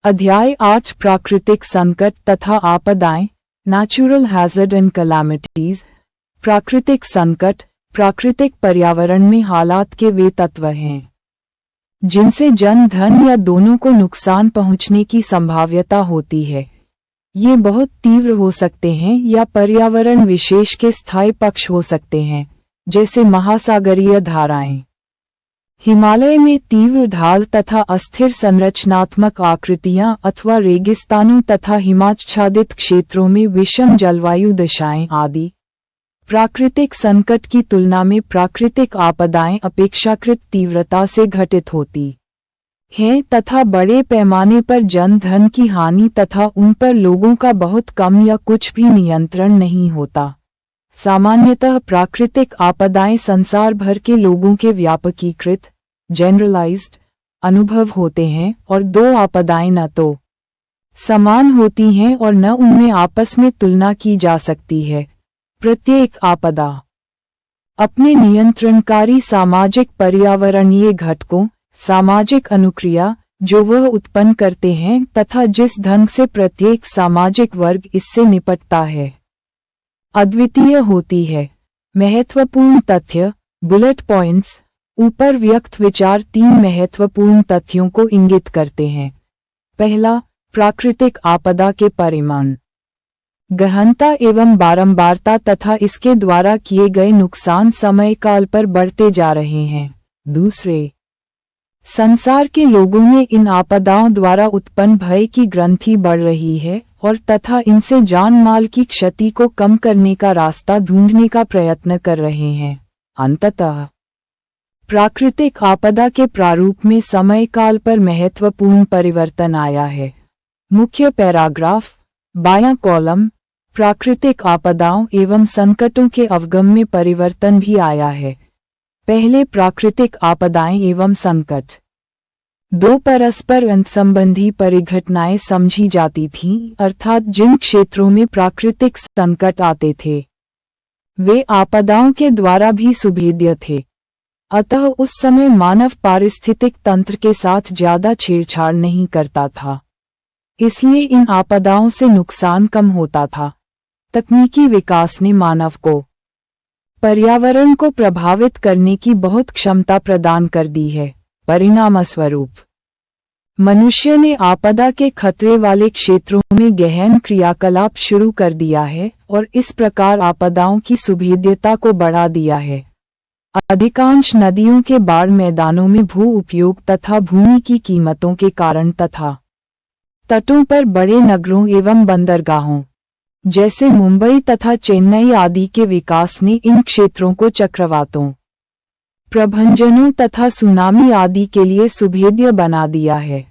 अध्याय 8 प्राकृतिक संकट तथा आपदाएं, नेचुरल हैजर्ड एंड कैलामिटीज। प्राकृतिक संकट प्राकृतिक पर्यावरण में हालात के वे तत्व हैं जिनसे जन धन या दोनों को नुकसान पहुंचने की संभाव्यता होती है। ये बहुत तीव्र हो सकते हैं या पर्यावरण विशेष के स्थायी पक्ष हो सकते हैं, जैसे महासागरीय धाराएं, हिमालय में तीव्र ढाल तथा अस्थिर संरचनात्मक आकृतियां अथवा रेगिस्तानों तथा हिमाच्छादित क्षेत्रों में विषम जलवायु दशाएं आदि। प्राकृतिक संकट की तुलना में प्राकृतिक आपदाएं अपेक्षाकृत तीव्रता से घटित होती हैं तथा बड़े पैमाने पर जन धन की हानि तथा उन पर लोगों का बहुत कम या कुछ भी नियंत्रण नहीं होता। सामान्यतः प्राकृतिक आपदाएं संसार भर के लोगों के व्यापकीकृत जनरलाइज्ड अनुभव होते हैं और दो आपदाएं न तो समान होती हैं और न उनमें आपस में तुलना की जा सकती है। प्रत्येक आपदा अपने नियंत्रणकारी सामाजिक पर्यावरणीय घटकों, सामाजिक अनुक्रिया जो वह उत्पन्न करते हैं तथा जिस ढंग से प्रत्येक सामाजिक वर्ग इससे निपटता है, अद्वितीय होती है। महत्वपूर्ण तथ्य बुलेट पॉइंट्स। ऊपर व्यक्त विचार तीन महत्वपूर्ण तथ्यों को इंगित करते हैं। पहला, प्राकृतिक आपदा के परिमाण, गहनता एवं बारंबारता तथा इसके द्वारा किए गए नुकसान समय काल पर बढ़ते जा रहे हैं। दूसरे, संसार के लोगों में इन आपदाओं द्वारा उत्पन्न भय की ग्रंथि बढ़ रही है और तथा इनसे जान माल की क्षति को कम करने का रास्ता ढूंढने का प्रयत्न कर रहे हैं। अंततः प्राकृतिक आपदा के प्रारूप में समय काल पर महत्वपूर्ण परिवर्तन आया है। मुख्य पैराग्राफ, बायां कॉलम। प्राकृतिक आपदाओं एवं संकटों के अवगम में परिवर्तन भी आया है। पहले प्राकृतिक आपदाएं एवं संकट दो परस्पर अंतर्संबंधी परिघटनाएं समझी जाती थीं, अर्थात जिन क्षेत्रों में प्राकृतिक संकट आते थे वे आपदाओं के द्वारा भी सुभेद्य थे। अतः उस समय मानव पारिस्थितिक तंत्र के साथ ज्यादा छेड़छाड़ नहीं करता था, इसलिए इन आपदाओं से नुकसान कम होता था। तकनीकी विकास ने मानव को पर्यावरण को प्रभावित करने की बहुत क्षमता प्रदान कर दी है। परिणामस्वरूप मनुष्य ने आपदा के खतरे वाले क्षेत्रों में गहन क्रियाकलाप शुरू कर दिया है और इस प्रकार आपदाओं की सुभेद्यता को बढ़ा दिया है। अधिकांश नदियों के बाढ़ मैदानों में भू उपयोग तथा भूमि की कीमतों के कारण तथा तटों पर बड़े नगरों एवं बंदरगाहों जैसे मुंबई तथा चेन्नई आदि के विकास ने इन क्षेत्रों को चक्रवातों, प्रभंजनों तथा सुनामी आदि के लिए सुभेद्य बना दिया है।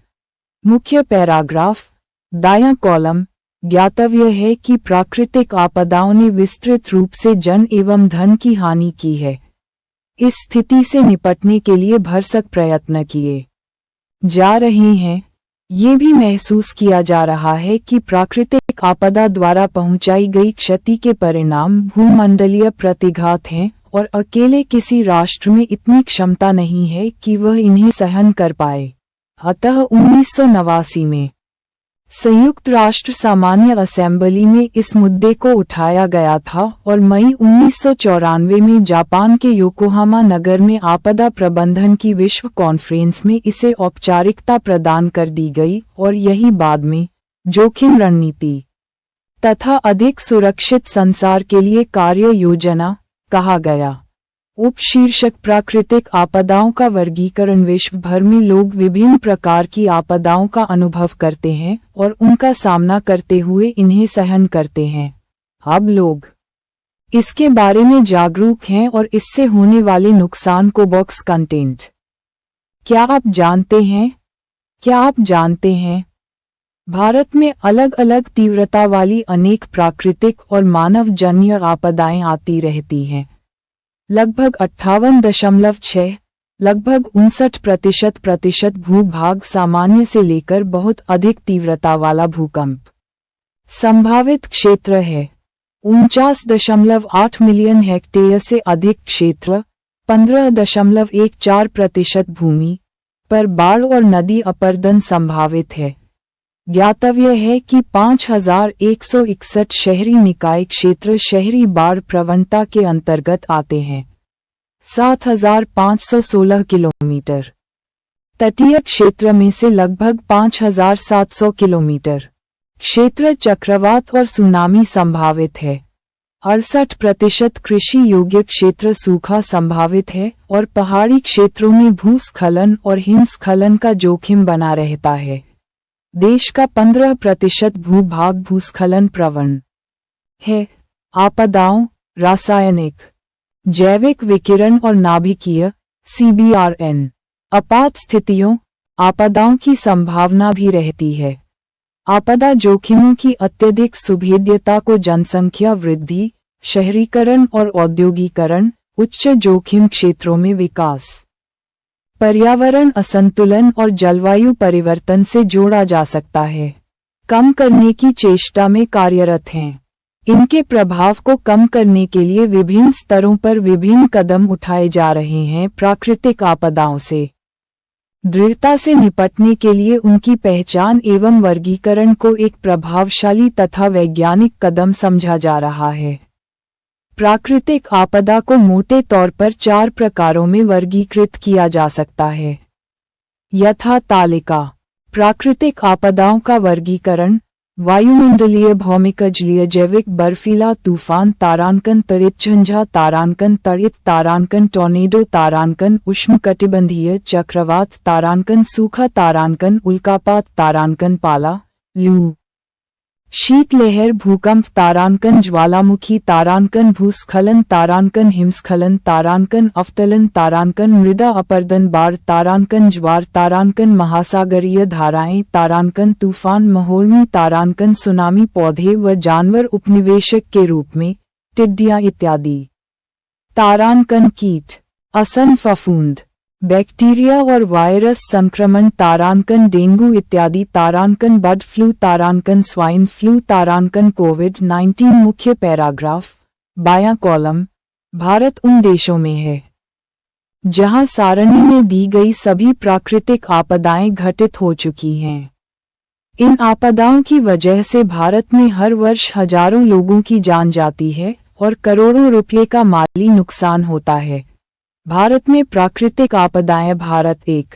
मुख्य पैराग्राफ, दायां कॉलम। ज्ञातव्य है कि प्राकृतिक आपदाओं ने विस्तृत रूप से जन एवं धन की हानि की है। इस स्थिति से निपटने के लिए भरसक प्रयत्न किए जा रहे हैं। ये भी महसूस किया जा रहा है कि प्राकृतिक आपदा द्वारा पहुंचाई गई क्षति के परिणाम भूमंडलीय प्रतिघात हैं और अकेले किसी राष्ट्र में इतनी क्षमता नहीं है कि वह इन्हें सहन कर पाए। अतः 1989 में संयुक्त राष्ट्र सामान्य असेंबली में इस मुद्दे को उठाया गया था और मई 1994 में जापान के योकोहामा नगर में आपदा प्रबंधन की विश्व कॉन्फ्रेंस में इसे औपचारिकता प्रदान कर दी गई और यही बाद में जोखिम रणनीति तथा अधिक सुरक्षित संसार के लिए कार्य योजना कहा गया। उपशीर्षक प्राकृतिक आपदाओं का वर्गीकरण। विश्व भर में लोग विभिन्न प्रकार की आपदाओं का अनुभव करते हैं और उनका सामना करते हुए इन्हें सहन करते हैं। अब लोग इसके बारे में जागरूक हैं और इससे होने वाले नुकसान को बॉक्स कंटेंट। क्या आप जानते हैं भारत में अलग अलग तीव्रता वाली अनेक प्राकृतिक और मानवजन्य आपदाएं आती रहती हैं। लगभग 58.6 लगभग 59% भूभाग सामान्य से लेकर बहुत अधिक तीव्रता वाला भूकंप संभावित क्षेत्र है। 49.8 मिलियन हेक्टेयर से अधिक क्षेत्र, 15.14% भूमि पर बाढ़ और नदी अपरदन संभावित है। ज्ञातव्य है कि 5161 शहरी निकाय क्षेत्र शहरी बाढ़ प्रवणता के अंतर्गत आते हैं। 7516 किलोमीटर तटीय क्षेत्र में से लगभग 5700 किलोमीटर क्षेत्र चक्रवात और सुनामी संभावित है। 68% कृषि योग्य क्षेत्र सूखा संभावित है और पहाड़ी क्षेत्रों में भूस्खलन और हिमस्खलन का जोखिम बना रहता है। देश का 15% भूभाग भूस्खलन प्रवण है। आपदाओं, रासायनिक, जैविक विकिरण और नाभिकीय CBRN आपात स्थितियों, आपदाओं की संभावना भी रहती है। आपदा जोखिमों की अत्यधिक सुभेद्यता को जनसंख्या वृद्धि, शहरीकरण और औद्योगीकरण, उच्च जोखिम क्षेत्रों में विकास, पर्यावरण असंतुलन और जलवायु परिवर्तन से जोड़ा जा सकता है। कम करने की चेष्टा में कार्यरत हैं। इनके प्रभाव को कम करने के लिए विभिन्न स्तरों पर विभिन्न कदम उठाए जा रहे हैं। प्राकृतिक आपदाओं से दृढ़ता से निपटने के लिए उनकी पहचान एवं वर्गीकरण को एक प्रभावशाली तथा वैज्ञानिक कदम समझा जा रहा है। प्राकृतिक आपदा को मोटे तौर पर 4 प्रकारों में वर्गीकृत किया जा सकता है। यथा तालिका। प्राकृतिक आपदाओं का वर्गीकरण: वायुमंडलीय, भौमिक, जलीय, जैविक, बर्फीला, तूफान, तारांकन, तड़ित, झंझा, तारांकन, तड़ित, तारांकन, टॉर्नेडो, तारांकन, उष्णकटिबंधीय, चक्रवात, तारांकन, सूखा, तारांकन, उल्कापात, तारांकन, पाला, लू, शीतलहर, भूकंप, तारांकन, ज्वालामुखी, तारांकन, भूस्खलन, तारांकन, हिमस्खलन, तारांकन, अवतलन, तारांकन, मृदा अपरदन, बाढ़, तारांकन, ज्वार, तारांकन, महासागरीय धाराएं, तारांकन, तूफान, महोर्मी, तारांकन, सुनामी, पौधे व जानवर उपनिवेशक के रूप में, टिड्डियां इत्यादि। तारांकन, कीट, असन, फफूंद, बैक्टीरिया और वायरस संक्रमण, तारांकन, डेंगू इत्यादि। तारांकन, बर्ड फ्लू, तारांकन, स्वाइन फ्लू, तारांकन, कोविड-19। मुख्य पैराग्राफ, बायां कॉलम। भारत उन देशों में है जहां सारणी में दी गई सभी प्राकृतिक आपदाएं घटित हो चुकी हैं। इन आपदाओं की वजह से भारत में हर वर्ष हजारों लोगों की जान जाती है और करोड़ों रुपये का माली नुकसान होता है। भारत में प्राकृतिक आपदाएं। भारत एक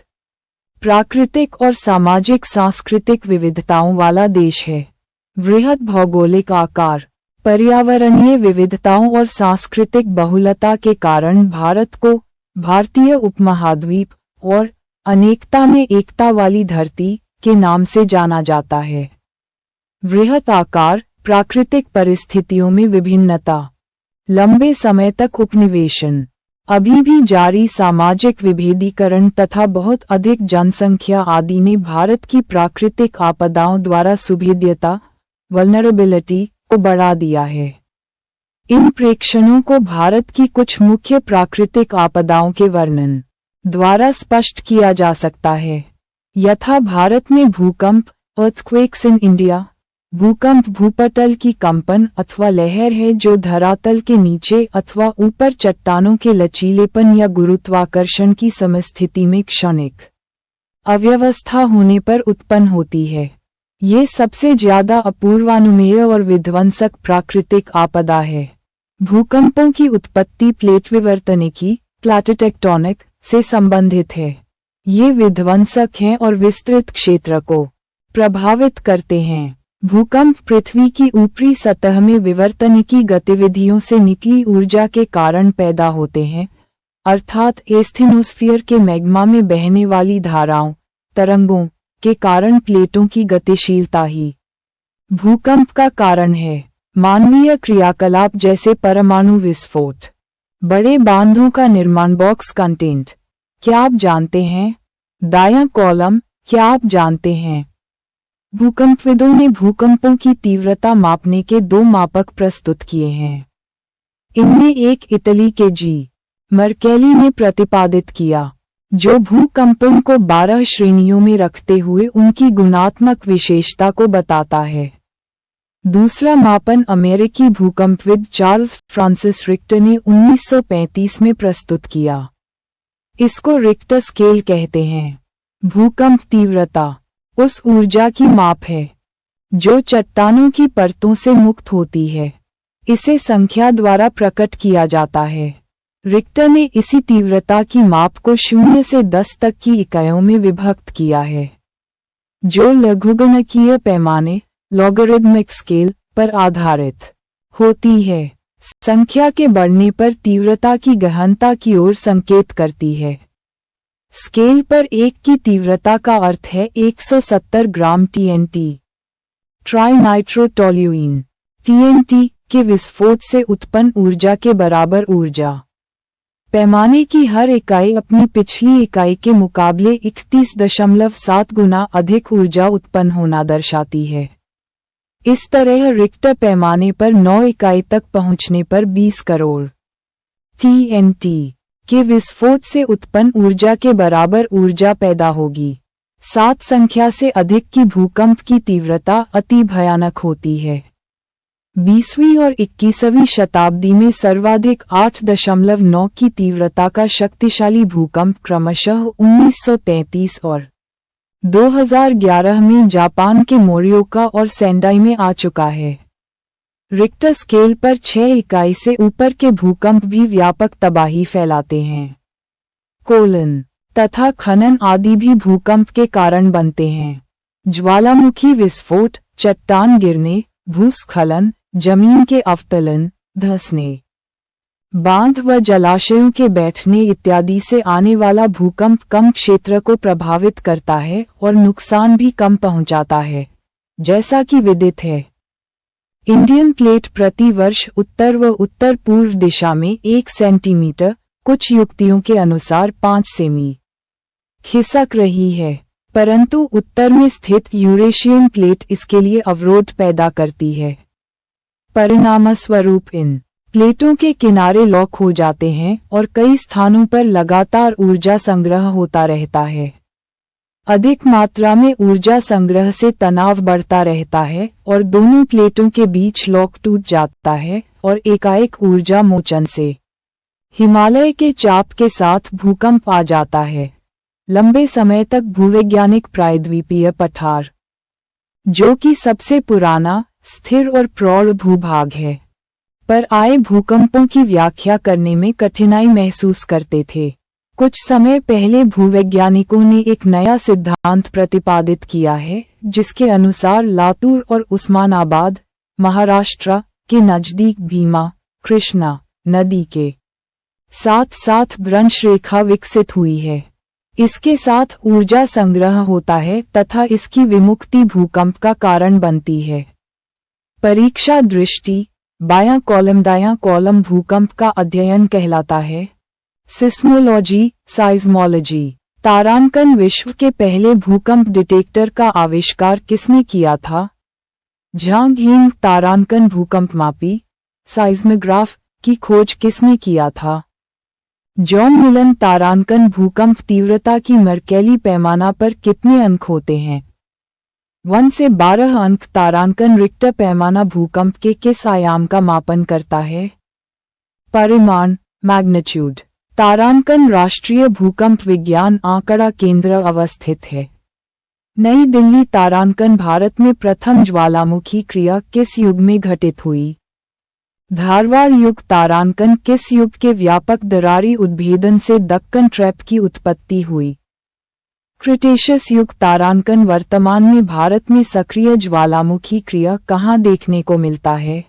प्राकृतिक और सामाजिक सांस्कृतिक विविधताओं वाला देश है। वृहद भौगोलिक आकार, पर्यावरणीय विविधताओं और सांस्कृतिक बहुलता के कारण भारत को भारतीय उपमहाद्वीप और अनेकता में एकता वाली धरती के नाम से जाना जाता है। वृहद आकार, प्राकृतिक परिस्थितियों में विभिन्नता, लंबे समय तक उपनिवेशन, अभी भी जारी सामाजिक विभेदीकरण तथा बहुत अधिक जनसंख्या आदि ने भारत की प्राकृतिक आपदाओं द्वारा सुभेद्यता, वल्नरेबिलिटी को बढ़ा दिया है। इन प्रेक्षणों को भारत की कुछ मुख्य प्राकृतिक आपदाओं के वर्णन द्वारा स्पष्ट किया जा सकता है। यथा भारत में भूकंप, अर्थक्वेक्स इन इंडिया। भूकंप भूपटल की कंपन अथवा लहर है जो धरातल के नीचे अथवा ऊपर चट्टानों के लचीलेपन या गुरुत्वाकर्षण की समस्थिति में क्षणिक अव्यवस्था होने पर उत्पन्न होती है। ये सबसे ज्यादा अपूर्वानुमेय और विध्वंसक प्राकृतिक आपदा है। भूकंपों की उत्पत्ति प्लेट विवर्तनिकी, प्लेटेटेक्टोनिक से संबंधित है। ये विध्वंसक हैं और विस्तृत क्षेत्र को प्रभावित करते हैं। भूकंप पृथ्वी की ऊपरी सतह में विवर्तनिकी गतिविधियों से निकली ऊर्जा के कारण पैदा होते हैं, अर्थात एस्थेनोस्फीयर के मैग्मा में बहने वाली धाराओं, तरंगों के कारण प्लेटों की गतिशीलता ही भूकंप का कारण है। मानवीय क्रियाकलाप जैसे परमाणु विस्फोट, बड़े बांधों का निर्माण। बॉक्स कंटेंट, क्या आप जानते हैं? दायां कॉलम, क्या आप जानते हैं? भूकंपविदों ने भूकंपों की तीव्रता मापने के 2 मापक प्रस्तुत किए हैं। इनमें एक इटली के जी. मर्केली ने प्रतिपादित किया, जो भूकंपों को 12 श्रेणियों में रखते हुए उनकी गुणात्मक विशेषता को बताता है। दूसरा मापन अमेरिकी भूकंपविद चार्ल्स फ्रांसिस रिक्टर ने 1935 में प्रस्तुत किया। इसको रिक्टर स्केल कहते हैं। भूकंप तीव्रता उस ऊर्जा की माप है जो चट्टानों की परतों से मुक्त होती है। इसे संख्या द्वारा प्रकट किया जाता है। रिक्टर ने इसी तीव्रता की माप को 0 से 10 तक की इकाइयों में विभक्त किया है, जो लघुगणकीय पैमाने लॉगरिदमिक स्केल पर आधारित होती है। संख्या के बढ़ने पर तीव्रता की गहनता की ओर संकेत करती है। स्केल पर 1 की तीव्रता का अर्थ है 170 ग्राम TNT ट्राइनाइट्रोटोल्यूइन TNT के विस्फोट से उत्पन्न ऊर्जा के बराबर ऊर्जा। पैमाने की हर इकाई अपनी पिछली इकाई के मुकाबले 31.7 गुना अधिक ऊर्जा उत्पन्न होना दर्शाती है। इस तरह रिक्टर पैमाने पर 9 इकाई तक पहुंचने पर 20 करोड़ TNT के विस्फोट से उत्पन्न ऊर्जा के बराबर ऊर्जा पैदा होगी। 7 संख्या से अधिक की भूकंप की तीव्रता अति भयानक होती है। 20वीं और 21वीं शताब्दी में सर्वाधिक 8.9 की तीव्रता का शक्तिशाली भूकंप क्रमशः 1933 और 2011 में जापान के मोरिओका और सेंडाई में आ चुका है। रिक्टर स्केल पर 6 इकाई से ऊपर के भूकंप भी व्यापक तबाही फैलाते हैं। कोलन तथा खनन आदि भी भूकंप के कारण बनते हैं। ज्वालामुखी विस्फोट, चट्टान गिरने, भूस्खलन, जमीन के अवतलन, धंसने, बांध व जलाशयों के बैठने इत्यादि से आने वाला भूकंप कम क्षेत्र को प्रभावित करता है और नुकसान भी कम पहुंचाता है, जैसा कि विदित है। इंडियन प्लेट प्रति वर्ष उत्तर व उत्तर पूर्व दिशा में 1 सेंटीमीटर, कुछ युक्तियों के अनुसार 5 सेमी खिसक रही है, परंतु उत्तर में स्थित यूरेशियन प्लेट इसके लिए अवरोध पैदा करती है। परिणामस्वरूप इन प्लेटों के किनारे लॉक हो जाते हैं और कई स्थानों पर लगातार ऊर्जा संग्रह होता रहता है। अधिक मात्रा में ऊर्जा संग्रह से तनाव बढ़ता रहता है और दोनों प्लेटों के बीच लॉक टूट जाता है और एकाएक ऊर्जा मोचन से हिमालय के चाप के साथ भूकंप आ जाता है। लंबे समय तक भूवैज्ञानिक प्रायद्वीपीय पठार, जो कि सबसे पुराना, स्थिर और प्रौढ़ भूभाग है, पर आए भूकंपों की व्याख्या करने में कठिनाई महसूस करते थे। कुछ समय पहले भूवैज्ञानिकों ने एक नया सिद्धांत प्रतिपादित किया है, जिसके अनुसार लातूर और उस्मानाबाद, महाराष्ट्र के नजदीक भीमा, कृष्णा नदी के साथ साथ भ्रंश रेखा विकसित हुई है। इसके साथ ऊर्जा संग्रह होता है तथा इसकी विमुक्ति भूकंप का कारण बनती है। परीक्षा दृष्टि बायां कॉलम दायां कॉलम भूकंप का अध्ययन कहलाता है। सिस्मोलॉजी, साइज्मोलॉजी। तारांकन विश्व के पहले भूकंप डिटेक्टर का आविष्कार किसने किया था? झांग हिंग। तारांकन भूकंपमापी साइज्मोग्राफ की खोज किसने किया था? जॉन मिलन। तारांकन भूकंप तीव्रता की मर्केली पैमाना पर कितने अंक होते हैं? 1 से 12 अंक। तारांकन रिक्टर पैमाना भूकंप के किस आयाम का मापन करता है? परिमाण, मैग्नीट्यूड। तारांकन राष्ट्रीय भूकंप विज्ञान आंकड़ा केंद्र अवस्थित है। नई दिल्ली। तारांकन भारत में प्रथम ज्वालामुखी क्रिया किस युग में घटित हुई? धारवाड़ युग। तारांकन किस युग के व्यापक दरारी उद्भेदन से दक्कन ट्रैप की उत्पत्ति हुई? क्रिटेशियस युग। तारांकन वर्तमान में भारत में सक्रिय ज्वालामुखी क्रिया कहाँ देखने को मिलता है?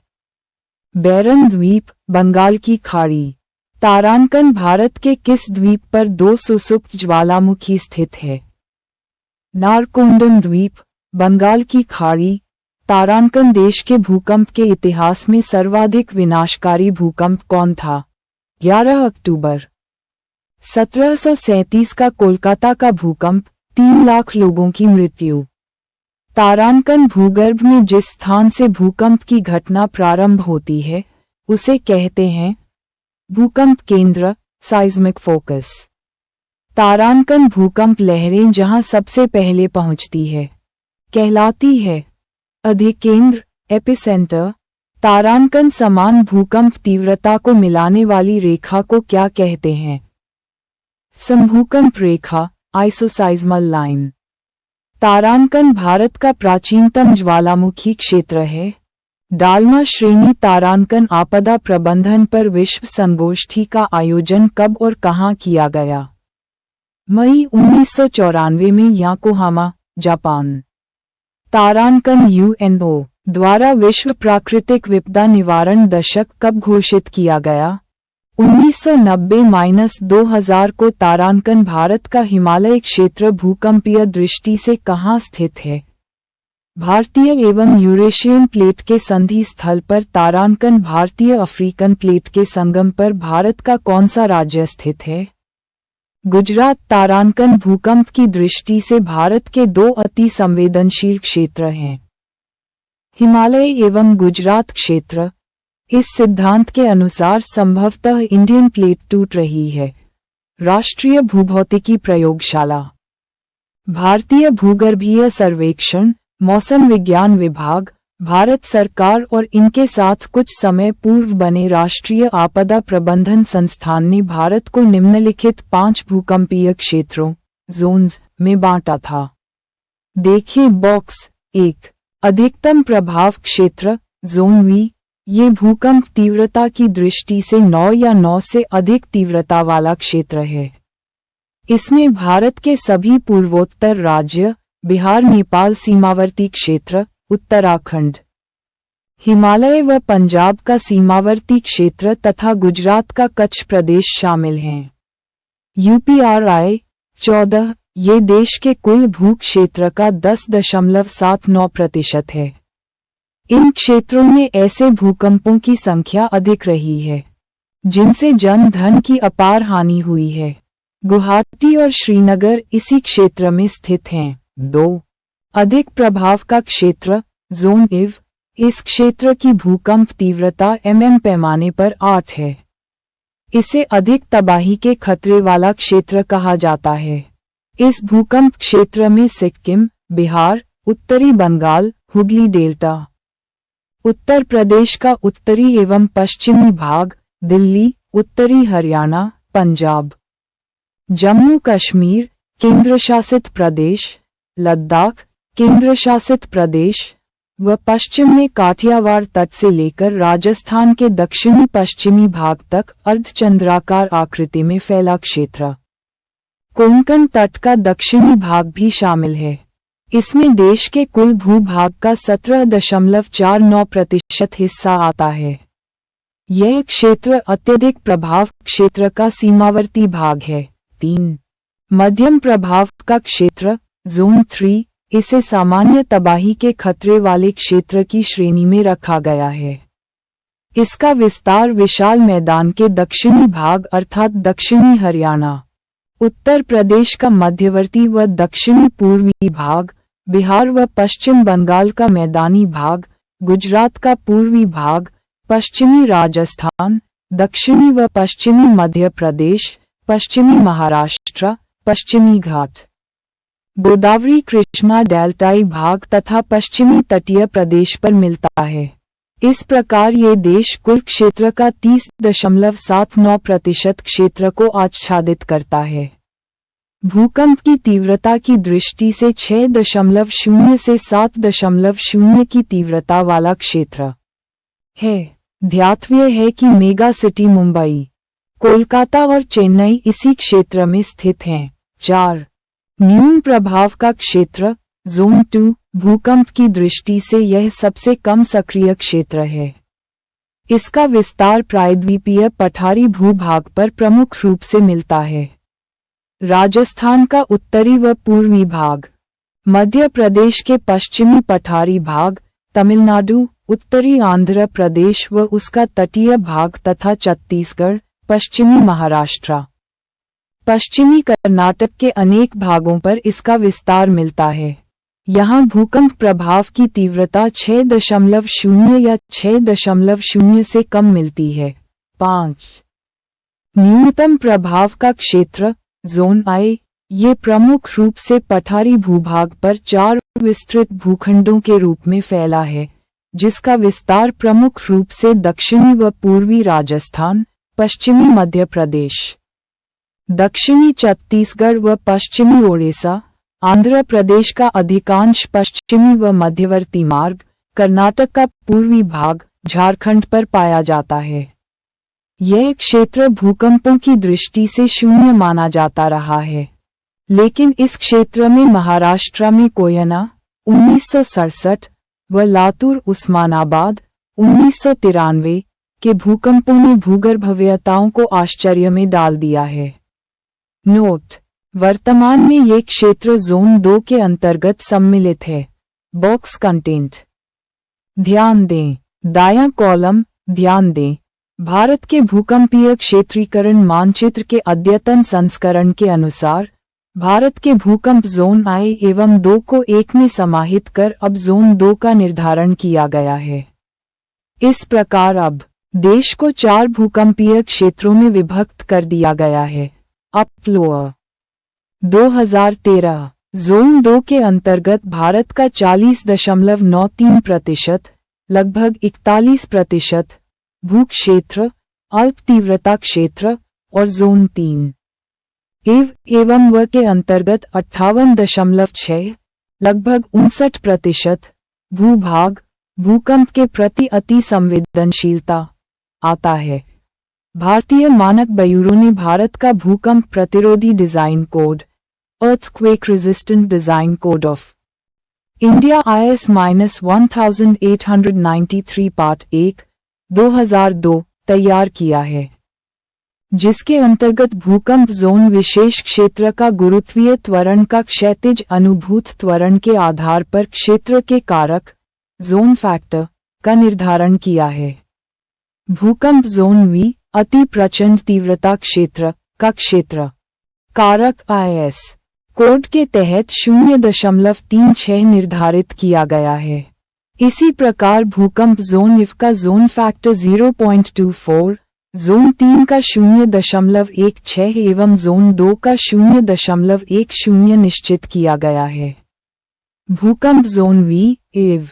बैरन द्वीप, बंगाल की खाड़ी। तारांकन भारत के किस द्वीप पर 2 सुसुप्त ज्वालामुखी स्थित है? नारकोंडम द्वीप, बंगाल की खाड़ी। तारांकन देश के भूकंप के इतिहास में सर्वाधिक विनाशकारी भूकंप कौन था? 11 अक्टूबर 1737 का कोलकाता का भूकंप, 3 लाख लोगों की मृत्यु। तारांकन भूगर्भ में जिस स्थान से भूकंप की घटना प्रारंभ होती है, उसे कहते हैं भूकंप केंद्र, साइज्मिक फोकस। तारांकन भूकंप लहरें जहां सबसे पहले पहुंचती है, कहलाती है अधिकेंद्र, एपिसेंटर। तारांकन समान भूकंप तीव्रता को मिलाने वाली रेखा को क्या कहते हैं? समभूकंप रेखा, आइसोसाइज्मल लाइन। तारांकन भारत का प्राचीनतम ज्वालामुखी क्षेत्र है। डालमा श्रेणी तारांकन आपदा प्रबंधन पर विश्व संगोष्ठी का आयोजन कब और कहां किया गया? मई 1994 में योकोहामा, जापान। तारांकन यूएनओ द्वारा विश्व प्राकृतिक विपदा निवारण दशक कब घोषित किया गया? 1990-2000 को। तारांकन भारत का हिमालय क्षेत्र भूकंपीय दृष्टि से कहाँ स्थित है? भारतीय एवं यूरेशियन प्लेट के संधि स्थल पर। तारांकन भारतीय अफ्रीकन प्लेट के संगम पर भारत का कौन सा राज्य स्थित है? गुजरात। तारांकन भूकंप की दृष्टि से भारत के दो अति संवेदनशील क्षेत्र हैं, हिमालय एवं गुजरात क्षेत्र। इस सिद्धांत के अनुसार संभवतः इंडियन प्लेट टूट रही है। राष्ट्रीय भूभौतिकी प्रयोगशाला, भारतीय भूगर्भीय सर्वेक्षण, मौसम विज्ञान विभाग, भारत सरकार और इनके साथ कुछ समय पूर्व बने राष्ट्रीय आपदा प्रबंधन संस्थान ने भारत को निम्नलिखित 5 भूकंपीय क्षेत्रों जोन्स में बांटा था। देखिए बॉक्स 1। अधिकतम प्रभाव क्षेत्र जोन वी। ये भूकंप तीव्रता की दृष्टि से 9 या 9 से अधिक तीव्रता वाला क्षेत्र है। इसमें भारत के सभी पूर्वोत्तर राज्य, बिहार नेपाल सीमावर्ती क्षेत्र, उत्तराखंड, हिमालय व पंजाब का सीमावर्ती क्षेत्र तथा गुजरात का कच्छ प्रदेश शामिल हैं। यूपीआरआई 14 ये देश के कुल भू क्षेत्र का 10.79% है। इन क्षेत्रों में ऐसे भूकंपों की संख्या अधिक रही है जिनसे जन धन की अपार हानि हुई है। गुवाहाटी और श्रीनगर इसी क्षेत्र में स्थित हैं। 2। अधिक प्रभाव का क्षेत्र जोन इव। इस क्षेत्र की भूकंप तीव्रता पैमाने पर 8 है। इसे अधिक तबाही के खतरे वाला क्षेत्र कहा जाता है। इस भूकंप क्षेत्र में सिक्किम, बिहार, उत्तरी बंगाल, हुगली डेल्टा, उत्तर प्रदेश का उत्तरी एवं पश्चिमी भाग, दिल्ली, उत्तरी हरियाणा, पंजाब, जम्मू कश्मीर, केंद्रशासित प्रदेश, लद्दाख, केंद्रशासित प्रदेश व पश्चिम में काठियावाड़ तट से लेकर राजस्थान के दक्षिणी पश्चिमी भाग तक अर्धचंद्राकार आकृति में फैला क्षेत्र। कोंकण तट का दक्षिणी भाग भी शामिल है। इसमें देश के कुल भूभाग का 17.49% हिस्सा आता है। यह क्षेत्र अत्यधिक प्रभाव क्षेत्र का सीमावर्ती भाग है। 3। मध्यम प्रभाव का क्षेत्र जोन 3। इसे सामान्य तबाही के खतरे वाले क्षेत्र की श्रेणी में रखा गया है। इसका विस्तार विशाल मैदान के दक्षिणी भाग अर्थात दक्षिणी हरियाणा, उत्तर प्रदेश का मध्यवर्ती व दक्षिणी पूर्वी भाग, बिहार व पश्चिम बंगाल का मैदानी भाग, गुजरात का पूर्वी भाग, पश्चिमी राजस्थान, दक्षिणी व पश्चिमी मध्य प्रदेश, पश्चिमी महाराष्ट्र, पश्चिमी घाट, गोदावरी कृष्णा डेल्टाई भाग तथा पश्चिमी तटीय प्रदेश पर मिलता है। इस प्रकार ये देश कुल क्षेत्र का 30.79% क्षेत्र को आच्छादित करता है। भूकंप की तीव्रता की दृष्टि से 6.0 से 7.0 की तीव्रता वाला क्षेत्र है। ध्यातव्य है कि मेगा सिटी मुंबई, कोलकाता और चेन्नई इसी क्षेत्र में स्थित हैं। 4। न्यून प्रभाव का क्षेत्र जोन 2। भूकंप की दृष्टि से यह सबसे कम सक्रिय क्षेत्र है। इसका विस्तार प्रायद्वीपीय पठारी भूभाग पर प्रमुख रूप से मिलता है। राजस्थान का उत्तरी व पूर्वी भाग, मध्य प्रदेश के पश्चिमी पठारी भाग, तमिलनाडु, उत्तरी आंध्र प्रदेश व उसका तटीय भाग तथा छत्तीसगढ़, पश्चिमी महाराष्ट्र, पश्चिमी कर्नाटक के अनेक भागों पर इसका विस्तार मिलता है। यहाँ भूकंप प्रभाव की तीव्रता 6.0 या 6.0 से कम मिलती है। 5। न्यूनतम प्रभाव का क्षेत्र जोन आई। ये प्रमुख रूप से पठारी भूभाग पर 4 विस्तृत भूखंडों के रूप में फैला है, जिसका विस्तार प्रमुख रूप से दक्षिणी व पूर्वी राजस्थान, पश्चिमी मध्य प्रदेश, दक्षिणी छत्तीसगढ़ व पश्चिमी ओडिशा, आंध्र प्रदेश का अधिकांश पश्चिमी व मध्यवर्ती मार्ग, कर्नाटक का पूर्वी भाग, झारखंड पर पाया जाता है। यह क्षेत्र भूकंपों की दृष्टि से शून्य माना जाता रहा है, लेकिन इस क्षेत्र में महाराष्ट्र में कोयना 1967 व लातूर उस्मानाबाद 1993 के भूकंपों ने भूगर्भव्यताओं को आश्चर्य में डाल दिया है। नोट: वर्तमान में ये क्षेत्र जोन 2 के अंतर्गत सम्मिलित है। बॉक्स कंटेंट ध्यान दें, दायां कॉलम ध्यान दें, भारत के भूकंपीय क्षेत्रीकरण मानचित्र के अद्यतन संस्करण के अनुसार भारत के भूकंप जोन I एवं 2 को एक में समाहित कर अब जोन 2 का निर्धारण किया गया है। इस प्रकार अब देश को 4 भूकंपीय क्षेत्रों में विभक्त कर दिया गया है। अप लोअर 2013 जोन 2 के अंतर्गत भारत का 40.93%, लगभग 41% भू क्षेत्र, अल्प तीव्रता क्षेत्र और जोन 3 एवं व के अंतर्गत 58.6, लगभग 59% भूभाग भूकंप के प्रति अति संवेदनशीलता आता है। भारतीय मानक ब्यूरो ने भारत का भूकंप प्रतिरोधी design code, earthquake resistant design code of India IS-1893 part 1, 2002 तैयार किया है, जिसके अंतर्गत भूकंप जोन विशेष क्षेत्र का गुरुत्वीय त्वरण का क्षैतिज अनुभूत त्वरण के आधार पर क्षेत्र के कारक जोन फैक्टर का निर्धारण किया है। भूकंप जोन V अति प्रचंड तीव्रता क्षेत्र का क्षेत्र कारक IS कोड के तहत 0.36 निर्धारित किया गया है। इसी प्रकार भूकंप जोन IV का जोन फैक्टर 0.24, जोन 3 का 0.16 एवं जोन 2 का 0.10 निश्चित किया गया है। भूकंप जोन V, एव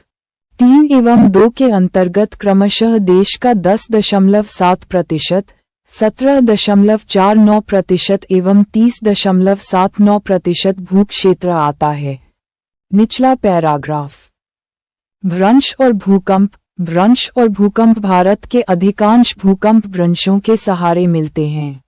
3 एवं 2 के अंतर्गत क्रमशः देश का 10.7%, 17.49% एवं 30.79% भू क्षेत्र आता है। निचला पैराग्राफ भ्रंश और भूकंप। भ्रंश और भूकंप भारत के अधिकांश भूकंप भ्रंशों के सहारे मिलते हैं।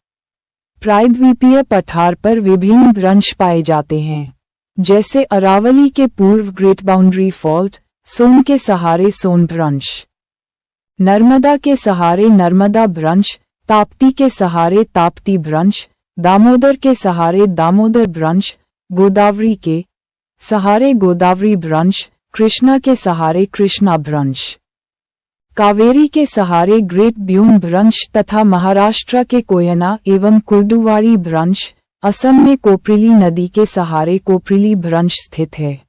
प्रायद्वीपीय पठार पर विभिन्न भ्रंश पाए जाते हैं, जैसे अरावली के पूर्व ग्रेट बाउंड्री फॉल्ट, सोन के सहारे सोन भ्रंश, नर्मदा के सहारे नर्मदा भ्रंश, ताप्ती के सहारे ताप्ती भ्रंश, दामोदर के सहारे दामोदर भ्रंश, गोदावरी के सहारे गोदावरी भ्रंश, कृष्णा के सहारे कृष्णा भ्रंश, कावेरी के सहारे ग्रेट ब्यून भ्रंश तथा महाराष्ट्र के कोयना एवं कुर्डुवाड़ी भ्रंश, असम में कोपरिली नदी के सहारे कोपरिली भ्रंश स्थित है।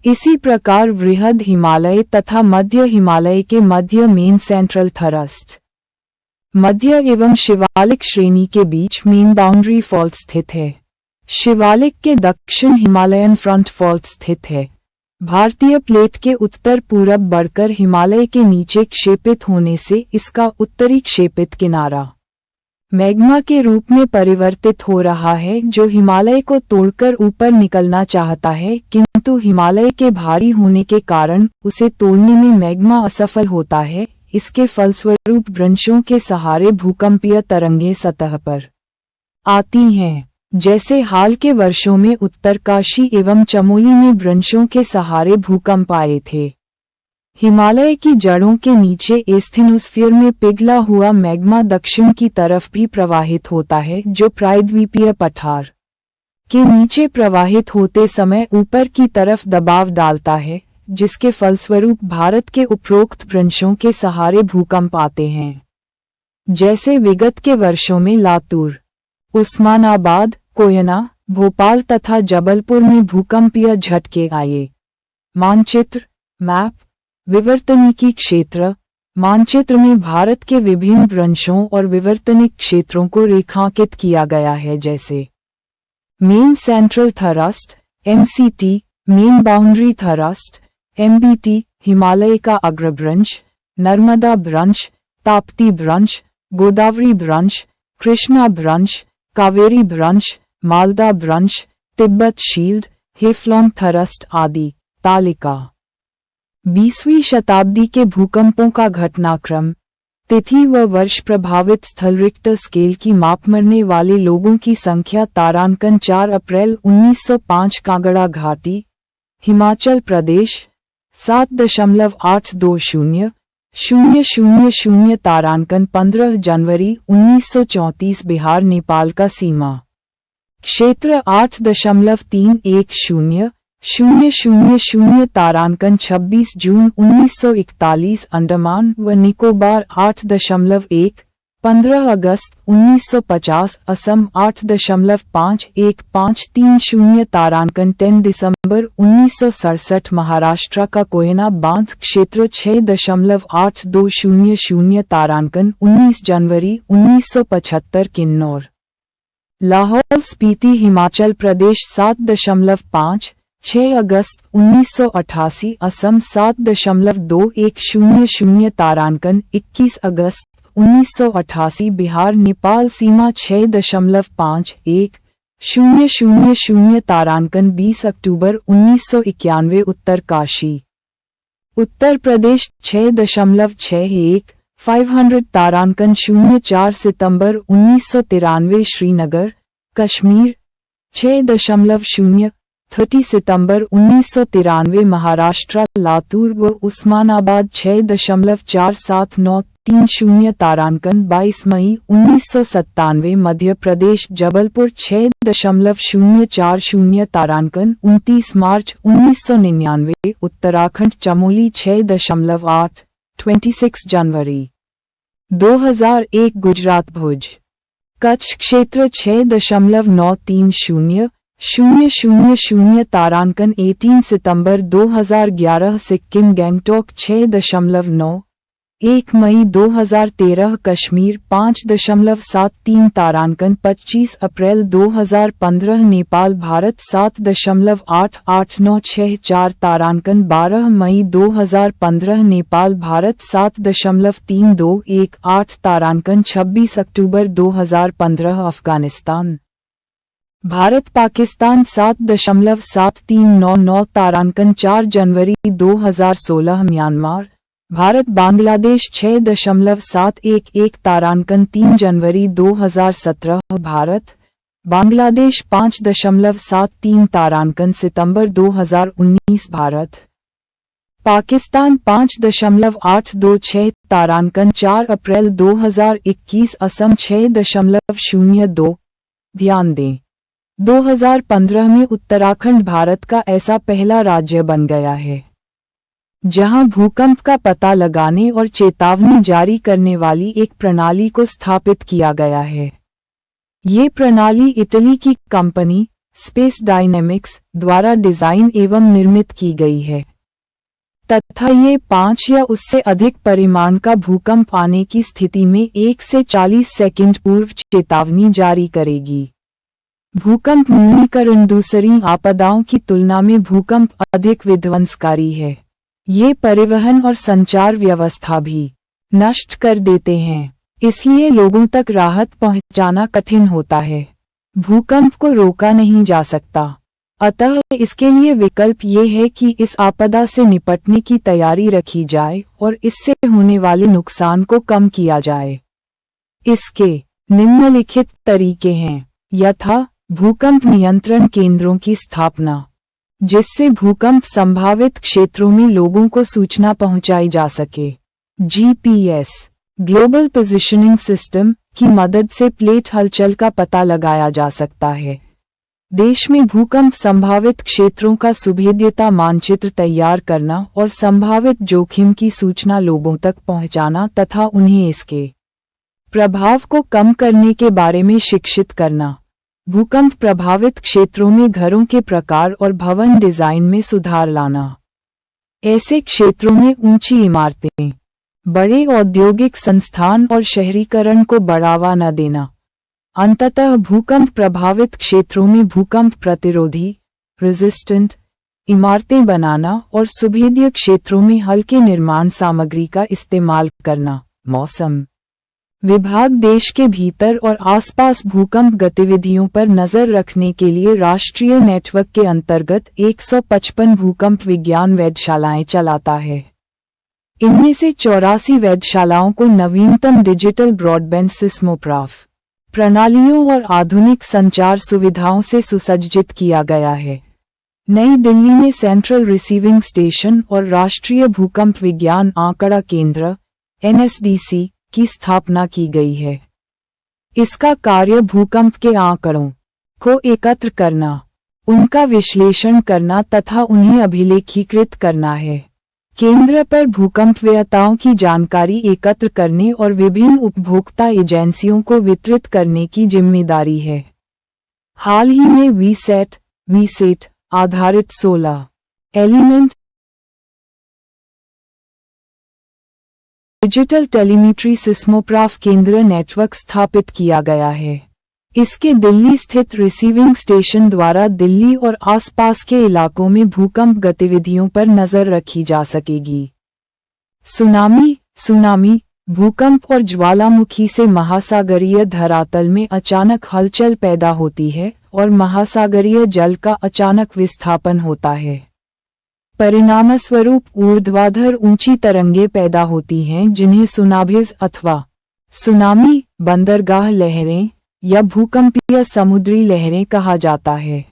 इसी प्रकार वृहद हिमालय तथा मध्य हिमालय के मध्य मेन सेंट्रल थरस्ट, मध्य एवं शिवालिक श्रेणी के बीच मेन बाउंड्री फॉल्ट स्थित है। शिवालिक के दक्षिण हिमालयन फ्रंट फॉल्ट स्थित है। भारतीय प्लेट के उत्तर पूरब बढ़कर हिमालय के नीचे क्षेपित होने से इसका उत्तरी क्षेपित किनारा मैग्मा के रूप में परिवर्तित हो रहा है, जो हिमालय को तोड़कर ऊपर निकलना चाहता है, किंतु हिमालय के भारी होने के कारण उसे तोड़ने में मैग्मा असफल होता है। इसके फलस्वरूप भ्रंशों के सहारे भूकंपीय तरंगें सतह पर आती हैं, जैसे हाल के वर्षों में उत्तरकाशी एवं चमोली में भ्रंशों के सहारे भूकंप आए थे। हिमालय की जड़ों के नीचे एस्थेनोस्फीयर में पिघला हुआ मैग्मा दक्षिण की तरफ भी प्रवाहित होता है, जो प्रायद्वीपीय पठार के नीचे प्रवाहित होते समय ऊपर की तरफ दबाव डालता है, जिसके फलस्वरूप भारत के उपरोक्त भ्रंशों के सहारे भूकंप आते हैं। जैसे विगत के वर्षों में लातूर, उस्मानाबाद, कोयना, भोपाल तथा जबलपुर में भूकंपीय झटके आए। मानचित्र मैप विवर्तनिकी क्षेत्र मानचित्र में भारत के विभिन्न भ्रंशों और विवर्तनिक क्षेत्रों को रेखांकित किया गया है, जैसे main central thrust MCT, main boundary thrust MBT, Himalaya का अग्रभ्रंश, नर्मदा भ्रंश, ताप्ती भ्रंश, गोदावरी भ्रंश, कृष्णा भ्रंश, कावेरी भ्रंश, मालदा भ्रंश, तिब्बत शील्ड, हेफ्लॉन थरस्ट आदि। तालिका 20वीं शताब्दी के भूकंपों का घटनाक्रम, तिथि व वर्ष, प्रभावित स्थल, रिक्टर स्केल की माप, मरने वाले लोगों की संख्या। तारांकन 4 अप्रैल 1905 कांगड़ा घाटी, हिमाचल प्रदेश 7.820,000। तारांकन 15 जनवरी 1934 बिहार नेपाल का सीमा क्षेत्र 8.310,000। तारांकन 26 जून 1941 अंडमान व निकोबार 8.1, 15 अगस्त 1950 असम 8.5153। तारांकन 10 दिसंबर 1967 महाराष्ट्र का कोयना बांध क्षेत्र 6.8200। तारांकन 19 जनवरी 1975 किन्नौर लाहौल स्पीति हिमाचल प्रदेश 7.5, 6 अगस्त 1988 असम 7.2100। तारांकन 21 अगस्त 1988 बिहार नेपाल सीमा 6.5100। तारांकन 20 अक्टूबर 1991 उत्तरकाशी उत्तर प्रदेश 6.61, 500। तारांकन 04 सितंबर 1993 श्रीनगर कश्मीर 6.0, 30 सितंबर 1993 महाराष्ट्र लातूर व उस्मानाबाद 6.4793। तारांकन 22 मई 1997 मध्य प्रदेश जबलपुर 6.040। तारांकन 29 मार्च 1999 उत्तराखंड चमोली 6.8, 26 जनवरी 2001 गुजरात भुज कच्छ क्षेत्र 6.930,000। तारांकन 18 सितंबर 2011 सिक्किम गैंगटॉक 6.9, 1 मई 2013 कश्मीर 5.73। तारांकन 25 अप्रैल 2015 नेपाल भारत 7.8896। तारांकन 12 मई 2015 नेपाल भारत 7.3218। तारांकन 26 अक्टूबर 2015 अफगानिस्तान भारत पाकिस्तान 7.7399। तारांकन 4 जनवरी 2016 म्यांमार भारत बांग्लादेश 6.711। तारांकन 3 जनवरी 2017 भारत बांग्लादेश 5.73। तारांकन सितंबर 2019 भारत पाकिस्तान 5.826। तारांकन 4 अप्रैल 2021 असम 6.02। ध्यान दें 2015 में उत्तराखंड भारत का ऐसा पहला राज्य बन गया है जहां भूकंप का पता लगाने और चेतावनी जारी करने वाली एक प्रणाली को स्थापित किया गया है। ये प्रणाली इटली की कंपनी स्पेस डायनेमिक्स द्वारा डिजाइन एवं निर्मित की गई है तथा ये 5 या उससे अधिक परिमाण का भूकंप आने की स्थिति में 1 से 40 सेकंड पूर्व चेतावनी जारी करेगी। भूकंप न्यूनीकरण दूसरी आपदाओं की तुलना में भूकंप अधिक विध्वंसकारी है। ये परिवहन और संचार व्यवस्था भी नष्ट कर देते हैं, इसलिए लोगों तक राहत पहुंचाना कठिन होता है। भूकंप को रोका नहीं जा सकता, अतः इसके लिए विकल्प ये है कि इस आपदा से निपटने की तैयारी रखी जाए और इससे होने वाले नुकसान को कम किया जाए। इसके निम्नलिखित तरीके हैं। यथा भूकंप नियंत्रण केंद्रों की स्थापना, जिससे भूकंप संभावित क्षेत्रों में लोगों को सूचना पहुंचाई जा सके। जीपीएस ग्लोबल पोजिशनिंग सिस्टम की मदद से प्लेट हलचल का पता लगाया जा सकता है। देश में भूकंप संभावित क्षेत्रों का सुभेद्यता मानचित्र तैयार करना और संभावित जोखिम की सूचना लोगों तक पहुंचाना तथा उन्हें इसके प्रभाव को कम करने के बारे में शिक्षित करना। भूकंप प्रभावित क्षेत्रों में घरों के प्रकार और भवन डिजाइन में सुधार लाना। ऐसे क्षेत्रों में ऊंची इमारतें, बड़े औद्योगिक संस्थान और शहरीकरण को बढ़ावा न देना। अंततः भूकंप प्रभावित क्षेत्रों में भूकंप प्रतिरोधी रेजिस्टेंट इमारतें बनाना और सुभेद्य क्षेत्रों में हल्के निर्माण सामग्री का इस्तेमाल करना। मौसम विभाग देश के भीतर और आसपास भूकंप गतिविधियों पर नजर रखने के लिए राष्ट्रीय नेटवर्क के अंतर्गत 155 भूकंप विज्ञान वेधशालाएं चलाता है। इनमें से 84 वेधशालाओं को नवीनतम डिजिटल ब्रॉडबैंड सिस्मोग्राफ प्रणालियों और आधुनिक संचार सुविधाओं से सुसज्जित किया गया है। नई दिल्ली में सेंट्रल रिसीविंग स्टेशन और राष्ट्रीय भूकंप विज्ञान आंकड़ा केंद्र (NSDC) की स्थापना की गई है। इसका कार्य भूकंप के आंकड़ों को एकत्र करना, उनका विश्लेषण करना तथा उन्हें अभिलेखीकृत करना है। केंद्र पर भूकंपवेताओं की जानकारी एकत्र करने और विभिन्न उपभोक्ता एजेंसियों को वितरित करने की जिम्मेदारी है। हाल ही में वीसेट आधारित 16 एलिमेंट डिजिटल टेलीमेट्री सिस्मोग्राफ केंद्र नेटवर्क स्थापित किया गया है। इसके दिल्ली स्थित रिसीविंग स्टेशन द्वारा दिल्ली और आसपास के इलाकों में भूकंप गतिविधियों पर नजर रखी जा सकेगी। सुनामी भूकंप और ज्वालामुखी से महासागरीय धरातल में अचानक हलचल पैदा होती है और महासागरीय जल का अचानक विस्थापन होता है। परिणामस्वरूप ऊर्ध्वाधर ऊंची तरंगें पैदा होती हैं जिन्हें सुनामीज अथवा सुनामी बंदरगाह लहरें या भूकंपीय समुद्री लहरें कहा जाता है।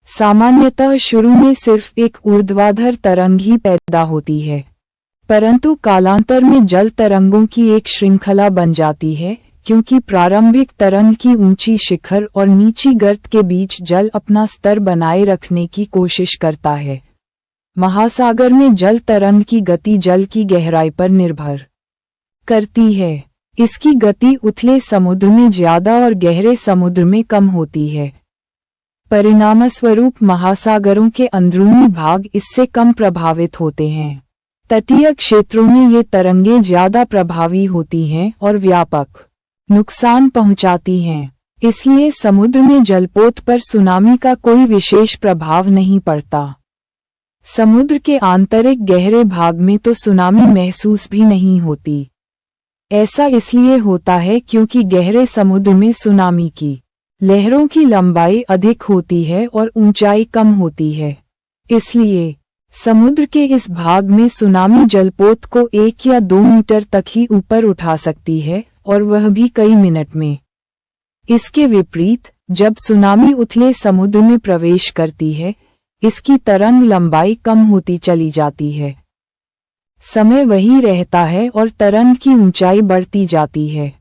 सामान्यतः शुरू में सिर्फ एक ऊर्ध्वाधर तरंग ही पैदा होती है, परंतु कालांतर में जल तरंगों की एक श्रृंखला बन जाती है क्योंकि प्रारंभिक तरंग की ऊंची शिखर और नीची गर्त के बीच जल अपना स्तर बनाए रखने की कोशिश करता है। महासागर में जल तरंग की गति जल की गहराई पर निर्भर करती है। इसकी गति उथले समुद्र में ज्यादा और गहरे समुद्र में कम होती है। परिणामस्वरूप महासागरों के अंदरूनी भाग इससे कम प्रभावित होते हैं। तटीय क्षेत्रों में ये तरंगें ज्यादा प्रभावी होती हैं और व्यापक नुकसान पहुंचाती हैं। इसलिए समुद्र में जलपोत पर सुनामी का कोई विशेष प्रभाव नहीं पड़ता। समुद्र के आंतरिक गहरे भाग में तो सुनामी महसूस भी नहीं होती। ऐसा इसलिए होता है क्योंकि गहरे समुद्र में सुनामी की लहरों की लंबाई अधिक होती है और ऊंचाई कम होती है। इसलिए समुद्र के इस भाग में सुनामी जलपोत को 1 या 2 मीटर तक ही ऊपर उठा सकती है और वह भी कई मिनट में। इसके विपरीत जब सुनामी उथले समुद्र में प्रवेश करती है, इसकी तरंग लंबाई कम होती चली जाती है। समय वही रहता है और तरंग की ऊंचाई बढ़ती जाती है।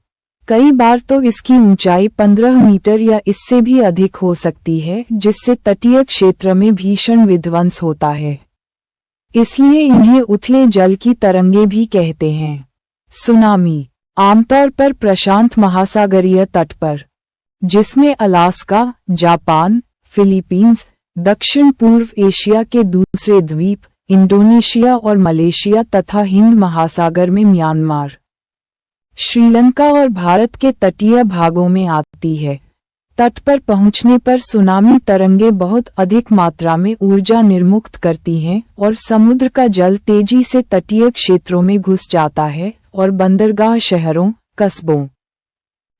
कई बार तो इसकी ऊंचाई 15 मीटर या इससे भी अधिक हो सकती है, जिससे तटीय क्षेत्र में भीषण विध्वंस होता है। इसलिए इन्हें उथले जल की तरंगें भी कहते हैं। सुनामी आमतौर पर प्रशांत महासागरीय तट पर, जिसमें अलास्का, जापान, फिलीपींस, दक्षिण पूर्व एशिया के दूसरे द्वीप, इंडोनेशिया और मलेशिया तथा हिंद महासागर में म्यांमार, श्रीलंका और भारत के तटीय भागों में आती है। तट पर पहुंचने पर सुनामी तरंगें बहुत अधिक मात्रा में ऊर्जा निर्मुक्त करती हैं और समुद्र का जल तेजी से तटीय क्षेत्रों में घुस जाता है और बंदरगाह शहरों, कस्बों,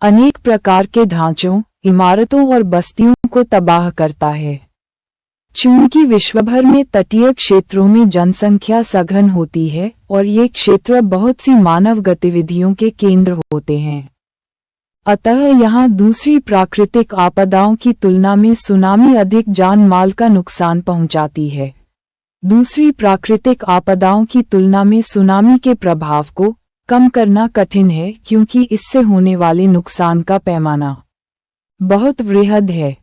अनेक प्रकार के ढांचों, इमारतों और बस्तियों को तबाह करता है। चूंकि विश्वभर में तटीय क्षेत्रों में जनसंख्या सघन होती है और ये क्षेत्र बहुत सी मानव गतिविधियों के केंद्र होते हैं, अतः यहाँ दूसरी प्राकृतिक आपदाओं की तुलना में सुनामी अधिक जान माल का नुकसान पहुंचाती है। दूसरी प्राकृतिक आपदाओं की तुलना में सुनामी के प्रभाव को कम करना कठिन है क्योंकि इससे होने वाले नुकसान का पैमाना बहुत वृहद है।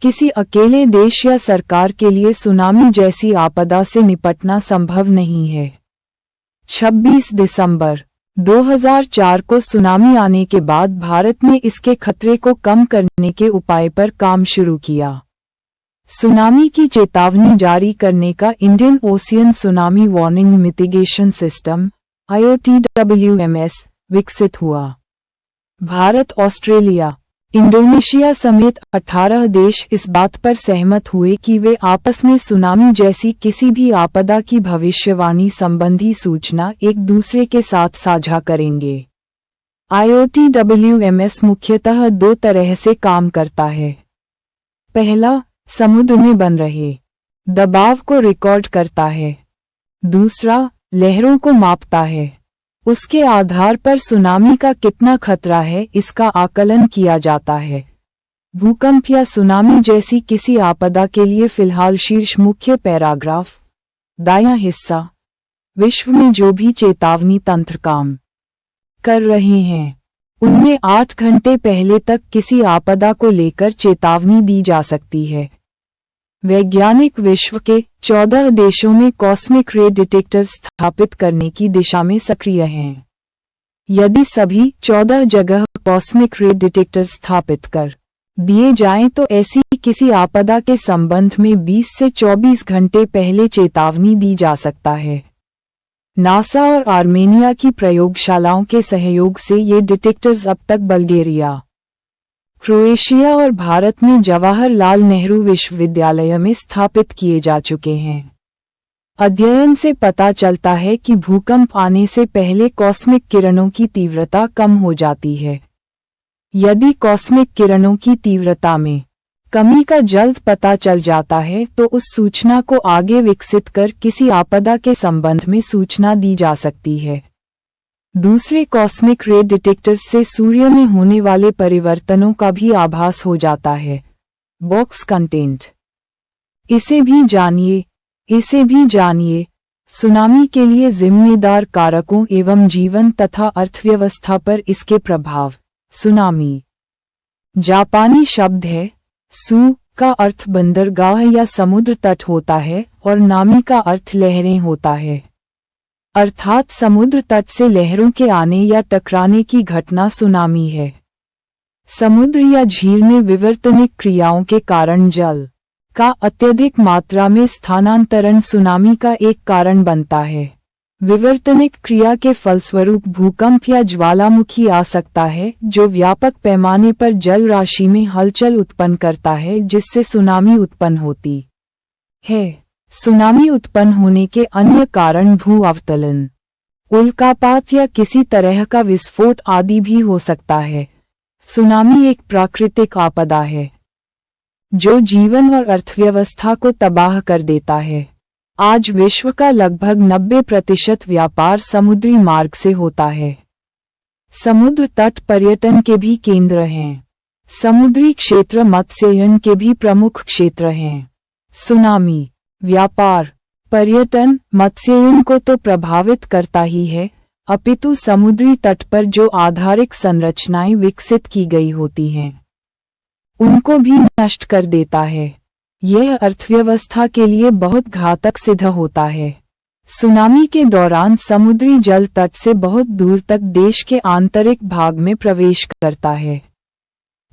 किसी अकेले देश या सरकार के लिए सुनामी जैसी आपदा से निपटना संभव नहीं है। 26 दिसंबर 2004 को सुनामी आने के बाद भारत ने इसके खतरे को कम करने के उपाय पर काम शुरू किया। सुनामी की चेतावनी जारी करने का Indian ocean tsunami warning mitigation system (IOTWMS) विकसित हुआ। भारत, ऑस्ट्रेलिया, इंडोनेशिया समेत 18 देश इस बात पर सहमत हुए कि वे आपस में सुनामी जैसी किसी भी आपदा की भविष्यवाणी संबंधी सूचना एक दूसरे के साथ साझा करेंगे। IOTWMS मुख्यतः दो तरह से काम करता है। पहला, समुद्र में बन रहे दबाव को रिकॉर्ड करता है। दूसरा, लहरों को मापता है। उसके आधार पर सुनामी का कितना खतरा है इसका आकलन किया जाता है। भूकंप या सुनामी जैसी किसी आपदा के लिए फिलहाल शीर्ष मुख्य पैराग्राफ दायां हिस्सा विश्व में जो भी चेतावनी तंत्र काम कर रहे हैं उनमें 8 घंटे पहले तक किसी आपदा को लेकर चेतावनी दी जा सकती है। वैज्ञानिक विश्व के 14 देशों में कॉस्मिक रे डिटेक्टर स्थापित करने की दिशा में सक्रिय हैं। यदि सभी 14 जगह कॉस्मिक रे डिटेक्टर स्थापित कर दिए जाएं तो ऐसी किसी आपदा के संबंध में 20 से 24 घंटे पहले चेतावनी दी जा सकता है। नासा और आर्मेनिया की प्रयोगशालाओं के सहयोग से ये डिटेक्टर्स अब तक बल्गेरिया, क्रोएशिया और भारत में जवाहरलाल नेहरू विश्वविद्यालय में स्थापित किए जा चुके हैं। अध्ययन से पता चलता है कि भूकंप आने से पहले कॉस्मिक किरणों की तीव्रता कम हो जाती है। यदि कॉस्मिक किरणों की तीव्रता में कमी का जल्द पता चल जाता है तो उस सूचना को आगे विकसित कर किसी आपदा के संबंध में सूचना दी जा सकती है। दूसरे कॉस्मिक रे डिटेक्टर्स से सूर्य में होने वाले परिवर्तनों का भी आभास हो जाता है। Box content. इसे भी जानिए सुनामी के लिए जिम्मेदार कारकों एवं जीवन तथा अर्थव्यवस्था पर इसके प्रभाव। सुनामी जापानी शब्द है। सु का अर्थ बंदरगाह या समुद्र तट होता है और नामी का अर्थ लहरें होता है, अर्थात समुद्र तट से लहरों के आने या टकराने की घटना सुनामी है। समुद्र या झील में विवर्तनिक क्रियाओं के कारण जल का अत्यधिक मात्रा में स्थानांतरण सुनामी का एक कारण बनता है। विवर्तनिक क्रिया के फलस्वरूप भूकंप या ज्वालामुखी आ सकता है जो व्यापक पैमाने पर जल राशि में हलचल उत्पन्न करता है जिससे सुनामी उत्पन्न होती है। सुनामी उत्पन्न होने के अन्य कारण भू अवतलन, उल्कापात या किसी तरह का विस्फोट आदि भी हो सकता है। सुनामी एक प्राकृतिक आपदा है जो जीवन और अर्थव्यवस्था को तबाह कर देता है। आज विश्व का लगभग 90% व्यापार समुद्री मार्ग से होता है। समुद्र तट पर्यटन के भी केंद्र हैं। समुद्री क्षेत्र मत्स्ययन के भी प्रमुख क्षेत्र हैं। सुनामी व्यापार, पर्यटन, मत्स्ययन को तो प्रभावित करता ही है, अपितु समुद्री तट पर जो आधारिक संरचनाएं विकसित की गई होती हैं उनको भी नष्ट कर देता है। यह अर्थव्यवस्था के लिए बहुत घातक सिद्ध होता है। सुनामी के दौरान समुद्री जल तट से बहुत दूर तक देश के आंतरिक भाग में प्रवेश करता है।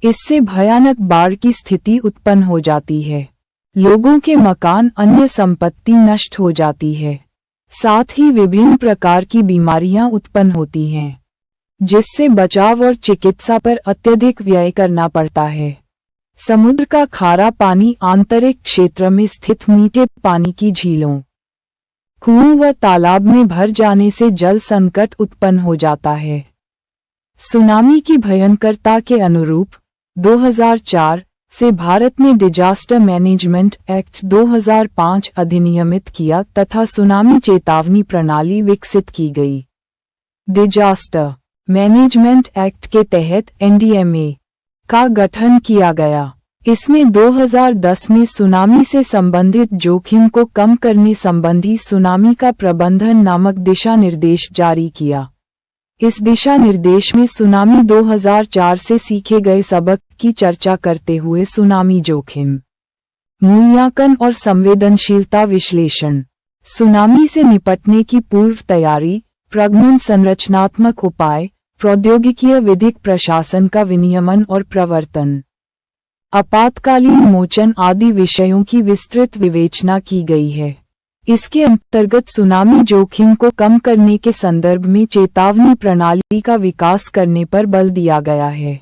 इससे भयानक बाढ़ की स्थिति उत्पन्न हो जाती है। लोगों के मकान, अन्य संपत्ति नष्ट हो जाती है। साथ ही विभिन्न प्रकार की बीमारियां उत्पन्न होती हैं, जिससे बचाव और चिकित्सा पर अत्यधिक व्यय करना पड़ता है। समुद्र का खारा पानी आंतरिक क्षेत्र में स्थित मीठे पानी की झीलों, कुओं व तालाब में भर जाने से जल संकट उत्पन्न हो जाता है। सुनामी की भयंकरता के अनुरूप 2004 से भारत ने डिजास्टर मैनेजमेंट एक्ट 2005 अधिनियमित किया तथा सुनामी चेतावनी प्रणाली विकसित की गई। डिजास्टर मैनेजमेंट एक्ट के तहत NDMA का गठन किया गया। इसने 2010 में सुनामी से संबंधित जोखिम को कम करने संबंधी सुनामी का प्रबंधन नामक दिशा निर्देश जारी किया। इस दिशा निर्देश में सुनामी 2004 से सीखे गए सबक की चर्चा करते हुए सुनामी जोखिम मूल्यांकन और संवेदनशीलता विश्लेषण, सुनामी से निपटने की पूर्व तैयारी, प्रगमन संरचनात्मक उपाय, प्रौद्योगिकीय विधिक प्रशासन का विनियमन और प्रवर्तन, आपातकालीन मोचन आदि विषयों की विस्तृत विवेचना की गई है। इसके अंतर्गत सुनामी जोखिम को कम करने के संदर्भ में चेतावनी प्रणाली का विकास करने पर बल दिया गया है।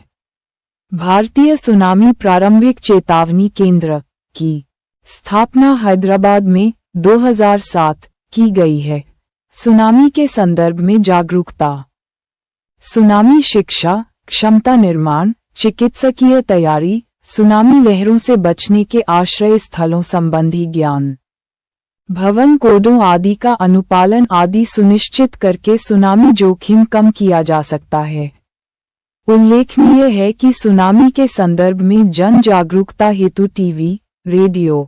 भारतीय सुनामी प्रारंभिक चेतावनी केंद्र की स्थापना हैदराबाद में 2007 की गई है। सुनामी के संदर्भ में जागरूकता। सुनामी शिक्षा, क्षमता निर्माण, चिकित्सकीय तैयारी, सुनामी लहरों से बचने के आश्रय स्थलों संबंधी ज्ञान, भवन कोडों आदि का अनुपालन आदि सुनिश्चित करके सुनामी जोखिम कम किया जा सकता है। उल्लेखनीय है कि सुनामी के संदर्भ में जन जागरूकता हेतु टीवी, रेडियो,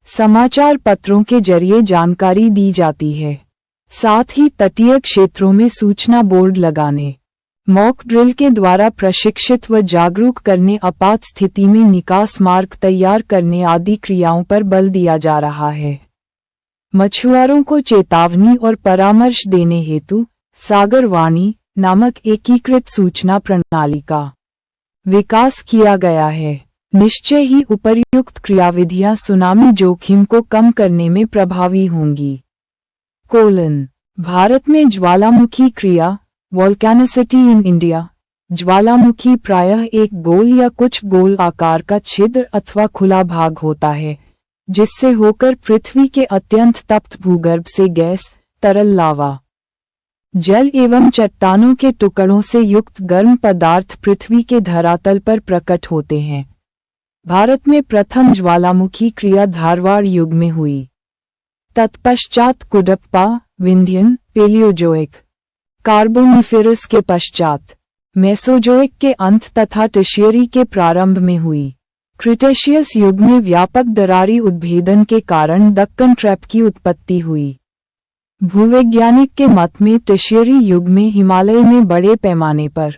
समाचार पत्रों के जरिए जानकारी दी जाती है। साथ ही तटीय क्षेत्रों में सूचना बोर्ड लगाने, मॉक ड्रिल के द्वारा प्रशिक्षित व जागरूक करने, आपात स्थिति में निकास मार्ग तैयार करने आदि क्रियाओं पर बल दिया जा रहा है। मछुआरों को चेतावनी और परामर्श देने हेतु सागरवाणी नामक एकीकृत सूचना प्रणाली का विकास किया गया है। निश्चय ही उपर्युक्त क्रियाविधियां सुनामी जोखिम को कम करने में प्रभावी होंगी। भारत में ज्वालामुखी क्रिया, वोल्केनिसिटी इन इंडिया। ज्वालामुखी प्रायः एक गोल या कुछ गोल आकार का छिद्र अथवा खुला भाग होता है, जिससे होकर पृथ्वी के अत्यंत तप्त भूगर्भ से गैस, तरल लावा, जल एवं चट्टानों के टुकड़ों से युक्त गर्म पदार्थ पृथ्वी के धरातल पर प्रकट होते हैं। भारत में प्रथम ज्वालामुखी क्रिया धारवाड़ युग में हुई। तत्पश्चात कुडप्पा, विंध्यन, पेलियोजोइक, कार्बोनिफेरस के पश्चात मेसोजोइक के अंत तथा टर्शियरी के प्रारंभ में हुई। क्रिटेशियस युग में व्यापक दरारी उद्भेदन के कारण दक्कन ट्रैप की उत्पत्ति हुई। भूवैज्ञानिक के मत में टर्शियरी युग में हिमालय में बड़े पैमाने पर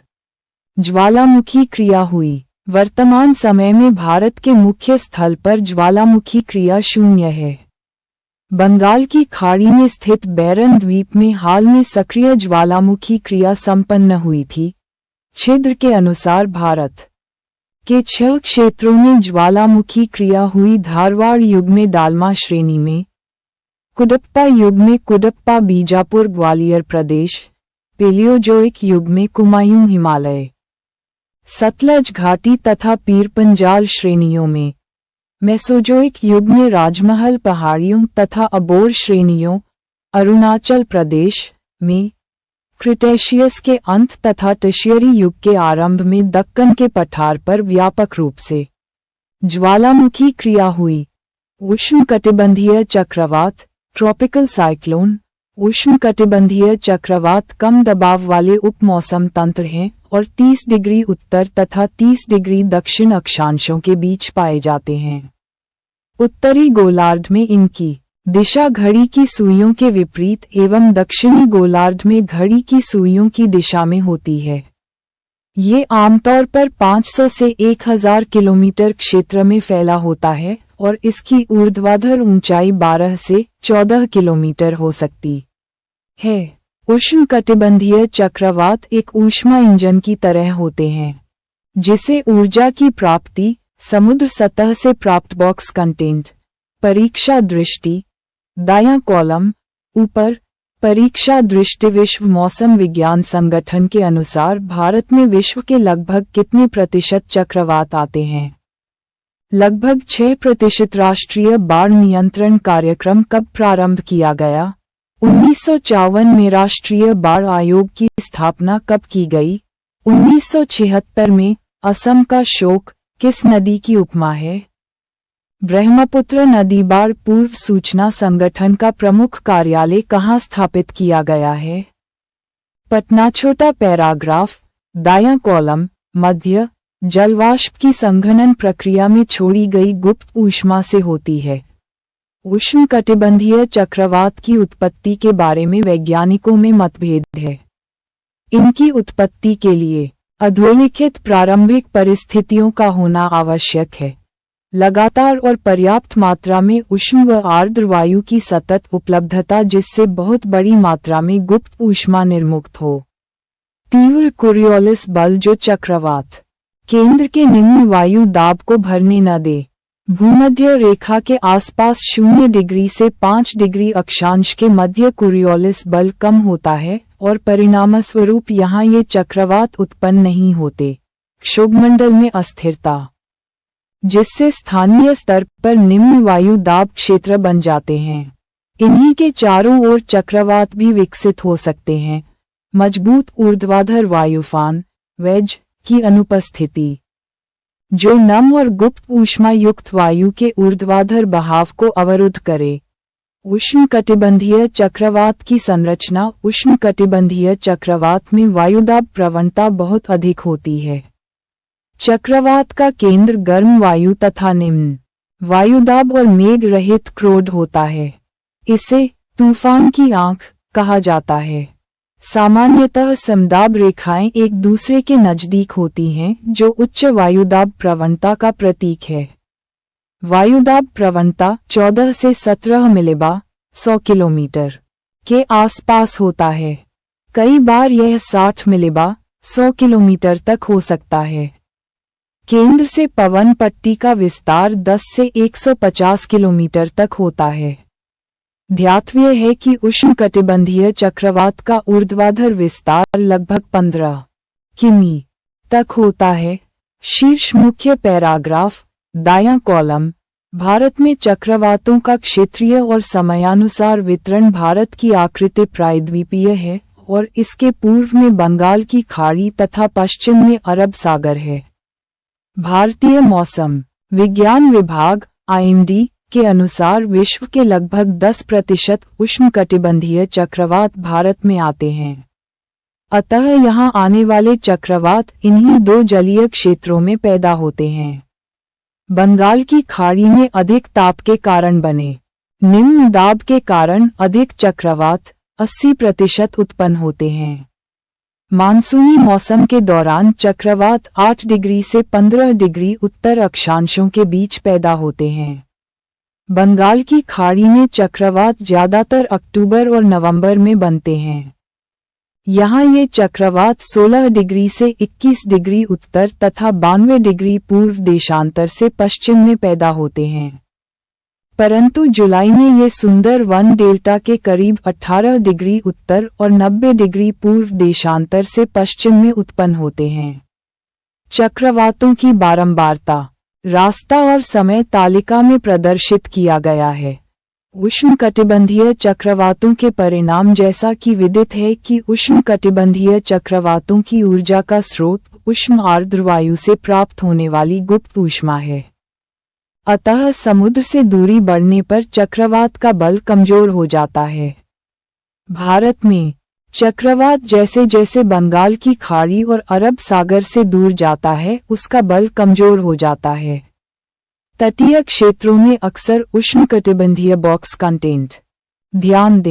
ज्वालामुखी क्रिया हुई। वर्तमान समय में भारत के मुख्य स्थल पर ज्वालामुखी क्रिया शून्य है। बंगाल की खाड़ी में स्थित बैरन द्वीप में हाल में सक्रिय ज्वालामुखी क्रिया संपन्न हुई थी। छिद्र के अनुसार भारत के 6 क्षेत्रों में ज्वालामुखी क्रिया हुई। धारवाड़ युग में डालमा श्रेणी में, कुडप्पा युग में कुडप्पा बीजापुर ग्वालियर प्रदेश, पेलियोजोइक युग में कुमायूं हिमालय, सतलज घाटी तथा पीर पंजाल श्रेणियों में, मेसोजोइक युग में राजमहल पहाड़ियों तथा अबोर श्रेणियों, अरुणाचल प्रदेश में, क्रिटेशियस के अंत तथा टर्शियरी युग के आरंभ में दक्कन के पठार पर व्यापक रूप से ज्वालामुखी क्रिया हुई। उष्णकटिबंधीय चक्रवात, ट्रॉपिकल साइक्लोन। उष्णकटिबंधीय चक्रवात कम दबाव वाले उपमौसम तंत्र हैं और 30 डिग्री उत्तर तथा 30 डिग्री दक्षिण अक्षांशों के बीच पाए जाते हैं। उत्तरी गोलार्ध में इनकी दिशा घड़ी की सुइयों के विपरीत एवं दक्षिणी गोलार्ध में घड़ी की सुइयों की दिशा में होती है। ये आमतौर पर 500 से 1000 किलोमीटर क्षेत्र में फैला होता है और इसकी ऊर्ध्वाधर ऊंचाई 12 से 14 किलोमीटर हो सकती है। उष्णकटिबंधीय चक्रवात एक ऊष्मा इंजन की तरह होते हैं, जिसे ऊर्जा की प्राप्ति समुद्र सतह से प्राप्त बॉक्स कंटेंट। परीक्षा दृष्टि दायां कॉलम ऊपर। परीक्षा दृष्टि विश्व मौसम विज्ञान संगठन के अनुसार भारत में विश्व के लगभग कितने प्रतिशत चक्रवात आते हैं? लगभग 6%। राष्ट्रीय बाढ़ नियंत्रण कार्यक्रम कब प्रारंभ किया गया? 1954 में। राष्ट्रीय बाढ़ आयोग की स्थापना कब की गई? 1976 में। असम का शोक किस नदी की उपमा है? ब्रह्मपुत्र नदी। बाढ़ पूर्व सूचना संगठन का प्रमुख कार्यालय कहाँ स्थापित किया गया है? पटना। छोटा पैराग्राफ दायां कॉलम मध्य। जलवाष्प की संघनन प्रक्रिया में छोड़ी गई गुप्त ऊष्मा से होती है। उष्णकटिबंधीय चक्रवात की उत्पत्ति के बारे में वैज्ञानिकों में मतभेद है। इनकी उत्पत्ति के लिए अधोलिखित प्रारंभिक परिस्थितियों का होना आवश्यक है। लगातार और पर्याप्त मात्रा में उष्ण व आर्द्र वायु की सतत उपलब्धता, जिससे बहुत बड़ी मात्रा में गुप्त ऊष्मा निर्मुक्त हो। तीव्र कोरियोलिस बल जो चक्रवात केंद्र के निम्न वायु दाब को भरने न दे। भूमध्य रेखा के आसपास 0 डिग्री से 5 डिग्री अक्षांश के मध्य कोरियोलिस बल कम होता है और परिणामस्वरूप यहाँ ये चक्रवात उत्पन्न नहीं होते। क्षोभमंडल में अस्थिरता, जिससे स्थानीय स्तर पर निम्न वायु दाब क्षेत्र बन जाते हैं। इन्हीं के चारों ओर चक्रवात भी विकसित हो सकते हैं। मजबूत ऊर्ध्वाधर वायुफान वेज की अनुपस्थिति, जो नम और गुप्त ऊष्मा युक्त वायु के ऊर्ध्वाधर बहाव को अवरुद्ध करे। उष्णकटिबंधीय चक्रवात की संरचना। उष्णकटिबंधीय चक्रवात में वायुदाब प्रवणता बहुत अधिक होती है। चक्रवात का केंद्र गर्म वायु तथा निम्न वायुदाब और मेघ रहित क्रोड होता है। इसे तूफान की आंख कहा जाता है। सामान्यतः समदाब रेखाएं एक दूसरे के नजदीक होती हैं, जो उच्च वायुदाब प्रवणता का प्रतीक है। वायुदाब प्रवणता 14 से 17 मिलीबार 100 किलोमीटर के आसपास होता है। कई बार यह 60 मिलीबार 100 किलोमीटर तक हो सकता है। केंद्र से पवन पट्टी का विस्तार 10 से 150 किलोमीटर तक होता है। ध्यातव्य है कि उष्णकटिबंधीय चक्रवात का ऊर्ध्वाधर विस्तार लगभग 15 किमी तक होता है। शीर्ष मुख्य पैराग्राफ दायां कॉलम। भारत में चक्रवातों का क्षेत्रीय और समयानुसार वितरण। भारत की आकृति प्रायद्वीपीय है और इसके पूर्व में बंगाल की खाड़ी तथा पश्चिम में अरब सागर है। भारतीय मौसम विज्ञान विभाग (IMD) के अनुसार विश्व के लगभग 10% उष्णकटिबंधीय चक्रवात भारत में आते हैं। अतः यहाँ आने वाले चक्रवात इन्हीं दो जलीय क्षेत्रों में पैदा होते हैं। बंगाल की खाड़ी में अधिक ताप के कारण बने निम्न दाब के कारण अधिक चक्रवात 80% उत्पन्न होते हैं। मानसूनी मौसम के दौरान चक्रवात 8 डिग्री से 15 डिग्री उत्तर अक्षांशों के बीच पैदा होते हैं। बंगाल की खाड़ी में चक्रवात ज्यादातर अक्टूबर और नवंबर में बनते हैं। यहाँ ये चक्रवात 16 डिग्री से 21 डिग्री उत्तर तथा 92 डिग्री पूर्व देशांतर से पश्चिम में पैदा होते हैं। परंतु जुलाई में ये सुंदर वन डेल्टा के करीब 18 डिग्री उत्तर और 90 डिग्री पूर्व देशांतर से पश्चिम में उत्पन्न होते हैं। चक्रवातों की बारंबारता रास्ता और समय तालिका में प्रदर्शित किया गया है। उष्णकटिबंधीय चक्रवातों के परिणाम जैसा कि विदित है कि उष्णकटिबंधीय चक्रवातों की ऊर्जा का स्रोत उष्ण आर्द्र वायु से प्राप्त होने वाली गुप्त ऊष्मा है। अतः समुद्र से दूरी बढ़ने पर चक्रवात का बल कमजोर हो जाता है। भारत में चक्रवात जैसे जैसे बंगाल की खाड़ी और अरब सागर से दूर जाता है, उसका बल कमजोर हो जाता है। तटीय क्षेत्रों में अक्सर उष्णकटिबंधीय बॉक्स कंटेंट। ध्यान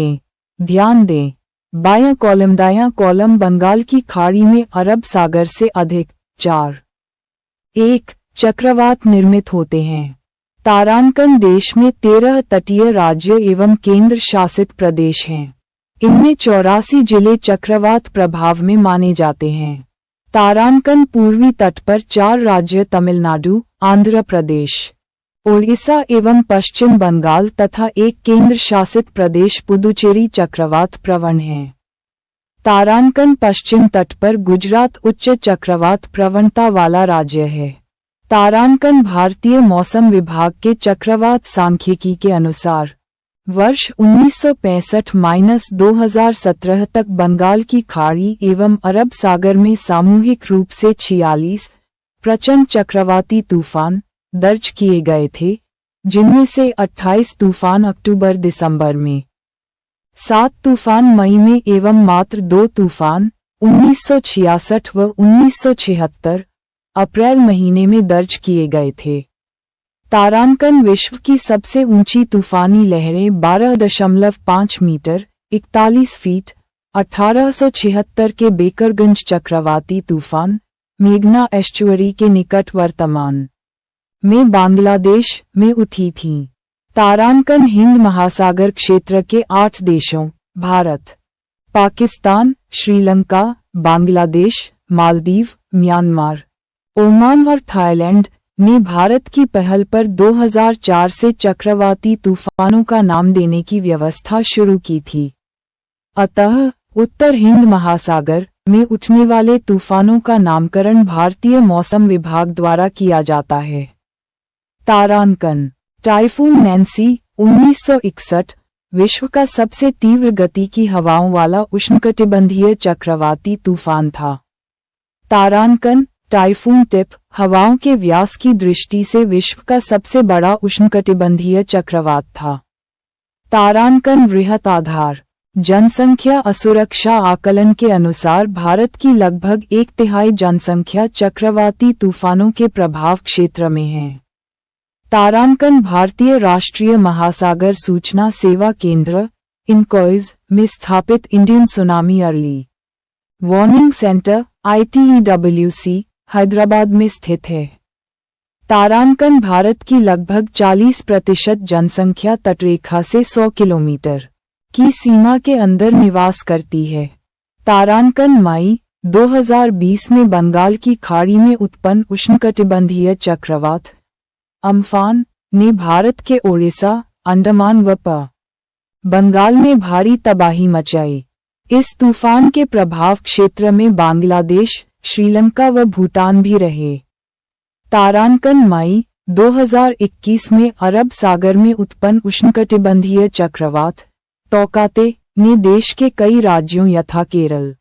दें। बायां कॉलम दायां कॉलम बंगाल की खाड़ी में अरब सागर से अधिक 4.1 चक्रवात निर्मित होते हैं। तारांकन देश में 13 तटीय राज्य एवं केंद्र शासित प्रदेश हैं। इनमें 84 जिले चक्रवात प्रभाव में माने जाते हैं। तारांकन पूर्वी तट पर 4 राज्य तमिलनाडु, आंध्र प्रदेश, ओडिशा एवं पश्चिम बंगाल तथा एक केंद्र शासित प्रदेश पुदुचेरी चक्रवात प्रवण हैं। तारांकन पश्चिम तट पर गुजरात उच्च चक्रवात प्रवणता वाला राज्य है। तारांकन भारतीय मौसम विभाग के चक्रवात सांख्यिकी के अनुसार वर्ष 1965-2017 तक बंगाल की खाड़ी एवं अरब सागर में सामूहिक रूप से 46 प्रचंड चक्रवाती तूफान दर्ज किए गए थे, जिनमें से 28 तूफान अक्टूबर-दिसंबर में, 7 तूफान मई में एवं मात्र 2 तूफान 1966 व 1976 अप्रैल महीने में दर्ज किए गए थे। तारांकन विश्व की सबसे ऊंची तूफानी लहरें 12.5 मीटर 41 फीट 1876 के बेकरगंज चक्रवाती तूफान मेघना एस्चुअरी के निकट वर्तमान में बांग्लादेश में उठी थी। तारांकन हिंद महासागर क्षेत्र के 8 देशों भारत, पाकिस्तान, श्रीलंका, बांग्लादेश, मालदीव, म्यांमार, ओमान और थाईलैंड ने भारत की पहल पर 2004 से चक्रवाती तूफानों का नाम देने की व्यवस्था शुरू की थी। अतः उत्तर हिंद महासागर में उठने वाले तूफानों का नामकरण भारतीय मौसम विभाग द्वारा किया जाता है। तारांकन टाइफून नैन्सी 1961 विश्व का सबसे तीव्र गति की हवाओं वाला उष्णकटिबंधीय चक्रवाती तूफान था। तारांकन टाइफून टिप हवाओं के व्यास की दृष्टि से विश्व का सबसे बड़ा उष्णकटिबंधीय चक्रवात था। तारांकन वृहत आधार जनसंख्या असुरक्षा आकलन के अनुसार भारत की लगभग 1/3 जनसंख्या चक्रवाती तूफानों के प्रभाव क्षेत्र में है। तारांकन भारतीय राष्ट्रीय महासागर सूचना सेवा केंद्र इनकॉइज में स्थापित Indian tsunami early warning centre ITEWC Hyderabad में स्थित है। तारांकन भारत की लगभग 40% जनसंख्या तटरेखा से 100 किलोमीटर की सीमा के अंदर निवास करती है। तारांकन मई 2020 में बंगाल की खाड़ी में उत्पन्न उष्णकटिबंधीय चक्रवात अम्फान ने भारत के ओडिशा, अंडमान व बंगाल में भारी तबाही मचाई। इस तूफान के प्रभाव क्षेत्र में बांग्लादेश, श्रीलंका व भूटान भी रहे। तारांकन मई 2021 में अरब सागर में उत्पन्न उष्णकटिबंधीय चक्रवात तौकाते ने देश के कई राज्यों यथा केरल,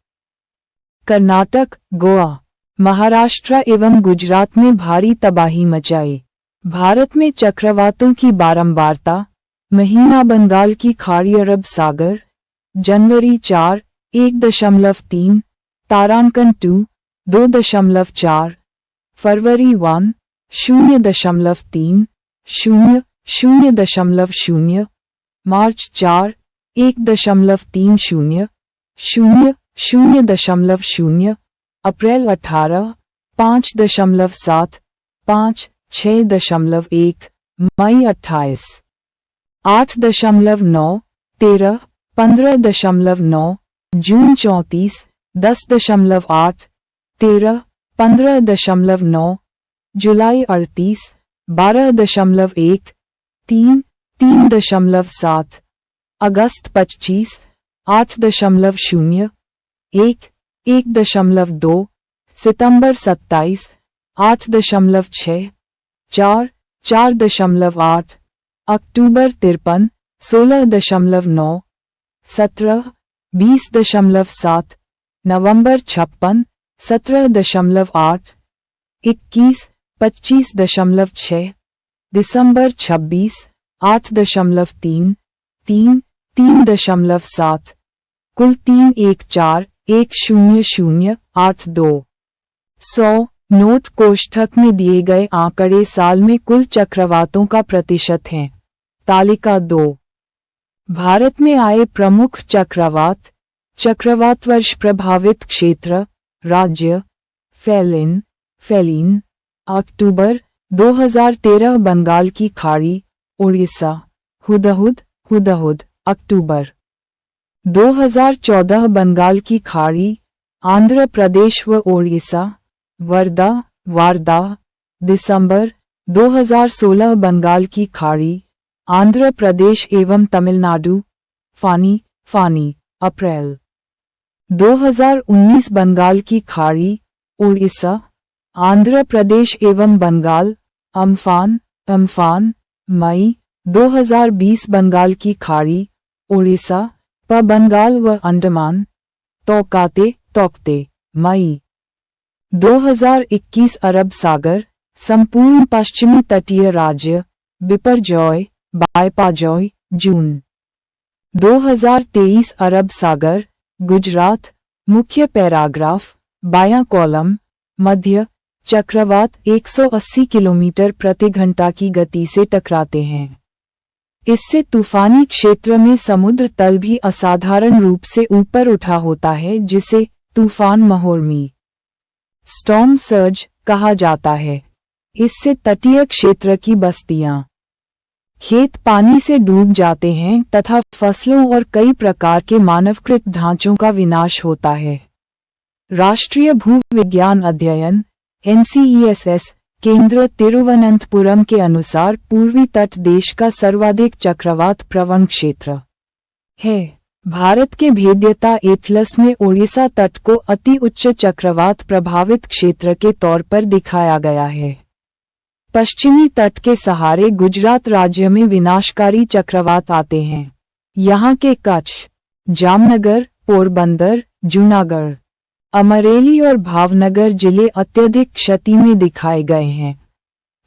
कर्नाटक, गोवा, महाराष्ट्र एवं गुजरात में भारी तबाही मचाई। भारत में चक्रवातों की बारंबारता महीना बंगाल की खाड़ी अरब सागर जनवरी 4 1.3 तारांकन 2 2.4 फरवरी 1 0.3 0 मार्च 4 1.30 0 अप्रैल 18 5.7 5 6.1 मई 28 8.9 13 15.9 जून 34 10.8 13 15.9 जुलाई 38 12.1 3 3.7 अगस्त 25 8.0 1 1.2 सितंबर 27 8.6 4 4.8 अक्टूबर 53 16.9 17 20.7 नवंबर 56 17.8 21 25.6 दिसंबर 26 8.3 3 3.7 कुल 3141082 100 नोट कोष्ठक में दिए गए आंकड़े साल में कुल चक्रवातों का प्रतिशत हैं। तालिका 2 भारत में आए प्रमुख चक्रवात चक्रवात वर्ष प्रभावित क्षेत्र राज्य फैलिन अक्टूबर 2013 बंगाल की खाड़ी उड़ीसा हुदहुद अक्टूबर 2014 बंगाल की खाड़ी आंध्र प्रदेश व ओडिशा वारदा दिसंबर 2016 बंगाल की खाड़ी आंध्र प्रदेश एवं तमिलनाडु फानी अप्रैल 2019 बंगाल की खाड़ी उड़ीसा आंध्र प्रदेश एवं बंगाल अम्फान मई 2020 बंगाल की खाड़ी उड़ीसा बंगाल व अंडमान तौकते मई 2021 अरब सागर संपूर्ण पश्चिमी तटीय राज्य बिपरजॉय बायपाजॉय जून 2023 अरब सागर गुजरात मुख्य पैराग्राफ बायां कॉलम मध्य चक्रवात 180 किलोमीटर प्रति घंटा की गति से टकराते हैं। इससे तूफानी क्षेत्र में समुद्र तल भी असाधारण रूप से ऊपर उठा होता है, जिसे तूफान महोर्मी स्टॉर्म सर्ज कहा जाता है। इससे तटीय क्षेत्र की बस्तियां, खेत पानी से डूब जाते हैं तथा फसलों और कई प्रकार के मानवकृत ढांचों का विनाश होता है। राष्ट्रीय भू विज्ञान अध्ययन NCESS केंद्र तिरुवनंतपुरम के अनुसार पूर्वी तट देश का सर्वाधिक चक्रवात प्रवण क्षेत्र है। भारत के भेद्यता एटलस में ओडिशा तट को अति उच्च चक्रवात प्रभावित क्षेत्र के तौर पर दिखाया गया है। पश्चिमी तट के सहारे गुजरात राज्य में विनाशकारी चक्रवात आते हैं। यहाँ के कच्छ, जामनगर, पोरबंदर, जूनागढ़, अमरेली और भावनगर जिले अत्यधिक क्षति में दिखाए गए हैं।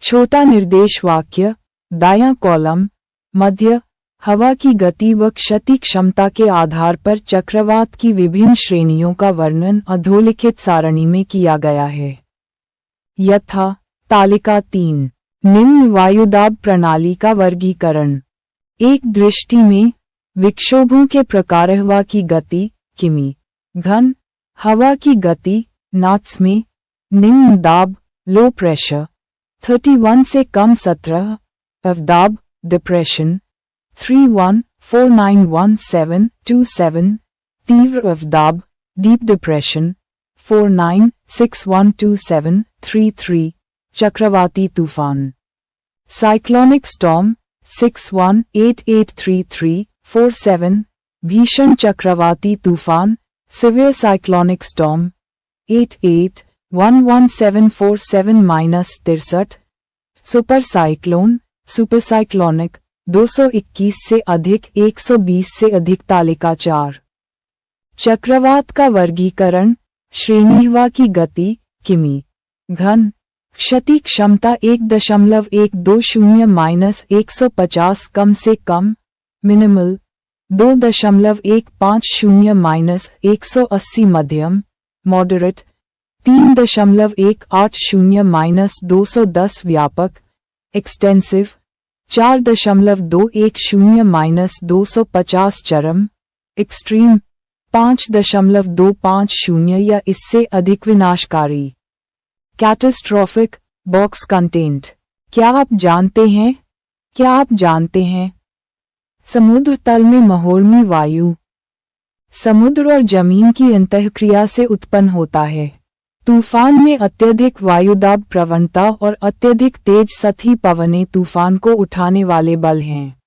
छोटा निर्देश वाक्य, दायां कॉलम, मध्य, हवा की गति व क्षति क्षमता के आधार पर चक्रवात की विभिन्न श्रेणियों का वर्णन अधोलिखित सारणी में किया गया है। यथा तालिका 3, निम्न वायुदाब प्रणाली का वर्गीकरण। एक दृष्टि में विक्षोभों के प्रकार हवा की गति किमी, घन हवा की गति नॉट्स में, निम्न दाब लो प्रेशर 31 से कम 17, अवदाब डिप्रेशन 31491727, तीव्र अवदाब डीप डिप्रेशन 49612733, चक्रवाती तूफान साइक्लोनिक स्टॉर्म 61883347, भीषण चक्रवाती तूफान severe cyclonic storm 88114747-63, super cyclone supercyclonic 221 से अधिक 120 से अधिक। तालिका 4, चक्रवात का वर्गीकरण। श्रेणी हवा की गति किमी, घन क्षति क्षमता 1.120-150 कम से कम, मिनिमल 2.150-180 मध्यम, मॉडरेट 3.180-210 व्यापक, एक्सटेंसिव 4.210-250 चरम, एक्सट्रीम 5.250 या इससे अधिक विनाशकारी। Catastrophic box content. क्या आप जानते हैं समुद्र तल में महोर्मी वायु समुद्र और जमीन की अंतःक्रिया से उत्पन्न होता है। तूफान में अत्यधिक वायुदाब प्रवणता और अत्यधिक तेज सतही पवनें तूफान को उठाने वाले बल हैं।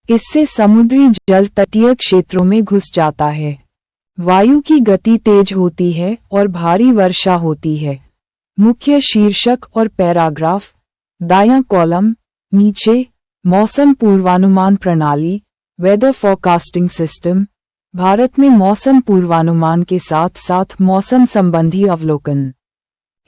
इससे समुद्री जल तटीय क्षेत्रों में घुस जाता है। वायु की गति तेज होती है और भारी वर्षा होती है। मुख्य शीर्षक और पैराग्राफ। दायां कॉलम, नीचे, मौसम पूर्वानुमान प्रणाली, वेदर फोरकास्टिंग सिस्टम, भारत में मौसम पूर्वानुमान के साथ साथ मौसम संबंधी अवलोकन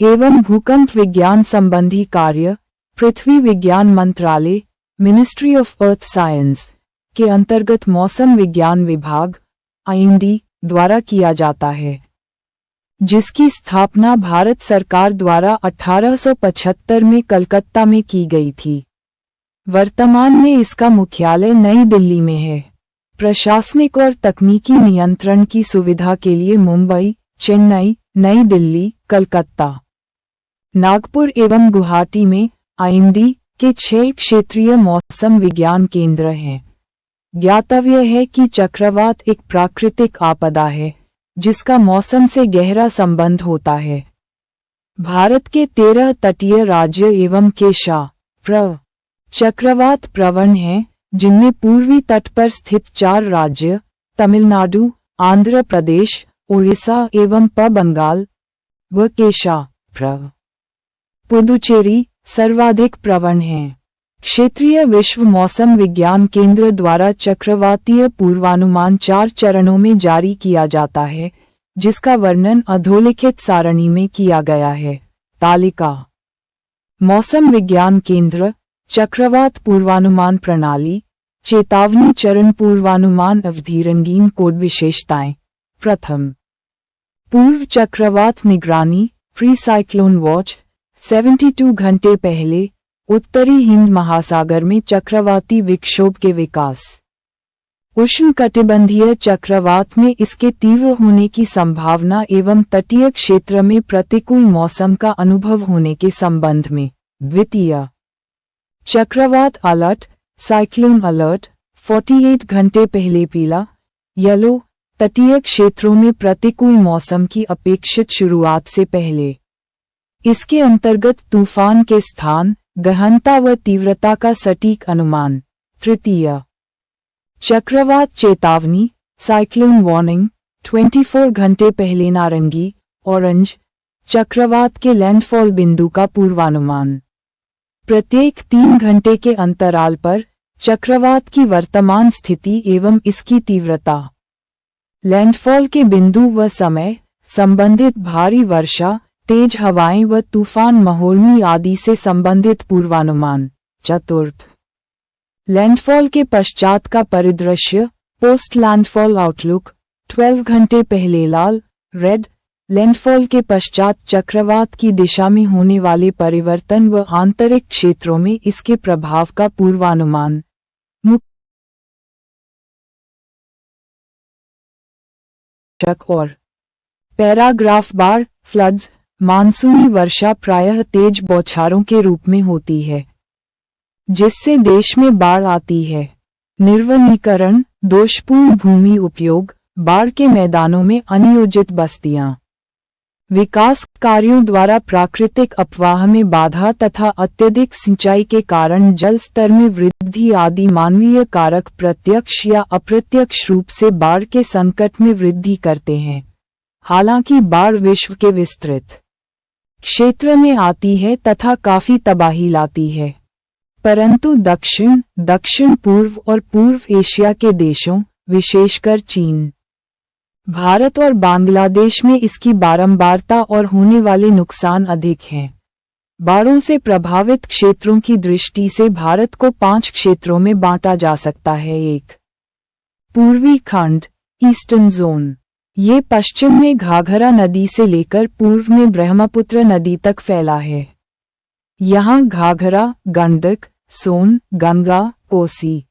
एवं भूकंप विज्ञान संबंधी कार्य पृथ्वी विज्ञान मंत्रालय, मिनिस्ट्री ऑफ अर्थ साइंस के अंतर्गत मौसम विज्ञान विभाग IMD द्वारा किया जाता है, जिसकी स्थापना भारत सरकार द्वारा 1875 में कलकत्ता में की गई थी। वर्तमान में इसका मुख्यालय नई दिल्ली में है। प्रशासनिक और तकनीकी नियंत्रण की सुविधा के लिए मुंबई, चेन्नई, नई दिल्ली, कलकत्ता, नागपुर एवं गुवाहाटी में IMD के 6 क्षेत्रीय मौसम विज्ञान केंद्र हैं। ज्ञातव्य है कि चक्रवात एक प्राकृतिक आपदा है जिसका मौसम से गहरा संबंध होता है। भारत के 13 तटीय राज्य एवं केशा चक्रवात प्रवण हैं, जिनमें पूर्वी तट पर स्थित 4 राज्य तमिलनाडु, आंध्र प्रदेश, उड़ीसा एवं बंगाल व केशा पुदुचेरी सर्वाधिक प्रवण हैं। क्षेत्रीय विश्व मौसम विज्ञान केंद्र द्वारा चक्रवातीय पूर्वानुमान 4 चरणों में जारी किया जाता है, जिसका वर्णन अधोलिखित सारणी में किया गया है। तालिका। मौसम विज्ञान केंद्र, चक्रवात पूर्वानुमान प्रणाली, चेतावनी चरण पूर्वानुमान अवधि रंगीन कोड विशेषताएं। प्रथम, पूर्व चक्रवात निगरानी प्री साइक्लोन वॉच। 72 घंटे पहले उत्तरी हिंद महासागर में चक्रवाती विक्षोभ के विकास। उष्णकटिबंधीय चक्रवात में इसके तीव्र होने की संभावना एवं तटीय क्षेत्र में प्रतिकूल मौसम का अनुभव होने के संबंध में। द्वितीय, चक्रवात अलर्ट साइक्लोन अलर्ट 48 घंटे पहले पीला येलो तटीय क्षेत्रों में प्रतिकूल मौसम की अपेक्षित शुरुआत से पहले। इसके अंतर्गत तूफान के स्थान, गहनता व तीव्रता का सटीक अनुमान। तृतीय, चक्रवात चेतावनी साइक्लोन वार्निंग 24 घंटे पहले नारंगी ऑरेंज चक्रवात के लैंडफॉल बिंदु का पूर्वानुमान। प्रत्येक 3 घंटे के अंतराल पर चक्रवात की वर्तमान स्थिति एवं इसकी तीव्रता, लैंडफॉल के बिंदु व समय, संबंधित भारी वर्षा, तेज हवाएं व तूफान महोर्मी आदि से संबंधित पूर्वानुमान। चतुर्थ, लैंडफॉल के पश्चात का परिदृश्य, पोस्ट लैंडफॉल आउटलुक, 12 घंटे पहले लाल, रेड, लैंडफॉल के पश्चात चक्रवात की दिशा में होने वाले परिवर्तन व आंतरिक क्षेत्रों में इसके प्रभाव का पूर्वानुमान। और पैराग्राफ बार, फ्लड्स, मानसूनी वर्षा प्रायः तेज बौछारों के रूप में होती है, जिससे देश में बाढ़ आती है। निर्वनीकरण, दोषपूर्ण भूमि उपयोग, बाढ़ के मैदानों में अनियोजित बस्तियां, विकास कार्यों द्वारा प्राकृतिक अपवाह में बाधा तथा अत्यधिक सिंचाई के कारण जल स्तर में वृद्धि आदि मानवीय कारक प्रत्यक्ष या अप्रत्यक्ष रूप से बाढ़ के संकट में वृद्धि करते हैं। हालांकि बाढ़ विश्व के विस्तृत क्षेत्र में आती है तथा काफी तबाही लाती है, परंतु दक्षिण पूर्व और पूर्व एशिया के देशों, विशेषकर चीन, भारत और बांग्लादेश में इसकी बारंबारता और होने वाले नुकसान अधिक हैं। बाढ़ों से प्रभावित क्षेत्रों की दृष्टि से भारत को 5 क्षेत्रों में बांटा जा सकता है। 1. पूर्वी खंड, ईस्टर्न जोन। ये पश्चिम में घाघरा नदी से लेकर पूर्व में ब्रह्मपुत्र नदी तक फैला है। यहाँ घाघरा, गंडक, सोन, गंगा, कोसी,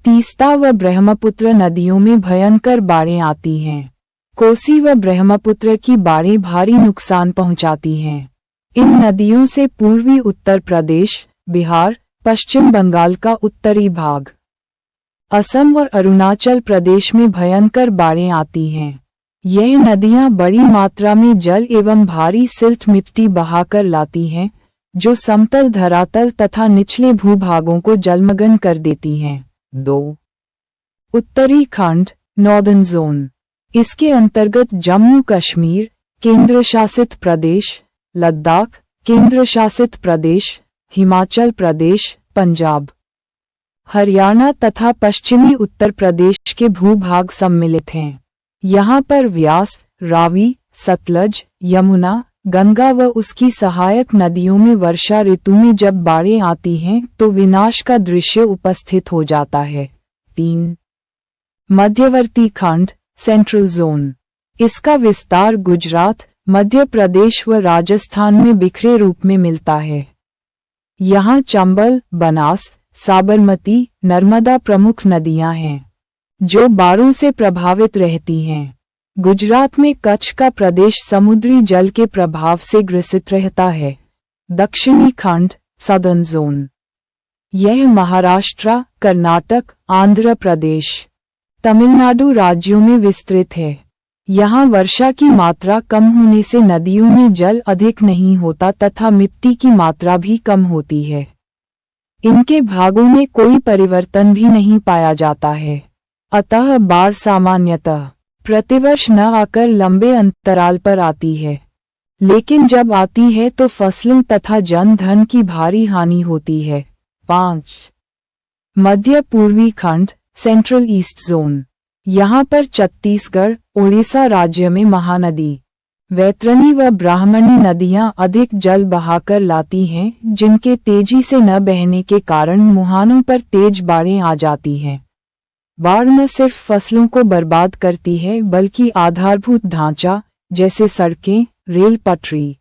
तीस्ता व ब्रह्मपुत्र नदियों में भयंकर बाढ़ें आती हैं। कोसी व ब्रह्मपुत्र की बाढ़ें भारी नुकसान पहुंचाती हैं। इन नदियों से पूर्वी उत्तर प्रदेश, बिहार, पश्चिम बंगाल का उत्तरी भाग, असम और अरुणाचल प्रदेश में भयंकर बाढ़ें आती हैं। यह नदियां बड़ी मात्रा में जल एवं भारी सिल्ट मिट्टी बहाकर लाती हैं, जो समतल धरातल तथा निचले भूभागों को जलमग्न कर देती हैं। 2. उत्तरी खंड, नॉर्दर्न जोन। इसके अंतर्गत जम्मू कश्मीर, केंद्र शासित प्रदेश, लद्दाख, केंद्र शासित प्रदेश, हिमाचल प्रदेश, पंजाब, हरियाणा तथा पश्चिमी उत्तर प्रदेश के भूभाग सम्मिलित हैं। यहाँ पर व्यास, रावी, सतलज, यमुना, गंगा व उसकी सहायक नदियों में वर्षा ऋतु में जब बाढ़ें आती हैं तो विनाश का दृश्य उपस्थित हो जाता है। 3. मध्यवर्ती खंड, सेंट्रल जोन। इसका विस्तार गुजरात, मध्य प्रदेश व राजस्थान में बिखरे रूप में मिलता है। यहाँ चंबल, बनास, साबरमती, नर्मदा प्रमुख नदियां हैं, जो बाढ़ों से प्रभावित रहती हैं। गुजरात में कच्छ का प्रदेश समुद्री जल के प्रभाव से ग्रसित रहता है। दक्षिणी खंड, सदर्न जोन। यह महाराष्ट्र, कर्नाटक, आंध्र प्रदेश, तमिलनाडु राज्यों में विस्तृत है। यहाँ वर्षा की मात्रा कम होने से नदियों में जल अधिक नहीं होता तथा मिट्टी की मात्रा भी कम होती है। इनके भागों में कोई परिवर्तन भी नहीं पाया जाता है। अतः बाढ़ सामान्यतः प्रतिवर्ष न आकर लंबे अंतराल पर आती है, लेकिन जब आती है तो फसलों तथा जन धन की भारी हानि होती है। 5. मध्य पूर्वी खंड, सेंट्रल ईस्ट जोन। यहाँ पर छत्तीसगढ़, ओडिशा राज्य में महानदी, वैतरणी व ब्राह्मणी नदियां अधिक जल बहाकर लाती हैं, जिनके तेजी से न बहने के कारण मुहानों पर तेज बाढ़ें आ जाती हैं। बाढ़ न सिर्फ फसलों को बर्बाद करती है बल्कि आधारभूत ढांचा जैसे सड़कें, रेल पटरी,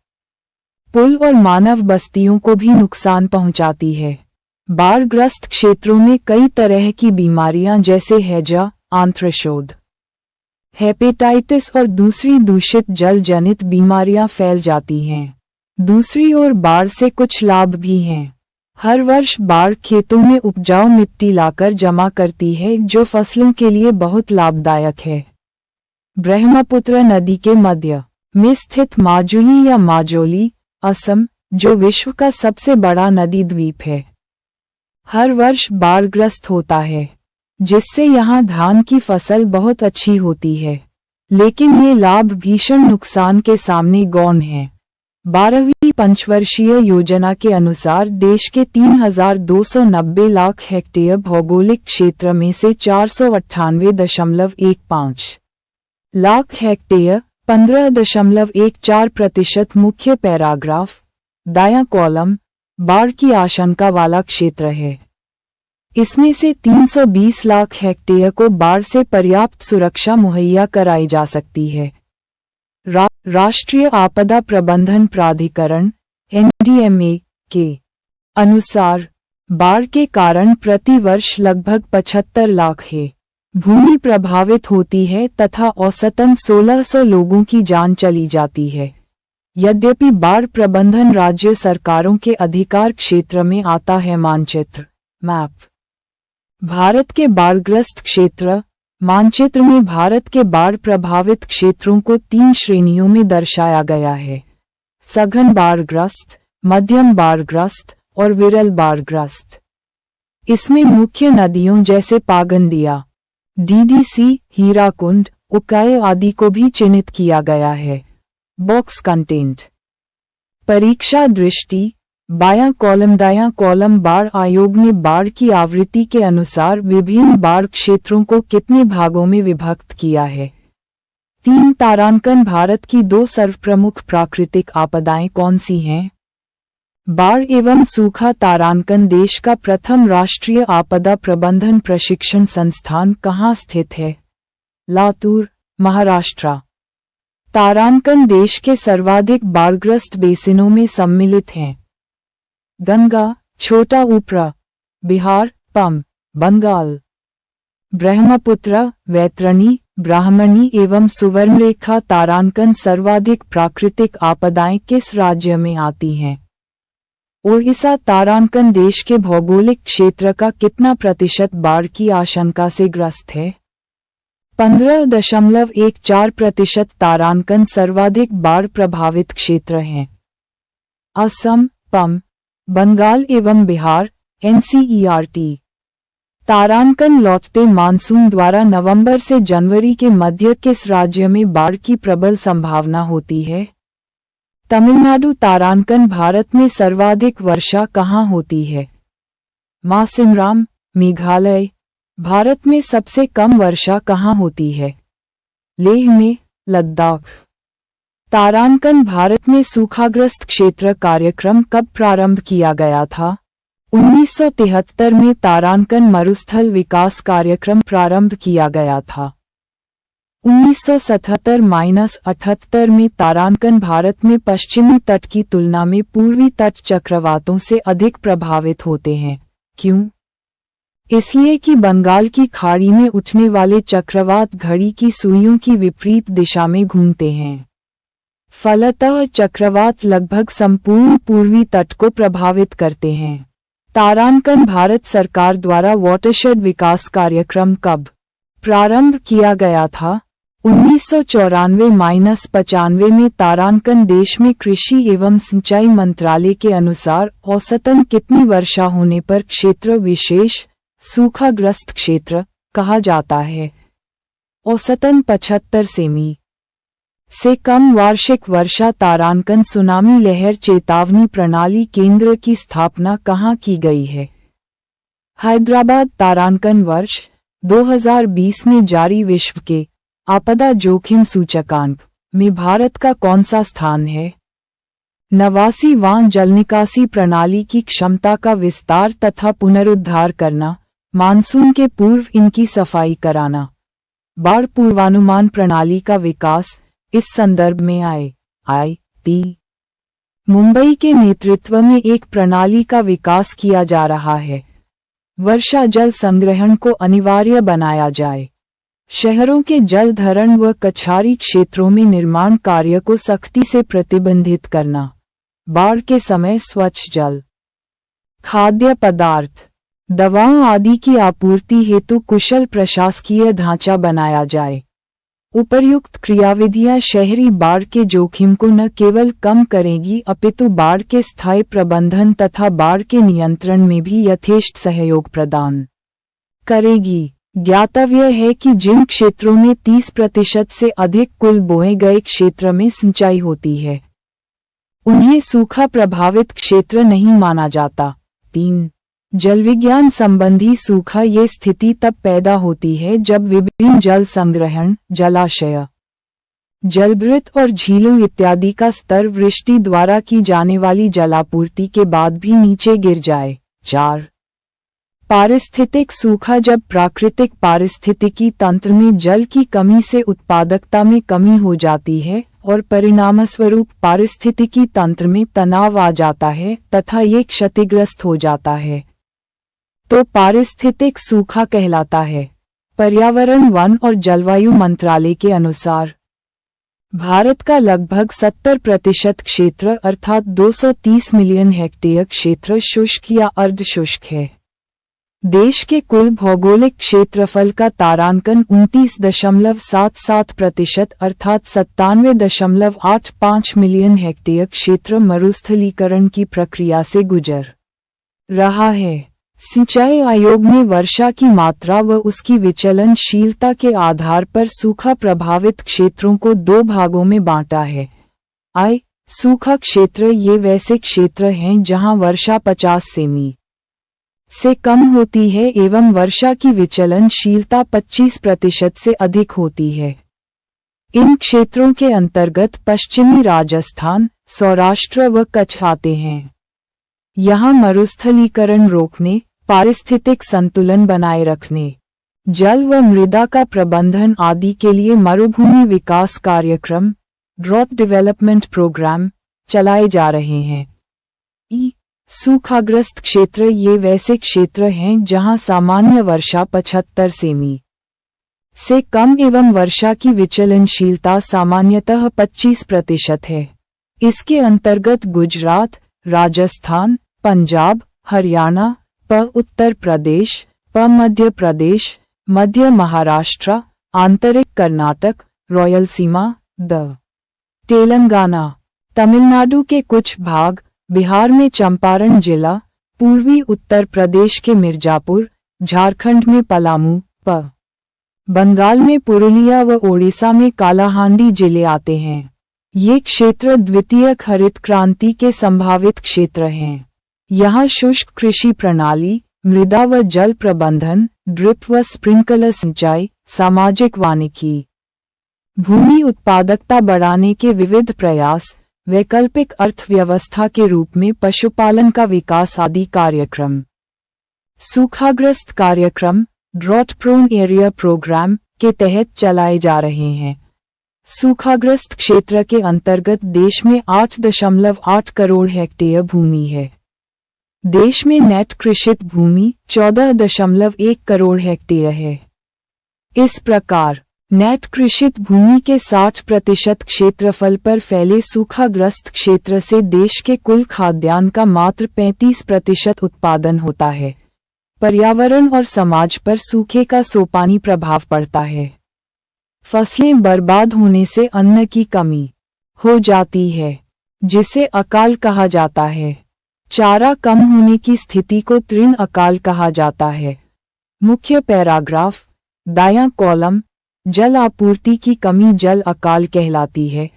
पुल और मानव बस्तियों को भी नुकसान पहुंचाती है। बाढ़ग्रस्त क्षेत्रों में कई तरह की बीमारियां जैसे हैजा, आंत्रशोथ, हेपेटाइटिस और दूसरी दूषित जल जनित बीमारियां फैल जाती हैं। दूसरी ओर बाढ़ से कुछ लाभ भी हैं। हर वर्ष बाढ़ खेतों में उपजाऊ मिट्टी लाकर जमा करती है, जो फसलों के लिए बहुत लाभदायक है। ब्रह्मपुत्र नदी के मध्य में स्थित माजुली या माजोली, असम, जो विश्व का सबसे बड़ा नदी द्वीप है, हर वर्ष बाढ़ग्रस्त होता है, जिससे यहाँ धान की फसल बहुत अच्छी होती है, लेकिन ये लाभ भीषण नुकसान के सामने गौण हैं। 12वीं पंचवर्षीय योजना के अनुसार देश के 3,290 लाख हेक्टेयर भौगोलिक क्षेत्र में से 498.15 लाख हेक्टेयर 15.14% मुख्य पैराग्राफ दायां कॉलम बाढ़ की आशंका वाला क्षेत्र है। इसमें से 320 लाख हेक्टेयर को बाढ़ से पर्याप्त सुरक्षा मुहैया कराई जा सकती है। राष्ट्रीय आपदा प्रबंधन प्राधिकरण (NDMA) के अनुसार बाढ़ के कारण प्रति वर्ष लगभग 75 लाख है भूमि प्रभावित होती है तथा औसतन 1600 लोगों की जान चली जाती है। यद्यपि बाढ़ प्रबंधन राज्य सरकारों के अधिकार क्षेत्र में आता है। मानचित्र मैप भारत के बाढ़ग्रस्त क्षेत्र मानचित्र में भारत के बाढ़ प्रभावित क्षेत्रों को 3 श्रेणियों में दर्शाया गया है: सघन बाढ़ग्रस्त, मध्यम बाढ़ग्रस्त और विरल बाढ़ग्रस्त। इसमें मुख्य नदियों जैसे पागंदिया, DDC, हीराकुंड, उकाई आदि को भी चिन्हित किया गया है। बॉक्स कंटेंट परीक्षा दृष्टि बायां कॉलम दायां कॉलम बाढ़ आयोग ने बाढ़ की आवृत्ति के अनुसार विभिन्न बाढ़ क्षेत्रों को कितने भागों में विभक्त किया है? 3 तारांकन भारत की 2 सर्वप्रमुख प्राकृतिक आपदाएं कौन सी हैं? बाढ़ एवं सूखा तारांकन देश का प्रथम राष्ट्रीय आपदा प्रबंधन प्रशिक्षण संस्थान कहाँ स्थित है? लातूर, महाराष्ट्र। तारांकन देश के सर्वाधिक बाढ़ग्रस्त बेसिनों में सम्मिलित हैं: गंगा, छोटा उपरा, बिहार, बंगाल, ब्रह्मपुत्र, वैतरणी, ब्राह्मणी एवं सुवर्णरेखा। तारांकन सर्वाधिक प्राकृतिक आपदाएं किस राज्य में आती हैं? ओडिशा। तारांकन देश के भौगोलिक क्षेत्र का कितना प्रतिशत बाढ़ की आशंका से ग्रस्त है? 15.14%। तारांकन सर्वाधिक बाढ़ प्रभावित क्षेत्र हैं: असम, बंगाल एवं बिहार, NCERT। तारांकन लौटते मानसून द्वारा नवंबर से जनवरी के मध्य किस राज्य में बाढ़ की प्रबल संभावना होती है? तमिलनाडु। तारांकन भारत में सर्वाधिक वर्षा कहाँ होती है? मासिमराम, मेघालय। भारत में सबसे कम वर्षा कहाँ होती है? लेह में, लद्दाख। तारांकन भारत में सूखाग्रस्त क्षेत्र कार्यक्रम कब प्रारंभ किया गया था? 1973 में तारांकन मरुस्थल विकास कार्यक्रम प्रारंभ किया गया था। 1977-78 में तारांकन भारत में पश्चिमी तट की तुलना में पूर्वी तट चक्रवातों से अधिक प्रभावित होते हैं। क्यों? इसलिए कि बंगाल की खाड़ी में उठने वाले चक्रवात घड़ी की सुइयों की विपरीत दिशा में घूमते हैं। फलतः चक्रवात लगभग संपूर्ण पूर्वी तट को प्रभावित करते हैं। तारांकन भारत सरकार द्वारा वाटरशेड विकास कार्यक्रम कब प्रारंभ किया गया था? 1994-95 में। तारांकन देश में कृषि एवं सिंचाई मंत्रालय के अनुसार औसतन कितनी वर्षा होने पर क्षेत्र विशेष सूखाग्रस्त क्षेत्र कहा जाता है? औसतन 75 सेमी से कम वार्षिक वर्षा। तारांकन सुनामी लहर चेतावनी प्रणाली केंद्र की स्थापना कहाँ की गई है? हैदराबाद। तारांकन वर्ष 2020 में जारी विश्व के आपदा जोखिम सूचकांक में भारत का कौन सा स्थान है? 89वां। जल निकासी प्रणाली की क्षमता का विस्तार तथा पुनरुद्धार करना, मानसून के पूर्व इनकी सफाई कराना, बाढ़ पूर्वानुमान प्रणाली का विकास। इस संदर्भ में IIT मुंबई के नेतृत्व में एक प्रणाली का विकास किया जा रहा है। वर्षा जल संग्रहण को अनिवार्य बनाया जाए। शहरों के जल धरण व कछारी क्षेत्रों में निर्माण कार्य को सख्ती से प्रतिबंधित करना। बाढ़ के समय स्वच्छ जल, खाद्य पदार्थ, दवाओं आदि की आपूर्ति हेतु कुशल प्रशासकीय ढांचा बनाया जाए। उपर्युक्त क्रियाविधियां शहरी बाढ़ के जोखिम को न केवल कम करेगी अपितु बाढ़ के स्थायी प्रबंधन तथा बाढ़ के नियंत्रण में भी यथेष्ट सहयोग प्रदान करेगी। ज्ञातव्य है कि जिन क्षेत्रों में 30% से अधिक कुल बोए गए क्षेत्र में सिंचाई होती है, उन्हें सूखा प्रभावित क्षेत्र नहीं माना जाता। 3. जलविज्ञान संबंधी सूखा ये स्थिति तब पैदा होती है जब विभिन्न जल संग्रहण, जलाशय, जलभृत और झीलों इत्यादि का स्तर वृष्टि द्वारा की जाने वाली जलापूर्ति के बाद भी नीचे गिर जाए। 4. पारिस्थितिक सूखा जब प्राकृतिक पारिस्थितिकी तंत्र में जल की कमी से उत्पादकता में कमी हो जाती है और परिणामस्वरूप पारिस्थितिकी तंत्र में तनाव आ जाता है तथा ये क्षतिग्रस्त हो जाता है, तो पारिस्थितिक सूखा कहलाता है। पर्यावरण, वन और जलवायु मंत्रालय के अनुसार भारत का लगभग 70% क्षेत्र अर्थात 230 मिलियन हेक्टेयर क्षेत्र शुष्क या अर्धशुष्क है। देश के कुल भौगोलिक क्षेत्रफल का तारांकन 29.77% अर्थात 97.85 मिलियन हेक्टेयर क्षेत्र मरुस्थलीकरण की प्रक्रिया से गुजर रहा है। सिंचाई आयोग ने वर्षा की मात्रा व उसकी विचलनशीलता के आधार पर सूखा प्रभावित क्षेत्रों को 2 भागों में बांटा है। सूखा क्षेत्र ये वैसे क्षेत्र हैं जहां वर्षा 50 सेमी से कम होती है एवं वर्षा की विचलनशीलता 25% से अधिक होती है। इन क्षेत्रों के अंतर्गत पश्चिमी राजस्थान, सौराष्ट्र व कच्छ आते हैं। यहाँ मरुस्थलीकरण रोकने, पारिस्थितिक संतुलन बनाए रखने, जल व मृदा का प्रबंधन आदि के लिए मरुभूमि विकास कार्यक्रम, ड्रॉट डेवलपमेंट प्रोग्राम चलाए जा रहे हैं। सूखाग्रस्त क्षेत्र ये वैसे क्षेत्र हैं जहां सामान्य वर्षा 75 सेमी से कम एवं वर्षा की विचलनशीलता सामान्यतः 25% है। इसके अंतर्गत गुजरात, राजस्थान, पंजाब, हरियाणा, उत्तर प्रदेश, मध्य प्रदेश, मध्य महाराष्ट्र, आंतरिक कर्नाटक, रॉयलसीमा, तेलंगाना, तमिलनाडु के कुछ भाग, बिहार में चंपारण जिला, पूर्वी उत्तर प्रदेश के मिर्जापुर, झारखंड में पलामू, बंगाल में पुरुलिया व ओडिशा में कालाहांडी जिले आते हैं। ये क्षेत्र द्वितीय हरित क्रांति के संभावित क्षेत्र हैं। यहाँ शुष्क कृषि प्रणाली, मृदा व जल प्रबंधन, ड्रिप व स्प्रिंकलर सिंचाई, सामाजिक वानिकी, भूमि उत्पादकता बढ़ाने के विविध प्रयास, वैकल्पिक अर्थव्यवस्था के रूप में पशुपालन का विकास आदि कार्यक्रम सूखाग्रस्त कार्यक्रम, ड्रॉट प्रोन एरिया प्रोग्राम के तहत चलाए जा रहे हैं। सूखाग्रस्त क्षेत्र के अंतर्गत देश में 8.8 करोड़ हेक्टेयर भूमि है। देश में नेट कृषित भूमि 14.1 करोड़ हेक्टेयर है। इस प्रकार नेट कृषित भूमि के 60% क्षेत्रफल पर फैले सूखाग्रस्त क्षेत्र से देश के कुल खाद्यान्न का मात्र 35% उत्पादन होता है। पर्यावरण और समाज पर सूखे का सोपानी प्रभाव पड़ता है। फसलें बर्बाद होने से अन्न की कमी हो जाती है, जिसे अकाल कहा जाता है। चारा कम होने की स्थिति को तृण अकाल कहा जाता है। मुख्य पैराग्राफ, दायां कॉलम, जल आपूर्ति की कमी जल अकाल कहलाती है।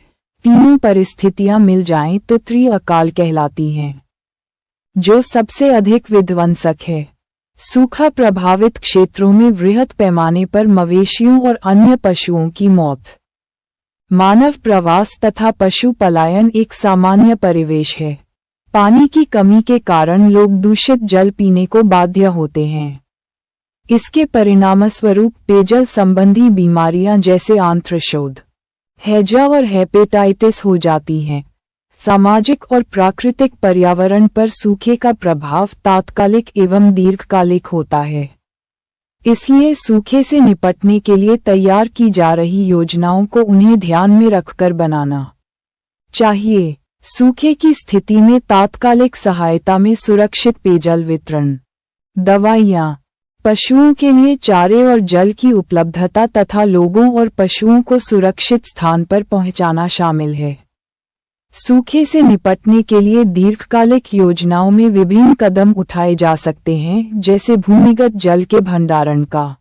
तीनों परिस्थितियां मिल जाएं तो त्रि अकाल कहलाती हैं, जो सबसे अधिक विध्वंसक है। सूखा प्रभावित क्षेत्रों में वृहद पैमाने पर मवेशियों और अन्य पशुओं की मौत, मानव प्रवास तथा पशु पलायन एक सामान्य परिवेश है। पानी की कमी के कारण लोग दूषित जल पीने को बाध्य होते हैं। इसके परिणामस्वरूप पेयजल संबंधी बीमारियां जैसे आंत्रशोथ, हैजा और हेपेटाइटिस हो जाती हैं। सामाजिक और प्राकृतिक पर्यावरण पर सूखे का प्रभाव तात्कालिक एवं दीर्घकालिक होता है। इसलिए सूखे से निपटने के लिए तैयार की जा रही योजनाओं को उन्हें ध्यान में रखकर बनाना चाहिए। सूखे की स्थिति में तात्कालिक सहायता में सुरक्षित पेयजल वितरण, दवाइयाँ, पशुओं के लिए चारे और जल की उपलब्धता तथा लोगों और पशुओं को सुरक्षित स्थान पर पहुंचाना शामिल है। सूखे से निपटने के लिए दीर्घकालिक योजनाओं में विभिन्न कदम उठाए जा सकते हैं, जैसे भूमिगत जल के भंडारण का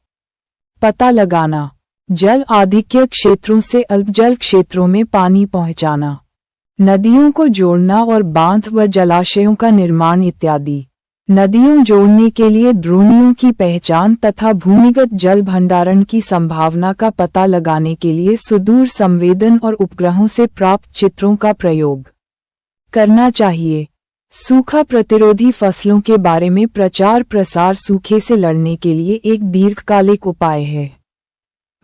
पता लगाना, जल आधिक्य क्षेत्रों से अल्पजल क्षेत्रों में पानी पहुंचाना, नदियों को जोड़ना और बांध व जलाशयों का निर्माण इत्यादि। नदियों जोड़ने के लिए द्रोणियों की पहचान तथा भूमिगत जल भंडारण की संभावना का पता लगाने के लिए सुदूर संवेदन और उपग्रहों से प्राप्त चित्रों का प्रयोग करना चाहिए। सूखा प्रतिरोधी फसलों के बारे में प्रचार प्रसार सूखे से लड़ने के लिए एक दीर्घकालिक उपाय है।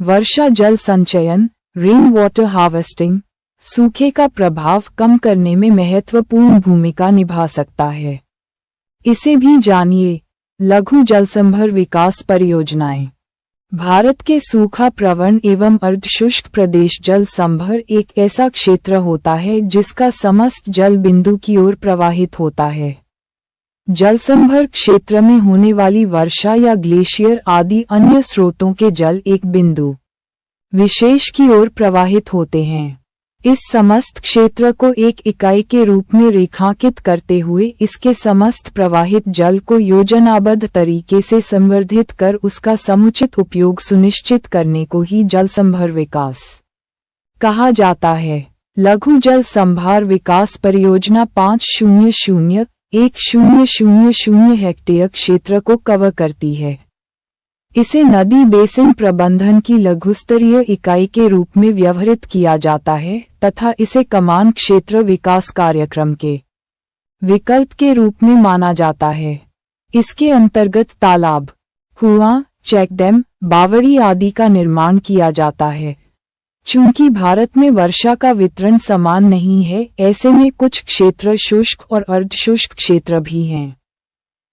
वर्षा जल संचयन, रेन वाटर हार्वेस्टिंग, सूखे का प्रभाव कम करने में महत्वपूर्ण भूमिका निभा सकता है। इसे भी जानिए। लघु जलसंभर विकास परियोजनाएं। भारत के सूखा प्रवण एवं अर्धशुष्क प्रदेश जल संभर एक ऐसा क्षेत्र होता है जिसका समस्त जल बिंदु की ओर प्रवाहित होता है। जलसंभर क्षेत्र में होने वाली वर्षा या ग्लेशियर आदि अन्य स्रोतों के जल एक बिंदु विशेष की ओर प्रवाहित होते हैं। इस समस्त क्षेत्र को एक इकाई के रूप में रेखांकित करते हुए इसके समस्त प्रवाहित जल को योजनाबद्ध तरीके से संवर्धित कर उसका समुचित उपयोग सुनिश्चित करने को ही जलसंभर विकास कहा जाता है। लघु जल संभार विकास परियोजना 500,1000 हेक्टेयर क्षेत्र को कवर करती है। इसे नदी बेसिन प्रबंधन की लघुस्तरीय इकाई के रूप में व्यवहृत किया जाता है तथा इसे कमान क्षेत्र विकास कार्यक्रम के विकल्प के रूप में माना जाता है। इसके अंतर्गत तालाब, कुआं, चेकडैम, बावड़ी आदि का निर्माण किया जाता है। चूंकि भारत में वर्षा का वितरण समान नहीं है, ऐसे में कुछ क्षेत्र शुष्क और अर्धशुष्क क्षेत्र भी हैं।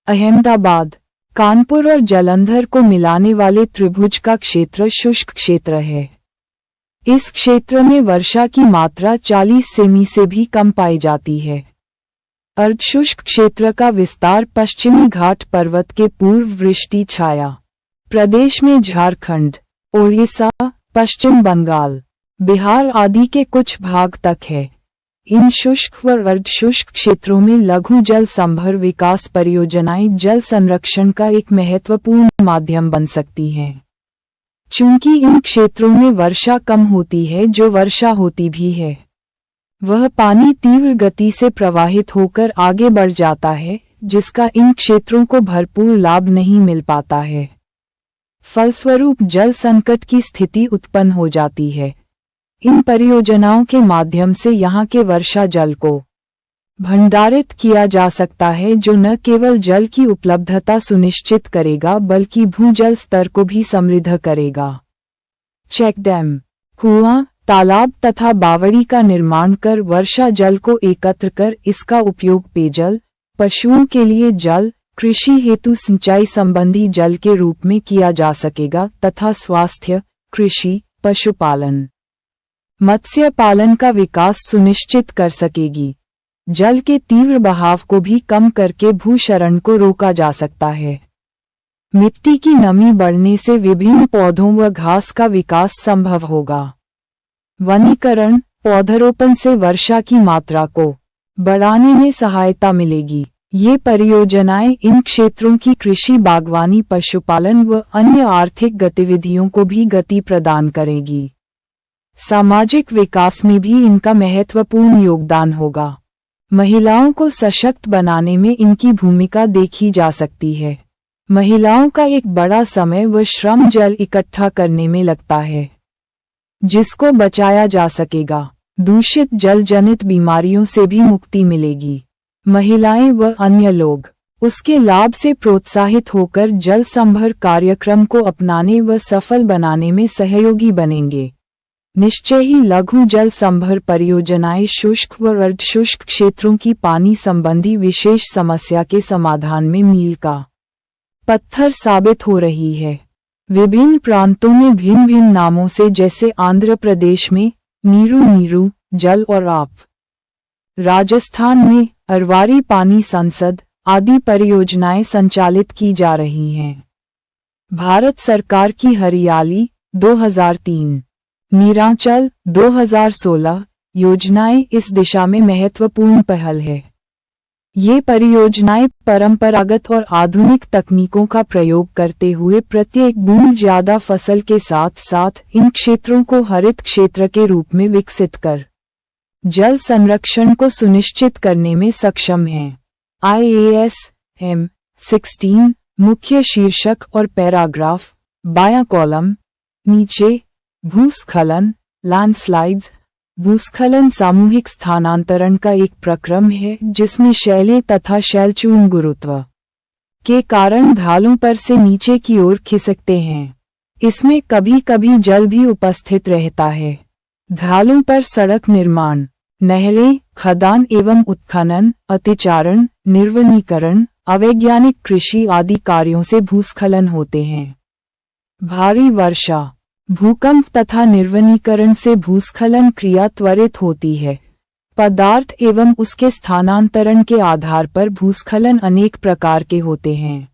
अहमदाबाद, कानपुर और जालंधर को मिलाने वाले त्रिभुज का क्षेत्र शुष्क क्षेत्र है। इस क्षेत्र में वर्षा की मात्रा 40 सेमी से भी कम पाई जाती है। अर्धशुष्क क्षेत्र का विस्तार पश्चिमी घाट पर्वत के पूर्व वृष्टि छाया प्रदेश में झारखंड, ओडिशा, पश्चिम बंगाल, बिहार आदि के कुछ भाग तक है। इन शुष्क व अर्धशुष्क क्षेत्रों में लघु जल संभर विकास परियोजनाएं जल संरक्षण का एक महत्वपूर्ण माध्यम बन सकती हैं। चूंकि इन क्षेत्रों में वर्षा कम होती है, जो वर्षा होती भी है, वह पानी तीव्र गति से प्रवाहित होकर आगे बढ़ जाता है, जिसका इन क्षेत्रों को भरपूर लाभ नहीं मिल पाता है। फलस्वरूप जल संकट की स्थिति उत्पन्न हो जाती है। इन परियोजनाओं के माध्यम से यहाँ के वर्षा जल को भंडारित किया जा सकता है, जो न केवल जल की उपलब्धता सुनिश्चित करेगा बल्कि भूजल स्तर को भी समृद्ध करेगा। चेकडैम, कुआं, तालाब तथा बावड़ी का निर्माण कर वर्षा जल को एकत्र कर इसका उपयोग पेयजल, पशुओं के लिए जल, कृषि हेतु सिंचाई संबंधी जल के रूप में किया जा सकेगा तथा स्वास्थ्य, कृषि, पशुपालन, मत्स्य पालन का विकास सुनिश्चित कर सकेगी। जल के तीव्र बहाव को भी कम करके भूक्षरण को रोका जा सकता है। मिट्टी की नमी बढ़ने से विभिन्न पौधों व घास का विकास संभव होगा। वनीकरण, पौधरोपण से वर्षा की मात्रा को बढ़ाने में सहायता मिलेगी। ये परियोजनाएं इन क्षेत्रों की कृषि, बागवानी, पशुपालन व अन्य आर्थिक गतिविधियों को भी गति प्रदान करेगी। सामाजिक विकास में भी इनका महत्वपूर्ण योगदान होगा। महिलाओं को सशक्त बनाने में इनकी भूमिका देखी जा सकती है। महिलाओं का एक बड़ा समय व श्रम जल इकट्ठा करने में लगता है, जिसको बचाया जा सकेगा। दूषित जल जनित बीमारियों से भी मुक्ति मिलेगी। महिलाएं व अन्य लोग उसके लाभ से प्रोत्साहित होकर जल संभर कार्यक्रम को अपनाने व सफल बनाने में सहयोगी बनेंगे। निश्चय ही लघु जल संभर परियोजनाएं शुष्क व अर्धशुष्क क्षेत्रों की पानी संबंधी विशेष समस्या के समाधान में मील का पत्थर साबित हो रही है। विभिन्न प्रांतों में भिन्न भिन्न नामों से, जैसे आंध्र प्रदेश में नीरू नीरू जल और आप, राजस्थान में अरवारी पानी संसद आदि परियोजनाएं संचालित की जा रही हैं। भारत सरकार की हरियाली 2003, नीरांचल 2016 योजनाएं इस दिशा में महत्वपूर्ण पहल है। ये परियोजनाएं परंपरागत और आधुनिक तकनीकों का प्रयोग करते हुए प्रत्येक बूंद ज्यादा फसल के साथ साथ इन क्षेत्रों को हरित क्षेत्र के रूप में विकसित कर जल संरक्षण को सुनिश्चित करने में सक्षम हैं। IAS-M 16 मुख्य शीर्षक और पैराग्राफ। बायां कॉलम। नीचे। भूस्खलन, लैंडस्लाइड्स। भूस्खलन सामूहिक स्थानांतरण का एक प्रक्रम है जिसमें शैलें तथा शैलचूर्ण गुरुत्व के कारण ढालों पर से नीचे की ओर खिसकते हैं। इसमें कभी कभी जल भी उपस्थित रहता है। ढालों पर सड़क निर्माण, नहरें, खदान एवं उत्खनन, अतिचारण, निर्वनीकरण, अवैज्ञानिक कृषि आदि कार्यों से भूस्खलन होते हैं। भारी वर्षा, भूकंप तथा निर्वनीकरण से भूस्खलन क्रिया त्वरित होती है। पदार्थ एवं उसके स्थानांतरण के आधार पर भूस्खलन अनेक प्रकार के होते हैं,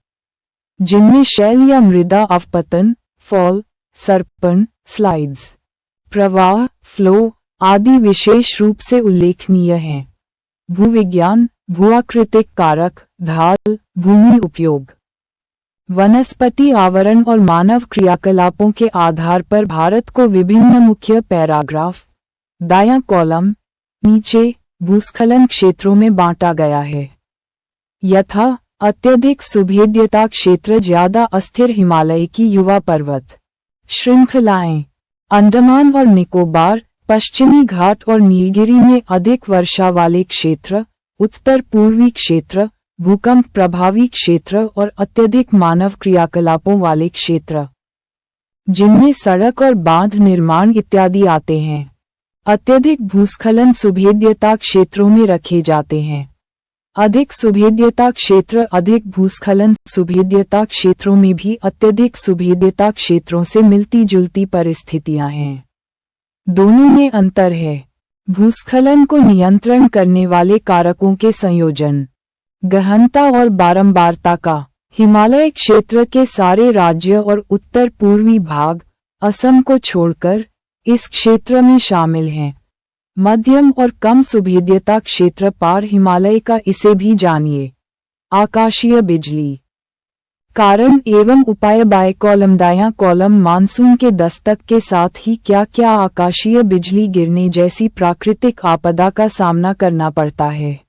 जिनमें शैल या मृदा अवपतन, फॉल, सर्पण, स्लाइड्स, प्रवाह, फ्लो आदि विशेष रूप से उल्लेखनीय हैं। भूविज्ञान, भूआकृतिक कारक, ढाल, भूमि उपयोग, वनस्पति आवरण और मानव क्रियाकलापों के आधार पर भारत को विभिन्न मुख्य पैराग्राफ। दायां कॉलम। नीचे। भूस्खलन क्षेत्रों में बांटा गया है। यथा अत्यधिक सुभेद्यता क्षेत्र, ज्यादा अस्थिर हिमालय की युवा पर्वत श्रृंखलाएं, अंडमान और निकोबार, पश्चिमी घाट और नीलगिरी में अधिक वर्षा वाले क्षेत्र, उत्तर पूर्वी क्षेत्र, भूकंप प्रभावी क्षेत्र और अत्यधिक मानव क्रियाकलापों वाले क्षेत्र, जिनमें सड़क और बांध निर्माण इत्यादि आते हैं। अत्यधिक भूस्खलन सुभेद्यता क्षेत्रों में रखे जाते हैं। अधिक सुभेद्यता क्षेत्र, अधिक भूस्खलन सुभेद्यता क्षेत्रों में भी अत्यधिक सुभेद्यता क्षेत्रों से मिलती जुलती परिस्थितियां हैं। दोनों में अंतर है। भूस्खलन को नियंत्रण करने वाले कारकों के संयोजन, गहनता और बारंबारता का। हिमालय क्षेत्र के सारे राज्य और उत्तर पूर्वी भाग, असम को छोड़कर, इस क्षेत्र में शामिल हैं। मध्यम और कम सुभेद्यता क्षेत्र पार हिमालय का, इसे भी जानिए। आकाशीय बिजली, कारण एवं उपाय। बाएं कॉलम। दायां कॉलम। मानसून के दस्तक के साथ ही क्या क्या आकाशीय बिजली गिरने जैसी प्राकृतिक आपदा का सामना करना पड़ता है।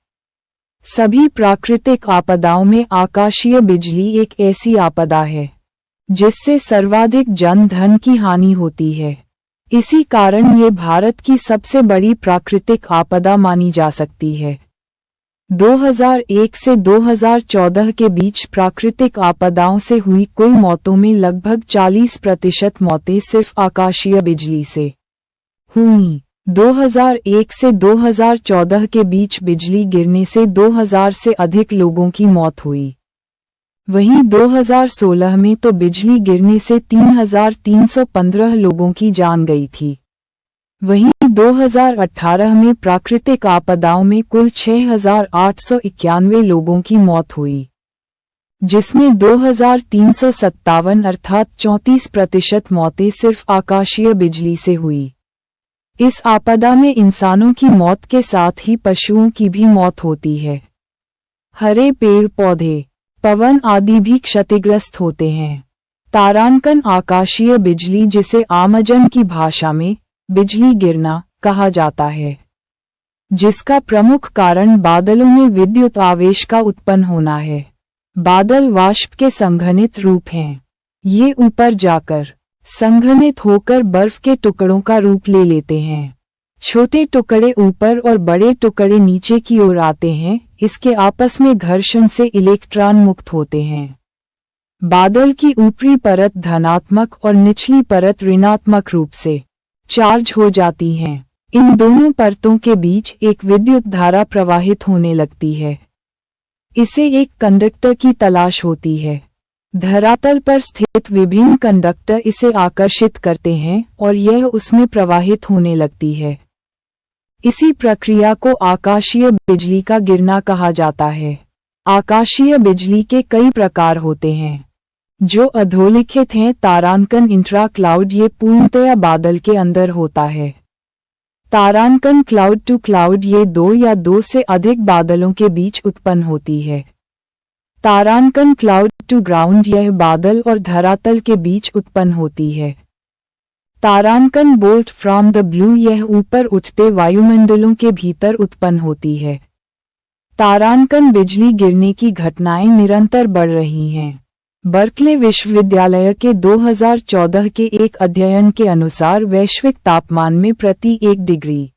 सभी प्राकृतिक आपदाओं में आकाशीय बिजली एक ऐसी आपदा है जिससे सर्वाधिक जन धन की हानि होती है। इसी कारण ये भारत की सबसे बड़ी प्राकृतिक आपदा मानी जा सकती है। 2001 से 2014 के बीच प्राकृतिक आपदाओं से हुई कुल मौतों में लगभग 40% मौतें सिर्फ आकाशीय बिजली से हुई। 2001 से 2014 के बीच बिजली गिरने से 2000 से अधिक लोगों की मौत हुई। वहीं 2016 में तो बिजली गिरने से 3315 लोगों की जान गई थी। वहीं 2018 में प्राकृतिक आपदाओं में कुल 6891 लोगों की मौत हुई, जिसमें 2357 अर्थात 34% मौतें सिर्फ आकाशीय बिजली से हुई। इस आपदा में इंसानों की मौत के साथ ही पशुओं की भी मौत होती है। हरे पेड़ पौधे, पवन आदि भी क्षतिग्रस्त होते हैं। तारांकन आकाशीय बिजली, जिसे आमजन की भाषा में बिजली गिरना कहा जाता है, जिसका प्रमुख कारण बादलों में विद्युत आवेश का उत्पन्न होना है। बादल वाष्प के संघनित रूप हैं। ये ऊपर जाकर संघनित होकर बर्फ के टुकड़ों का रूप ले लेते हैं। छोटे टुकड़े ऊपर और बड़े टुकड़े नीचे की ओर आते हैं। इसके आपस में घर्षण से इलेक्ट्रॉन मुक्त होते हैं। बादल की ऊपरी परत धनात्मक और निचली परत ऋणात्मक रूप से चार्ज हो जाती हैं। इन दोनों परतों के बीच एक विद्युत धारा प्रवाहित होने लगती है। इसे एक कंडक्टर की तलाश होती है। धरातल पर स्थित विभिन्न कंडक्टर इसे आकर्षित करते हैं और यह उसमें प्रवाहित होने लगती है। इसी प्रक्रिया को आकाशीय बिजली का गिरना कहा जाता है। आकाशीय बिजली के कई प्रकार होते हैं जो अधोलिखित हैं। तारांकन इंट्रा क्लाउड, ये पूर्णतया बादल के अंदर होता है। तारांकन क्लाउड टू क्लाउड, ये दो या दो से अधिक बादलों के बीच उत्पन्न होती है। तारांकन क्लाउड टू ग्राउंड, यह बादल और धरातल के बीच उत्पन्न होती है। तारांकन बोल्ट फ्रॉम द ब्लू, यह ऊपर उठते वायुमंडलों के भीतर उत्पन्न होती है। तारांकन बिजली गिरने की घटनाएं निरंतर बढ़ रही हैं। बर्कले विश्वविद्यालय के 2014 के एक अध्ययन के अनुसार वैश्विक तापमान में प्रति 1 डिग्री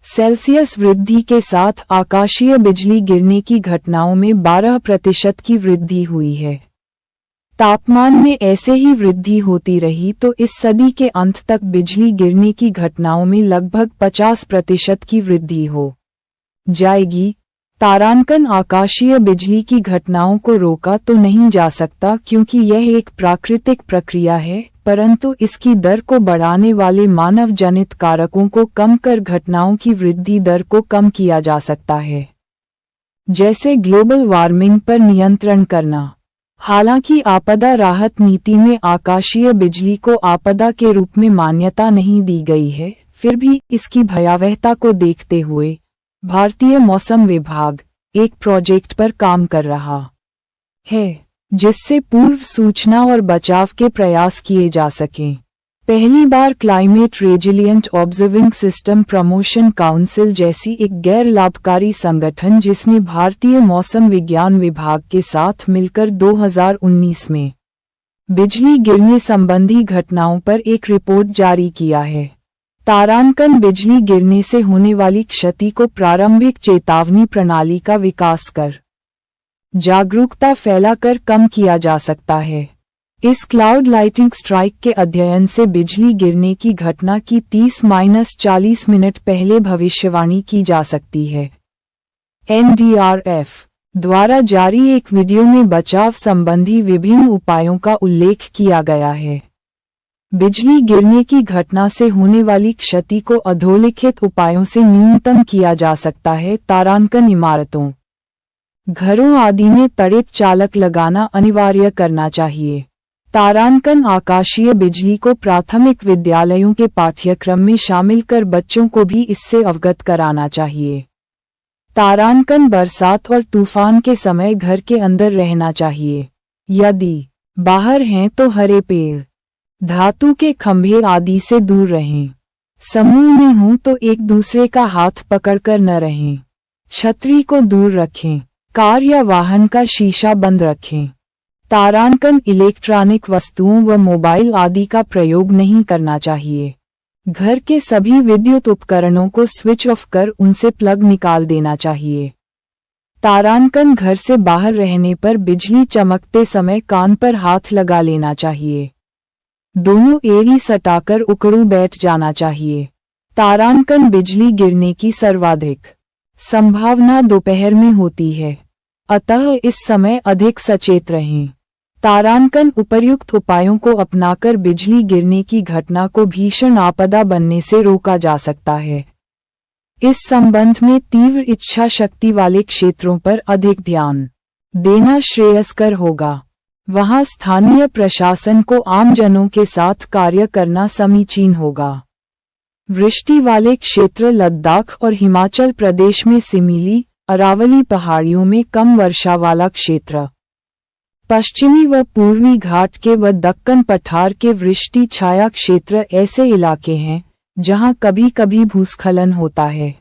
सेल्सियस वृद्धि के साथ आकाशीय बिजली गिरने की घटनाओं में 12% की वृद्धि हुई है। तापमान में ऐसे ही वृद्धि होती रही तो इस सदी के अंत तक बिजली गिरने की घटनाओं में लगभग 50% की वृद्धि हो जाएगी। तारांकन आकाशीय बिजली की घटनाओं को रोका तो नहीं जा सकता क्योंकि यह एक प्राकृतिक प्रक्रिया है, परंतु इसकी दर को बढ़ाने वाले मानव जनित कारकों को कम कर घटनाओं की वृद्धि दर को कम किया जा सकता है, जैसे ग्लोबल वार्मिंग पर नियंत्रण करना। हालांकि आपदा राहत नीति में आकाशीय बिजली को आपदा के रूप में मान्यता नहीं दी गई है, फिर भी इसकी भयावहता को देखते हुए भारतीय मौसम विभाग एक प्रोजेक्ट पर काम कर रहा है जिससे पूर्व सूचना और बचाव के प्रयास किए जा सकें। पहली बार climate resilient observing system promotion council जैसी एक गैर लाभकारी संगठन जिसने भारतीय मौसम विज्ञान विभाग के साथ मिलकर 2019 में बिजली गिरने संबंधी घटनाओं पर एक रिपोर्ट जारी किया है। तारांकन बिजली गिरने से होने वाली क्षति को प्रारंभिक चेतावनी प्रणाली का विकास कर जागरूकता फैलाकर कम किया जा सकता है। इस क्लाउड लाइटिंग स्ट्राइक के अध्ययन से बिजली गिरने की घटना की 30-40 मिनट पहले भविष्यवाणी की जा सकती है। NDRF द्वारा जारी एक वीडियो में बचाव संबंधी विभिन्न उपायों का उल्लेख किया गया है। बिजली गिरने की घटना से होने वाली क्षति को अधोलिखित उपायों से न्यूनतम किया जा सकता है। तारांकन इमारतों, घरों आदि में त्वरित चालक लगाना अनिवार्य करना चाहिए। तारांकन आकाशीय बिजली को प्राथमिक विद्यालयों के पाठ्यक्रम में शामिल कर बच्चों को भी इससे अवगत कराना चाहिए। तारांकन बरसात और तूफान के समय घर के अंदर रहना चाहिए। यदि बाहर हैं तो हरे पेड़, धातु के खंभे आदि से दूर रहें। समूह में हों तो एक दूसरे का हाथ पकड़कर न रहें। छतरी को दूर रखें। कार या वाहन का शीशा बंद रखें। तारांकन इलेक्ट्रॉनिक वस्तुओं व मोबाइल आदि का प्रयोग नहीं करना चाहिए। घर के सभी विद्युत उपकरणों को स्विच ऑफ कर उनसे प्लग निकाल देना चाहिए। तारांकन घर से बाहर रहने पर बिजली चमकते समय कान पर हाथ लगा लेना चाहिए। दोनों एड़ी सटाकर उकड़ू बैठ जाना चाहिए। तारांकन बिजली गिरने की सर्वाधिक संभावना दोपहर में होती है, अतः इस समय अधिक सचेत रहें। तारांकन उपर्युक्त उपायों को अपनाकर बिजली गिरने की घटना को भीषण आपदा बनने से रोका जा सकता है। इस संबंध में तीव्र इच्छा शक्ति वाले क्षेत्रों पर अधिक ध्यान देना श्रेयस्कर होगा। वहां स्थानीय प्रशासन को आमजनों के साथ कार्य करना समीचीन होगा। वृष्टि वाले क्षेत्र लद्दाख और हिमाचल प्रदेश में सिमिली, अरावली पहाड़ियों में कम वर्षा वाला क्षेत्र, पश्चिमी व पूर्वी घाट के व दक्कन पठार के वृष्टि छाया क्षेत्र ऐसे इलाके हैं जहां कभी कभी भूस्खलन होता है।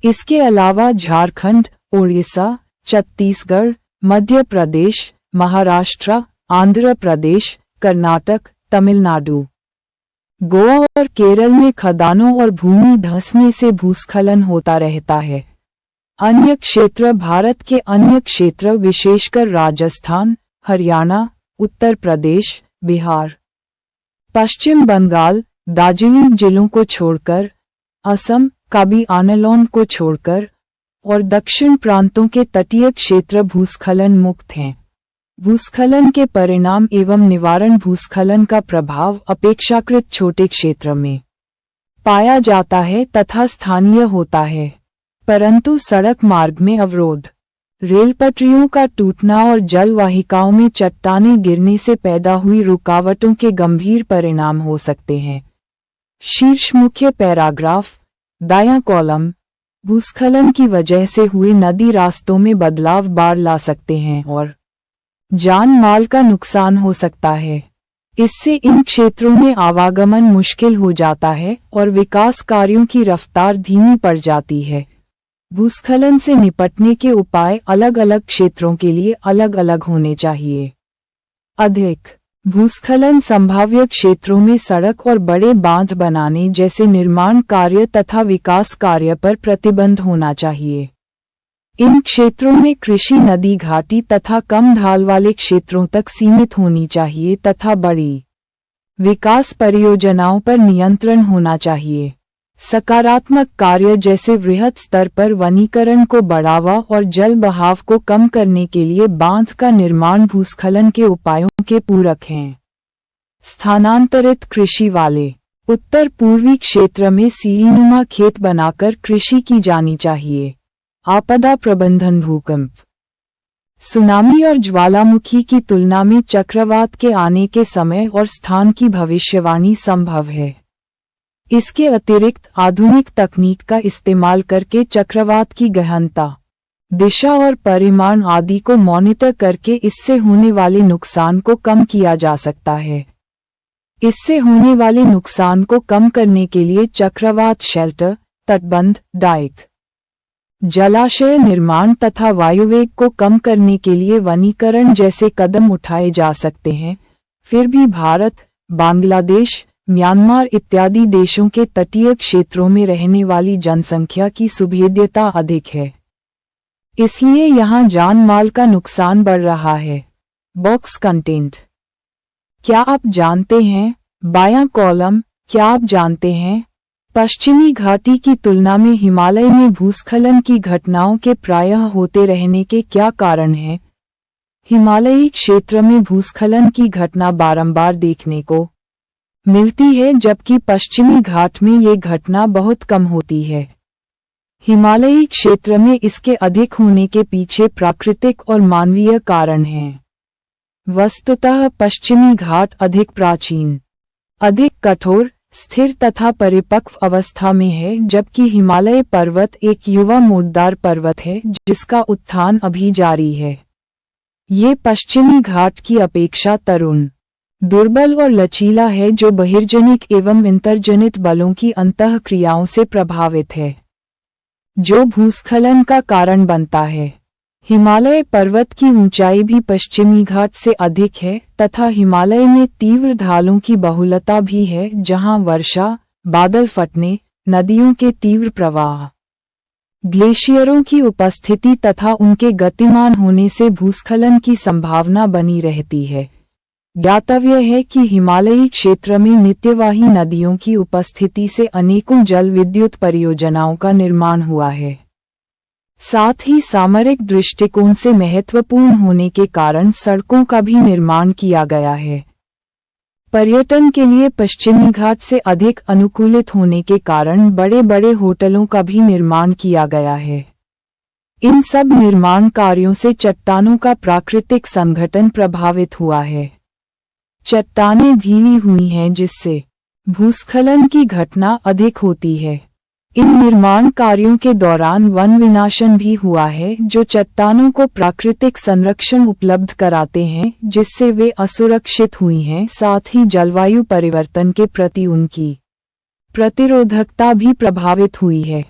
इसके अलावा झारखंड, ओडिशा, छत्तीसगढ़, मध्य प्रदेश, महाराष्ट्र, आंध्र प्रदेश, कर्नाटक, तमिलनाडु, गोवा और केरल में खदानों और भूमि धंसने से भूस्खलन होता रहता है। अन्य क्षेत्र भारत के अन्य क्षेत्र विशेषकर राजस्थान, हरियाणा, उत्तर प्रदेश, बिहार, पश्चिम बंगाल, दार्जिलिंग जिलों को छोड़कर, असम, काबी आंदोलन को छोड़कर और दक्षिण प्रांतों के तटीय क्षेत्र भूस्खलन मुक्त हैं। भूस्खलन के परिणाम एवं निवारण भूस्खलन का प्रभाव अपेक्षाकृत छोटे क्षेत्र में पाया जाता है तथा स्थानीय होता है, परंतु सड़क मार्ग में अवरोध, रेल पटरियों का टूटना और जलवाहिकाओं में चट्टानें गिरने से पैदा हुई रुकावटों के गंभीर परिणाम हो सकते हैं। शीर्ष मुख्य पैराग्राफ, दायां कॉलम, भूस्खलन की वजह से हुए नदी रास्तों में बदलाव बाढ़ ला सकते हैं और जान माल का नुकसान हो सकता है। इससे इन क्षेत्रों में आवागमन मुश्किल हो जाता है और विकास कार्यों की रफ्तार धीमी पड़ जाती है। भूस्खलन से निपटने के उपाय अलग अलग क्षेत्रों के लिए अलग अलग होने चाहिए। अधिक भूस्खलन संभाव्य क्षेत्रों में सड़क और बड़े बांध बनाने जैसे निर्माण कार्य तथा विकास कार्य पर प्रतिबंध होना चाहिए। इन क्षेत्रों में कृषि नदी घाटी तथा कम ढाल वाले क्षेत्रों तक सीमित होनी चाहिए तथा बड़ी विकास परियोजनाओं पर नियंत्रण होना चाहिए। सकारात्मक कार्य जैसे वृहद स्तर पर वनीकरण को बढ़ावा और जल बहाव को कम करने के लिए बांध का निर्माण भूस्खलन के उपायों के पूरक हैं। स्थानांतरित कृषि वाले उत्तर पूर्वी क्षेत्र में सीढ़ीनुमा खेत बनाकर कृषि की जानी चाहिए। आपदा प्रबंधन भूकंप, सुनामी और ज्वालामुखी की तुलना में चक्रवात के आने के समय और स्थान की भविष्यवाणी संभव है। इसके अतिरिक्त आधुनिक तकनीक का इस्तेमाल करके चक्रवात की गहनता, दिशा और परिमाण आदि को मॉनिटर करके इससे होने वाले नुकसान को कम किया जा सकता है। इससे होने वाले नुकसान को कम करने के लिए चक्रवात शेल्टर, तटबंध, डाइक, जलाशय निर्माण तथा वायुवेग को कम करने के लिए वनीकरण जैसे कदम उठाए जा सकते हैं। फिर भी भारत, बांग्लादेश, म्यांमार इत्यादि देशों के तटीय क्षेत्रों में रहने वाली जनसंख्या की सुभेद्यता अधिक है, इसलिए यहाँ जान माल का नुकसान बढ़ रहा है। Box content. क्या आप जानते हैं? बायां कॉलम। क्या आप जानते हैं? पश्चिमी घाटी की तुलना में हिमालय में भूस्खलन की घटनाओं के प्रायः होते रहने के क्या कारण हैं? हिमालयी क्षेत्र में भूस्खलन की घटना बारंबार देखने को मिलती है, जबकि पश्चिमी घाट में ये घटना बहुत कम होती है। हिमालयी क्षेत्र में इसके अधिक होने के पीछे प्राकृतिक और मानवीय कारण हैं। वस्तुतः पश्चिमी घाट अधिक प्राचीन, अधिक कठोर, स्थिर तथा परिपक्व अवस्था में है, जबकि हिमालय पर्वत एक युवा मोड़दार पर्वत है जिसका उत्थान अभी जारी है। ये पश्चिमी घाट की अपेक्षा तरुण, दुर्बल और लचीला है, जो बहिर्जनिक एवं अंतर्जनित बलों की अंतःक्रियाओं से प्रभावित है, जो भूस्खलन का कारण बनता है। हिमालय पर्वत की ऊंचाई भी पश्चिमी घाट से अधिक है तथा हिमालय में तीव्र ढालों की बहुलता भी है, जहां वर्षा, बादल फटने, नदियों के तीव्र प्रवाह, ग्लेशियरों की उपस्थिति तथा उनके गतिमान होने से भूस्खलन की संभावना बनी रहती है। ज्ञातव्य है कि हिमालयी क्षेत्र में नित्यवाही नदियों की उपस्थिति से अनेकों जल विद्युत परियोजनाओं का निर्माण हुआ है। साथ ही सामरिक दृष्टिकोण से महत्वपूर्ण होने के कारण सड़कों का भी निर्माण किया गया है। पर्यटन के लिए पश्चिमी घाट से अधिक अनुकूलित होने के कारण बड़े बड़े होटलों का भी निर्माण किया गया है। इन सब निर्माण कार्यों से चट्टानों का प्राकृतिक संगठन प्रभावित हुआ है। चट्टानें ढीली हुई हैं, जिससे भूस्खलन की घटना अधिक होती है। इन निर्माण कार्यों के दौरान वन विनाशन भी हुआ है, जो चट्टानों को प्राकृतिक संरक्षण उपलब्ध कराते हैं, जिससे वे असुरक्षित हुई हैं। साथ ही जलवायु परिवर्तन के प्रति उनकी प्रतिरोधकता भी प्रभावित हुई है।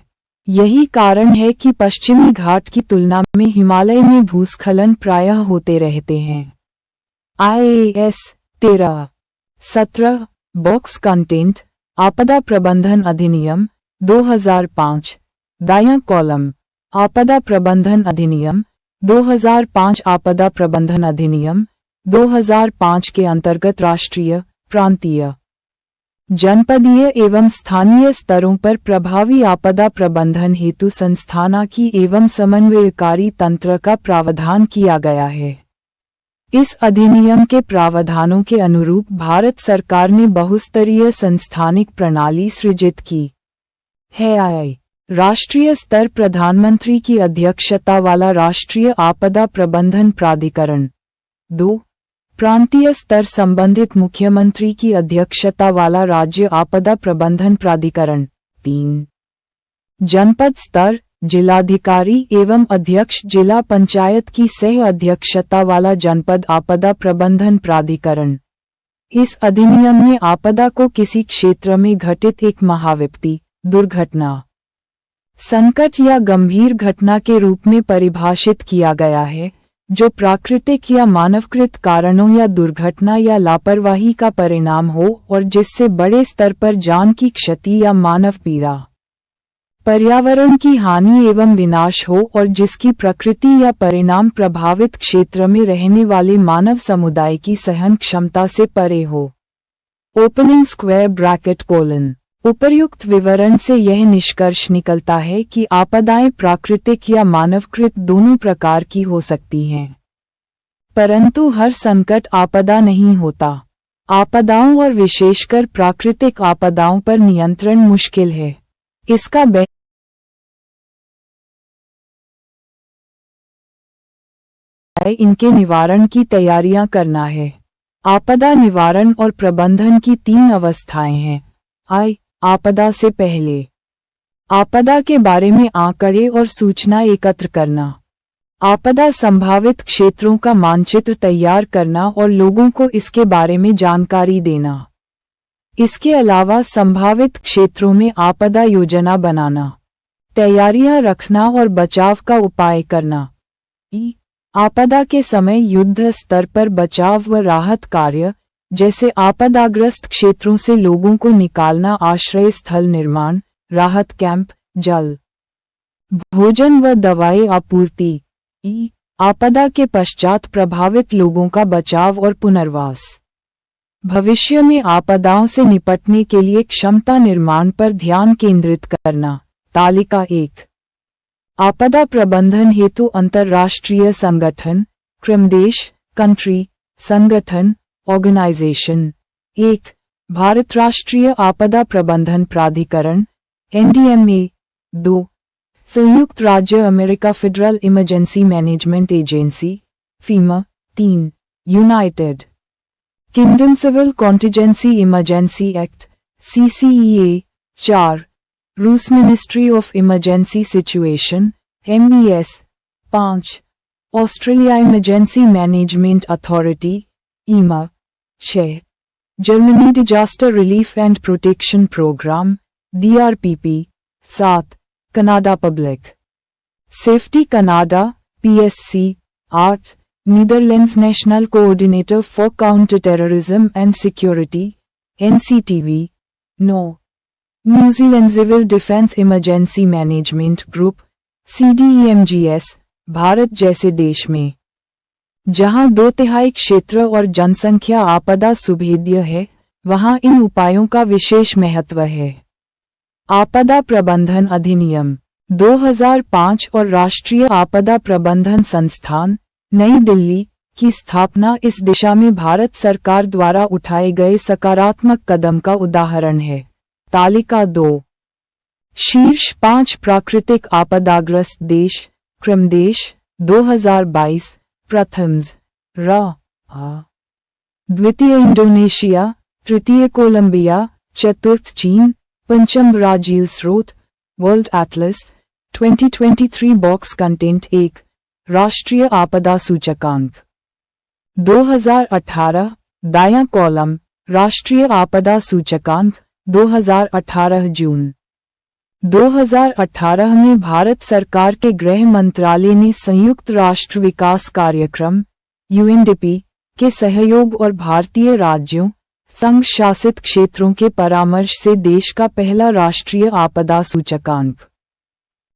यही कारण है कि पश्चिमी घाट की तुलना में हिमालय में भूस्खलन प्रायः होते रहते हैं। IAS 13-17 box content. आपदा प्रबंधन अधिनियम 2005। दायां कॉलम। आपदा प्रबंधन अधिनियम 2005। आपदा प्रबंधन अधिनियम 2005 के अंतर्गत राष्ट्रीय, प्रांतीय, जनपदीय एवं स्थानीय स्तरों पर प्रभावी आपदा प्रबंधन हेतु संस्थानाकी एवं समन्वयकारी तंत्र का प्रावधान किया गया है। इस अधिनियम के प्रावधानों के अनुरूप भारत सरकार ने बहुस्तरीय संस्थानिक प्रणाली सृजित की है। राष्ट्रीय स्तर प्रधानमंत्री की अध्यक्षता वाला राष्ट्रीय आपदा प्रबंधन प्राधिकरण। 2. प्रांतीय स्तर संबंधित मुख्यमंत्री की अध्यक्षता वाला राज्य आपदा प्रबंधन प्राधिकरण। 3. जनपद स्तर जिलाधिकारी एवं अध्यक्ष जिला पंचायत की सह अध्यक्षता वाला जनपद आपदा प्रबंधन प्राधिकरण। इस अधिनियम में आपदा को किसी क्षेत्र में घटित एक महाविपत्ति, दुर्घटना, संकट या गंभीर घटना के रूप में परिभाषित किया गया है, जो प्राकृतिक या मानवकृत कारणों या दुर्घटना या लापरवाही का परिणाम हो और जिससे बड़े स्तर पर जान की क्षति या मानव पीड़ा, पर्यावरण की हानि एवं विनाश हो और जिसकी प्रकृति या परिणाम प्रभावित क्षेत्र में रहने वाले मानव समुदाय की सहन क्षमता से परे हो। Opening square bracket colon. उपर्युक्त विवरण से यह निष्कर्ष निकलता है कि आपदाएं प्राकृतिक या मानवकृत दोनों प्रकार की हो सकती हैं, परंतु हर संकट आपदा नहीं होता। आपदाओं और विशेषकर प्राकृतिक आपदाओं पर नियंत्रण मुश्किल है। इसका इनके निवारण की तैयारियां करना है। आपदा निवारण और प्रबंधन की 3 अवस्थाएं हैं। आपदा से पहले, आपदा के बारे में आंकड़े और सूचना एकत्र करना। आपदा संभावित क्षेत्रों का मानचित्र तैयार करना और लोगों को इसके बारे में जानकारी देना। इसके अलावा संभावित क्षेत्रों में आपदा योजना बनाना, तैयारियां रखना और बचाव का उपाय करना। आपदा के समय युद्ध स्तर पर बचाव व राहत कार्य, जैसे आपदाग्रस्त क्षेत्रों से लोगों को निकालना, आश्रय स्थल निर्माण, राहत कैंप, जल, भोजन व दवाई आपूर्ति। आपदा के पश्चात प्रभावित लोगों का बचाव और पुनर्वास। भविष्य में आपदाओं से निपटने के लिए क्षमता निर्माण पर ध्यान केंद्रित करना। तालिका 1। आपदा प्रबंधन हेतु अंतर्राष्ट्रीय संगठन, क्रमदेश, कंट्री, संगठन, ऑर्गेनाइजेशन। 1. भारत राष्ट्रीय आपदा प्रबंधन प्राधिकरण, NDMA। 2. संयुक्त राज्य America Federal Emergency Management Agency, FEMA। 3. United Kingdom Civil Contingency Emergency Act, CCEA। 4. रूस Ministry of Emergency Situation, MES। 5. Australia Emergency Management Authority, EMA। 6. Germany Disaster Relief and Protection Program, DRPP। 7. Canada Public Safety Canada, PSC। 8. Netherlands National Coordinator for Counter Terrorism and Security, NCTV। 9. New Zealand Civil Defence Emergency Management Group, CDEMGS। Bharat जैसे देश में जहां 2/3 क्षेत्र और जनसंख्या आपदा सुभेद्य है, वहां इन उपायों का विशेष महत्व है। आपदा प्रबंधन अधिनियम 2005 और राष्ट्रीय आपदा प्रबंधन संस्थान, नई दिल्ली की स्थापना इस दिशा में भारत सरकार द्वारा उठाए गए सकारात्मक कदम का उदाहरण है। तालिका 2। शीर्ष 5 प्राकृतिक आपदाग्रस्त देश, क्रमदेश 2022। प्रथम्स, द्वितीय इंडोनेशिया, तृतीय कोलंबिया, चतुर्थ चीन, पंचम ब्राजील। स्रोत वर्ल्ड एटलस 2023 बॉक्स कंटेंट 1 राष्ट्रीय आपदा सूचकांक 2018 दायां कॉलम राष्ट्रीय आपदा सूचकांक 2018 जून 2018 में भारत सरकार के गृह मंत्रालय ने संयुक्त राष्ट्र विकास कार्यक्रम UNDP के सहयोग और भारतीय राज्यों, संघ शासित क्षेत्रों के परामर्श से देश का पहला राष्ट्रीय आपदा सूचकांक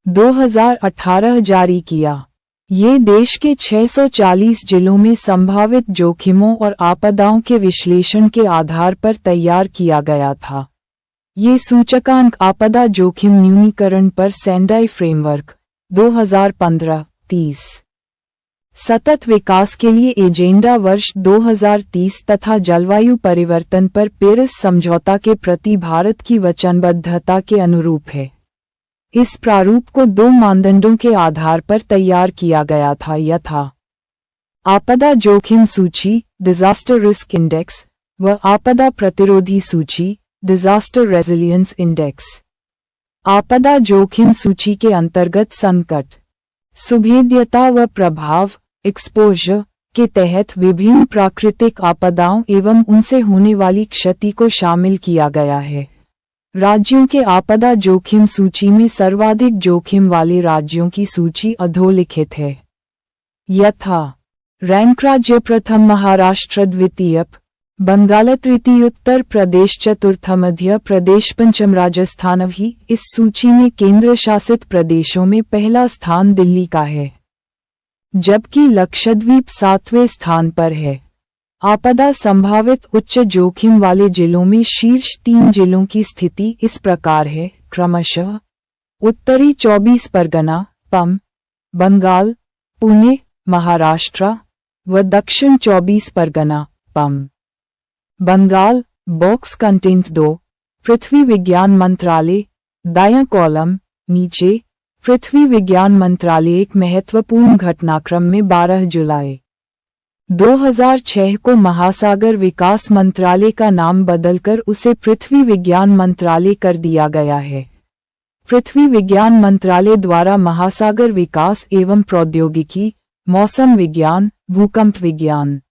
2018 जारी किया। ये देश के 640 जिलों में संभावित जोखिमों और आपदाओं के विश्लेषण के आधार पर तैयार किया गया था। ये सूचकांक आपदा जोखिम न्यूनीकरण पर सेंडाई फ्रेमवर्क 2015-30 सतत विकास के लिए एजेंडा वर्ष 2030 तथा जलवायु परिवर्तन पर पेरिस समझौता के प्रति भारत की वचनबद्धता के अनुरूप है। इस प्रारूप को 2 मानदंडों के आधार पर तैयार किया गया था, यथा आपदा जोखिम सूची डिजास्टर रिस्क इंडेक्स व आपदा प्रतिरोधी सूची डिजास्टर रेजिलियंस इंडेक्स। आपदा जोखिम सूची के अंतर्गत संकट, सुभेद्यता व प्रभाव एक्सपोजर के तहत विभिन्न प्राकृतिक आपदाओं एवं उनसे होने वाली क्षति को शामिल किया गया है। राज्यों के आपदा जोखिम सूची में सर्वाधिक जोखिम वाले राज्यों की सूची अधोलिखित है। यथा रैंक राज्य प्रथम महाराष्ट्र द्वितीय, बंगाल तृतीय, उत्तर प्रदेश चतुर्थ, मध्य प्रदेश पंचम, राजस्थान भी। इस सूची में केंद्र शासित प्रदेशों में पहला स्थान दिल्ली का है, जबकि लक्षद्वीप 7वें स्थान पर है। आपदा संभावित उच्च जोखिम वाले जिलों में शीर्ष 3 जिलों की स्थिति इस प्रकार है, क्रमशः उत्तरी 24 परगना, पम, बंगाल, पुणे, महाराष्ट्र व दक्षिण 24 परगना, पम, बंगाल। बॉक्स कंटेंट 2, पृथ्वी विज्ञान मंत्रालय, दायां कॉलम, नीचे। पृथ्वी विज्ञान मंत्रालय एक महत्वपूर्ण घटनाक्रम में 12 जुलाई 2006 को महासागर विकास मंत्रालय का नाम बदलकर उसे पृथ्वी विज्ञान मंत्रालय कर दिया गया है। पृथ्वी विज्ञान मंत्रालय द्वारा महासागर विकास एवं प्रौद्योगिकी, मौसम विज्ञान, भूकंप विज्ञान,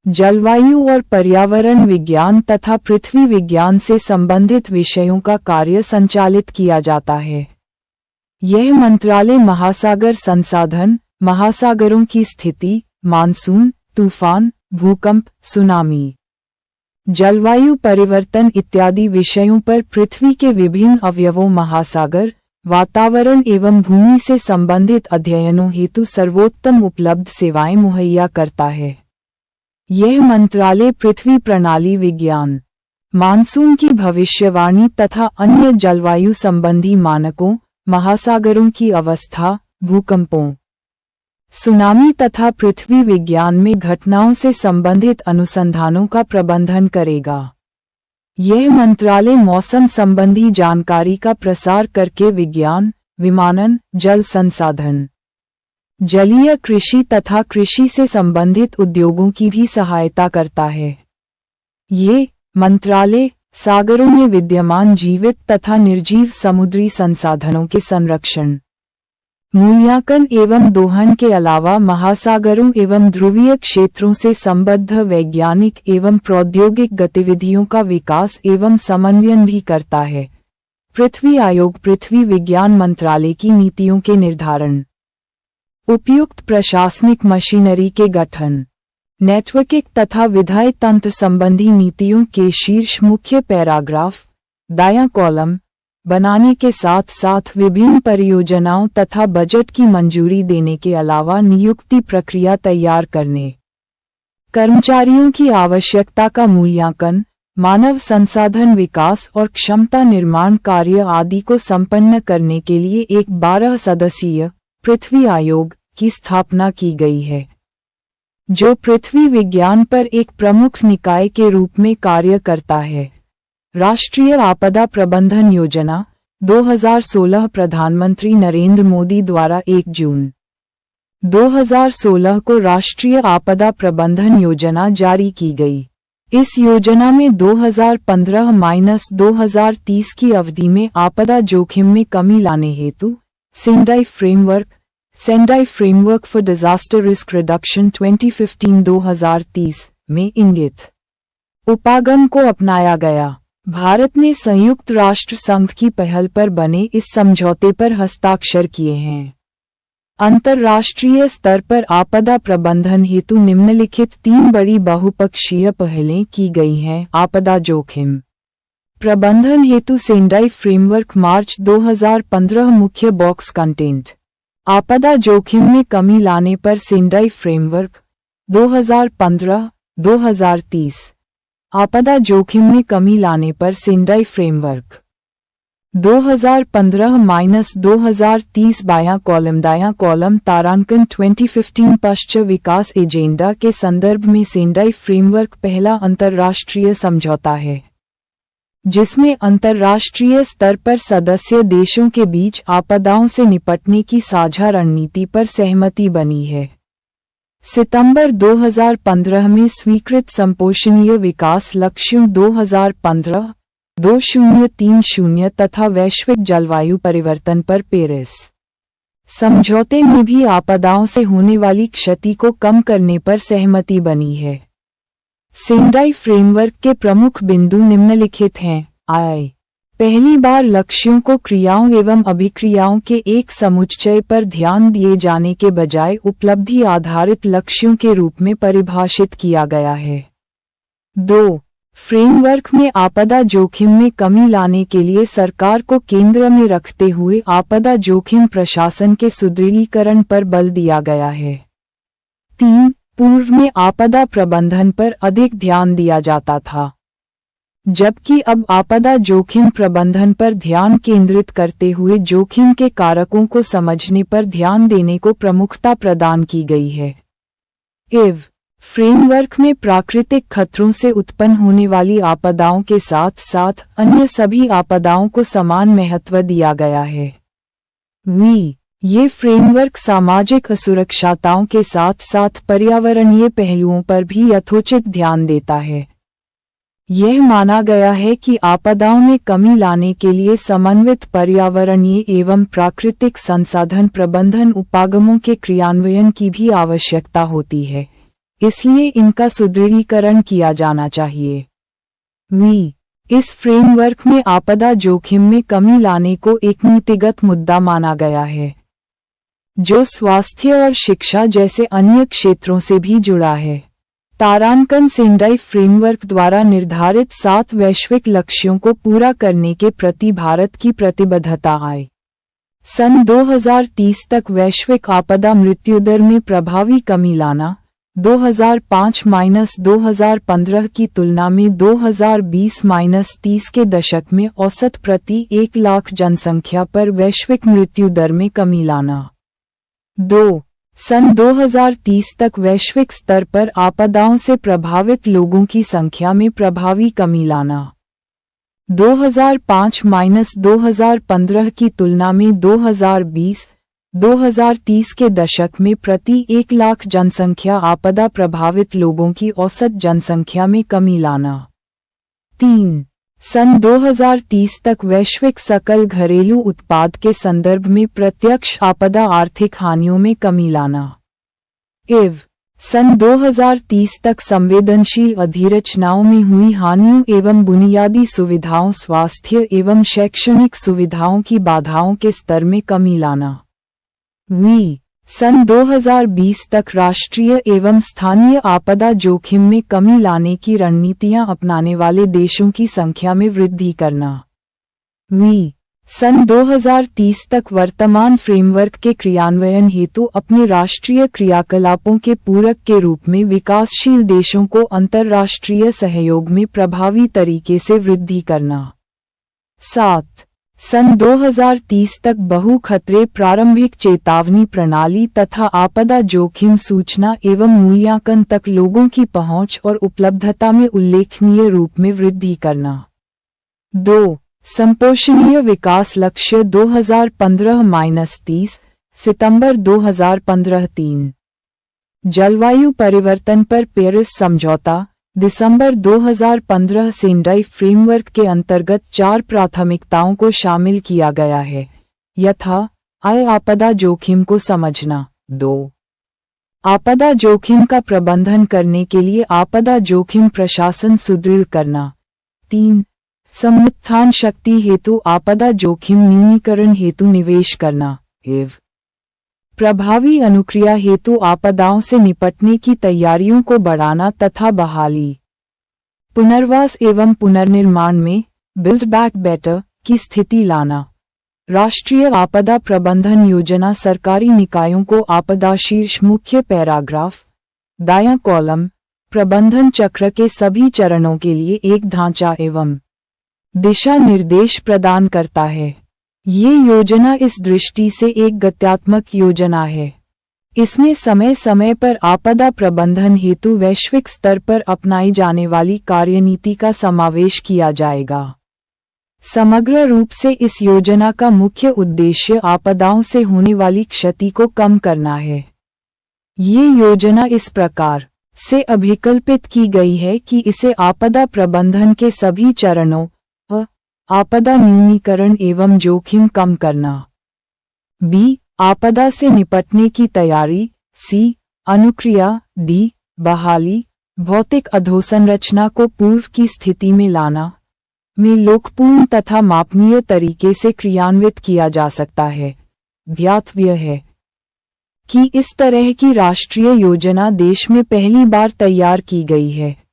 जलवायु और पर्यावरण विज्ञान तथा पृथ्वी विज्ञान से संबंधित विषयों का कार्य संचालित किया जाता है। यह मंत्रालय महासागर संसाधन, महासागरों की स्थिति, मानसून, तूफान, भूकंप, सुनामी, जलवायु परिवर्तन इत्यादि विषयों पर पृथ्वी के विभिन्न अवयवों, महासागर, वातावरण एवं भूमि से संबंधित अध्ययनों हेतु सर्वोत्तम उपलब्ध सेवाएं मुहैया करता है। यह मंत्रालय पृथ्वी प्रणाली विज्ञान, मानसून की भविष्यवाणी तथा अन्य जलवायु संबंधी मानकों, महासागरों की अवस्था, भूकंपों, सुनामी तथा पृथ्वी विज्ञान में घटनाओं से संबंधित अनुसंधानों का प्रबंधन करेगा। यह मंत्रालय मौसम संबंधी जानकारी का प्रसार करके विज्ञान, विमानन, जल संसाधन, जलीय कृषि तथा कृषि से संबंधित उद्योगों की भी सहायता करता है। ये मंत्रालय सागरों में विद्यमान जीवित तथा निर्जीव समुद्री संसाधनों के संरक्षण, मूल्यांकन एवं दोहन के अलावा महासागरों एवं ध्रुवीय क्षेत्रों से संबद्ध वैज्ञानिक एवं प्रौद्योगिक गतिविधियों का विकास एवं समन्वयन भी करता है। पृथ्वी आयोग पृथ्वी विज्ञान मंत्रालय की नीतियों के निर्धारण, उपयुक्त प्रशासनिक मशीनरी के गठन, नेटवर्किंग तथा विधायी तंत्र संबंधी नीतियों के शीर्ष मुख्य पैराग्राफ, दायां कॉलम, बनाने के साथ साथ विभिन्न परियोजनाओं तथा बजट की मंजूरी देने के अलावा नियुक्ति प्रक्रिया तैयार करने, कर्मचारियों की आवश्यकता का मूल्यांकन, मानव संसाधन विकास और क्षमता निर्माण कार्य आदि को संपन्न करने के लिए एक 12 सदस्यीय पृथ्वी आयोग की स्थापना की गई है, जो पृथ्वी विज्ञान पर एक प्रमुख निकाय के रूप में कार्य करता है। राष्ट्रीय आपदा प्रबंधन योजना 2016 प्रधानमंत्री नरेंद्र मोदी द्वारा 1 जून 2016 को राष्ट्रीय आपदा प्रबंधन योजना जारी की गई। इस योजना में 2015-2030 की अवधि में आपदा जोखिम में कमी लाने हेतु Sendai framework for disaster risk reduction 2015-2030 में इंगित उपागम को अपनाया गया। भारत ने संयुक्त राष्ट्र संघ की पहल पर बने इस समझौते पर हस्ताक्षर किए हैं। अंतर्राष्ट्रीय स्तर पर आपदा प्रबंधन हेतु निम्नलिखित 3 बड़ी बहुपक्षीय पहलें की गई हैं। आपदा जोखिम प्रबंधन हेतु सेंडाई फ्रेमवर्क मार्च 2015 मुख्य बॉक्स कंटेंट, आपदा जोखिम में कमी लाने पर सेंडाई फ्रेमवर्क 2015-2030, आपदा जोखिम में कमी लाने पर सेंडाई फ्रेमवर्क 2015-2030 बायां कॉलम दायां कॉलम तारांकन 2015 पश्चिम विकास एजेंडा के संदर्भ में सेंडाई फ्रेमवर्क पहला अंतर्राष्ट्रीय समझौता है, जिसमें अंतर्राष्ट्रीय स्तर पर सदस्य देशों के बीच आपदाओं से निपटने की साझा रणनीति पर सहमति बनी है। सितंबर 2015 में स्वीकृत संपोषणीय विकास लक्ष्यों 2015-2030 तथा वैश्विक जलवायु परिवर्तन पर पेरिस समझौते में भी आपदाओं से होने वाली क्षति को कम करने पर सहमति बनी है। सेंडाई फ्रेमवर्क के प्रमुख बिंदु निम्नलिखित हैं। पहली बार लक्ष्यों को क्रियाओं एवं अभिक्रियाओं के एक समुच्चय पर ध्यान दिए जाने के बजाय उपलब्धि आधारित लक्ष्यों के रूप में परिभाषित किया गया है। 2. फ्रेमवर्क में आपदा जोखिम में कमी लाने के लिए सरकार को केंद्र में रखते हुए आपदा जोखिम प्रशासन के सुदृढ़ीकरण पर बल दिया गया है। 3. पूर्व में आपदा प्रबंधन पर अधिक ध्यान दिया जाता था, जबकि अब आपदा जोखिम प्रबंधन पर ध्यान केंद्रित करते हुए जोखिम के कारकों को समझने पर ध्यान देने को प्रमुखता प्रदान की गई है। फ्रेमवर्क में प्राकृतिक खतरों से उत्पन्न होने वाली आपदाओं के साथ साथ अन्य सभी आपदाओं को समान महत्व दिया गया है। ये फ्रेमवर्क सामाजिक असुरक्षाताओं के साथ साथ पर्यावरणीय पहलुओं पर भी यथोचित ध्यान देता है। यह माना गया है कि आपदाओं में कमी लाने के लिए समन्वित पर्यावरणीय एवं प्राकृतिक संसाधन प्रबंधन उपागमों के क्रियान्वयन की भी आवश्यकता होती है, इसलिए इनका सुदृढ़ीकरण किया जाना चाहिए। इस फ्रेमवर्क में आपदा जोखिम में कमी लाने को एक नीतिगत मुद्दा माना गया है, जो स्वास्थ्य और शिक्षा जैसे अन्य क्षेत्रों से भी जुड़ा है। तारांकन सेंडाई फ्रेमवर्क द्वारा निर्धारित 7 वैश्विक लक्ष्यों को पूरा करने के प्रति भारत की प्रतिबद्धता आई। सन 2030 तक वैश्विक आपदा मृत्यु दर में प्रभावी कमी लाना, 2005-2015 की तुलना में 2020-30 के दशक में औसत प्रति 1 लाख जनसंख्या पर वैश्विक मृत्यु दर में कमी लाना। 2. सन 2030 तक वैश्विक स्तर पर आपदाओं से प्रभावित लोगों की संख्या में प्रभावी कमी लाना, 2005-2015 की तुलना में 2020-2030 के दशक में प्रति 1 लाख जनसंख्या आपदा प्रभावित लोगों की औसत जनसंख्या में कमी लाना। 3. सन 2030 तक वैश्विक सकल घरेलू उत्पाद के संदर्भ में प्रत्यक्ष आपदा आर्थिक हानियों में कमी लाना। सन 2030 तक संवेदनशील अधिरचनाओं में हुई हानियों एवं बुनियादी सुविधाओं स्वास्थ्य एवं शैक्षणिक सुविधाओं की बाधाओं के स्तर में कमी लाना। सन 2020 तक राष्ट्रीय एवं स्थानीय आपदा जोखिम में कमी लाने की रणनीतियां अपनाने वाले देशों की संख्या में वृद्धि करना। सन 2030 तक वर्तमान फ्रेमवर्क के क्रियान्वयन हेतु अपने राष्ट्रीय क्रियाकलापों के पूरक के रूप में विकासशील देशों को अंतर्राष्ट्रीय सहयोग में प्रभावी तरीके से वृद्धि करना। 7. सन 2030 तक बहु खतरे प्रारंभिक चेतावनी प्रणाली तथा आपदा जोखिम सूचना एवं मूल्यांकन तक लोगों की पहुंच और उपलब्धता में उल्लेखनीय रूप में वृद्धि करना। 2. संपोषणीय विकास लक्ष्य 2015-30 सितंबर 2015 3. जलवायु परिवर्तन पर पेरिस समझौता दिसंबर 2015 सेंडाई फ्रेमवर्क के अंतर्गत 4 प्राथमिकताओं को शामिल किया गया है, यथा आपदा जोखिम को समझना। 2. आपदा जोखिम का प्रबंधन करने के लिए आपदा जोखिम प्रशासन सुदृढ़ करना। 3. समुत्थान शक्ति हेतु आपदा जोखिम न्यूनीकरण हेतु निवेश करना। प्रभावी अनुक्रिया हेतु आपदाओं से निपटने की तैयारियों को बढ़ाना तथा बहाली, पुनर्वास एवं पुनर्निर्माण में बिल्ड बैक बेटर की स्थिति लाना। राष्ट्रीय आपदा प्रबंधन योजना सरकारी निकायों को आपदा शीर्ष मुख्य पैराग्राफ दायां कॉलम प्रबंधन चक्र के सभी चरणों के लिए एक ढांचा एवं दिशा निर्देश प्रदान करता है। ये योजना इस दृष्टि से एक गत्यात्मक योजना है। इसमें समय समय पर आपदा प्रबंधन हेतु वैश्विक स्तर पर अपनाई जाने वाली कार्यनीति का समावेश किया जाएगा। समग्र रूप से इस योजना का मुख्य उद्देश्य आपदाओं से होने वाली क्षति को कम करना है। ये योजना इस प्रकार से अभिकल्पित की गई है कि इसे आपदा प्रबंधन के सभी चरणों आपदा न्यूनीकरण एवं जोखिम कम करना, आपदा से निपटने की तैयारी, सी। अनुक्रिया, डी। बहाली, भौतिक अधोसंरचना को पूर्व की स्थिति में लाना में लोकपूर्ण तथा मापनीय तरीके से क्रियान्वित किया जा सकता है। ध्यातव्य है कि इस तरह की राष्ट्रीय योजना देश में पहली बार तैयार की गई है।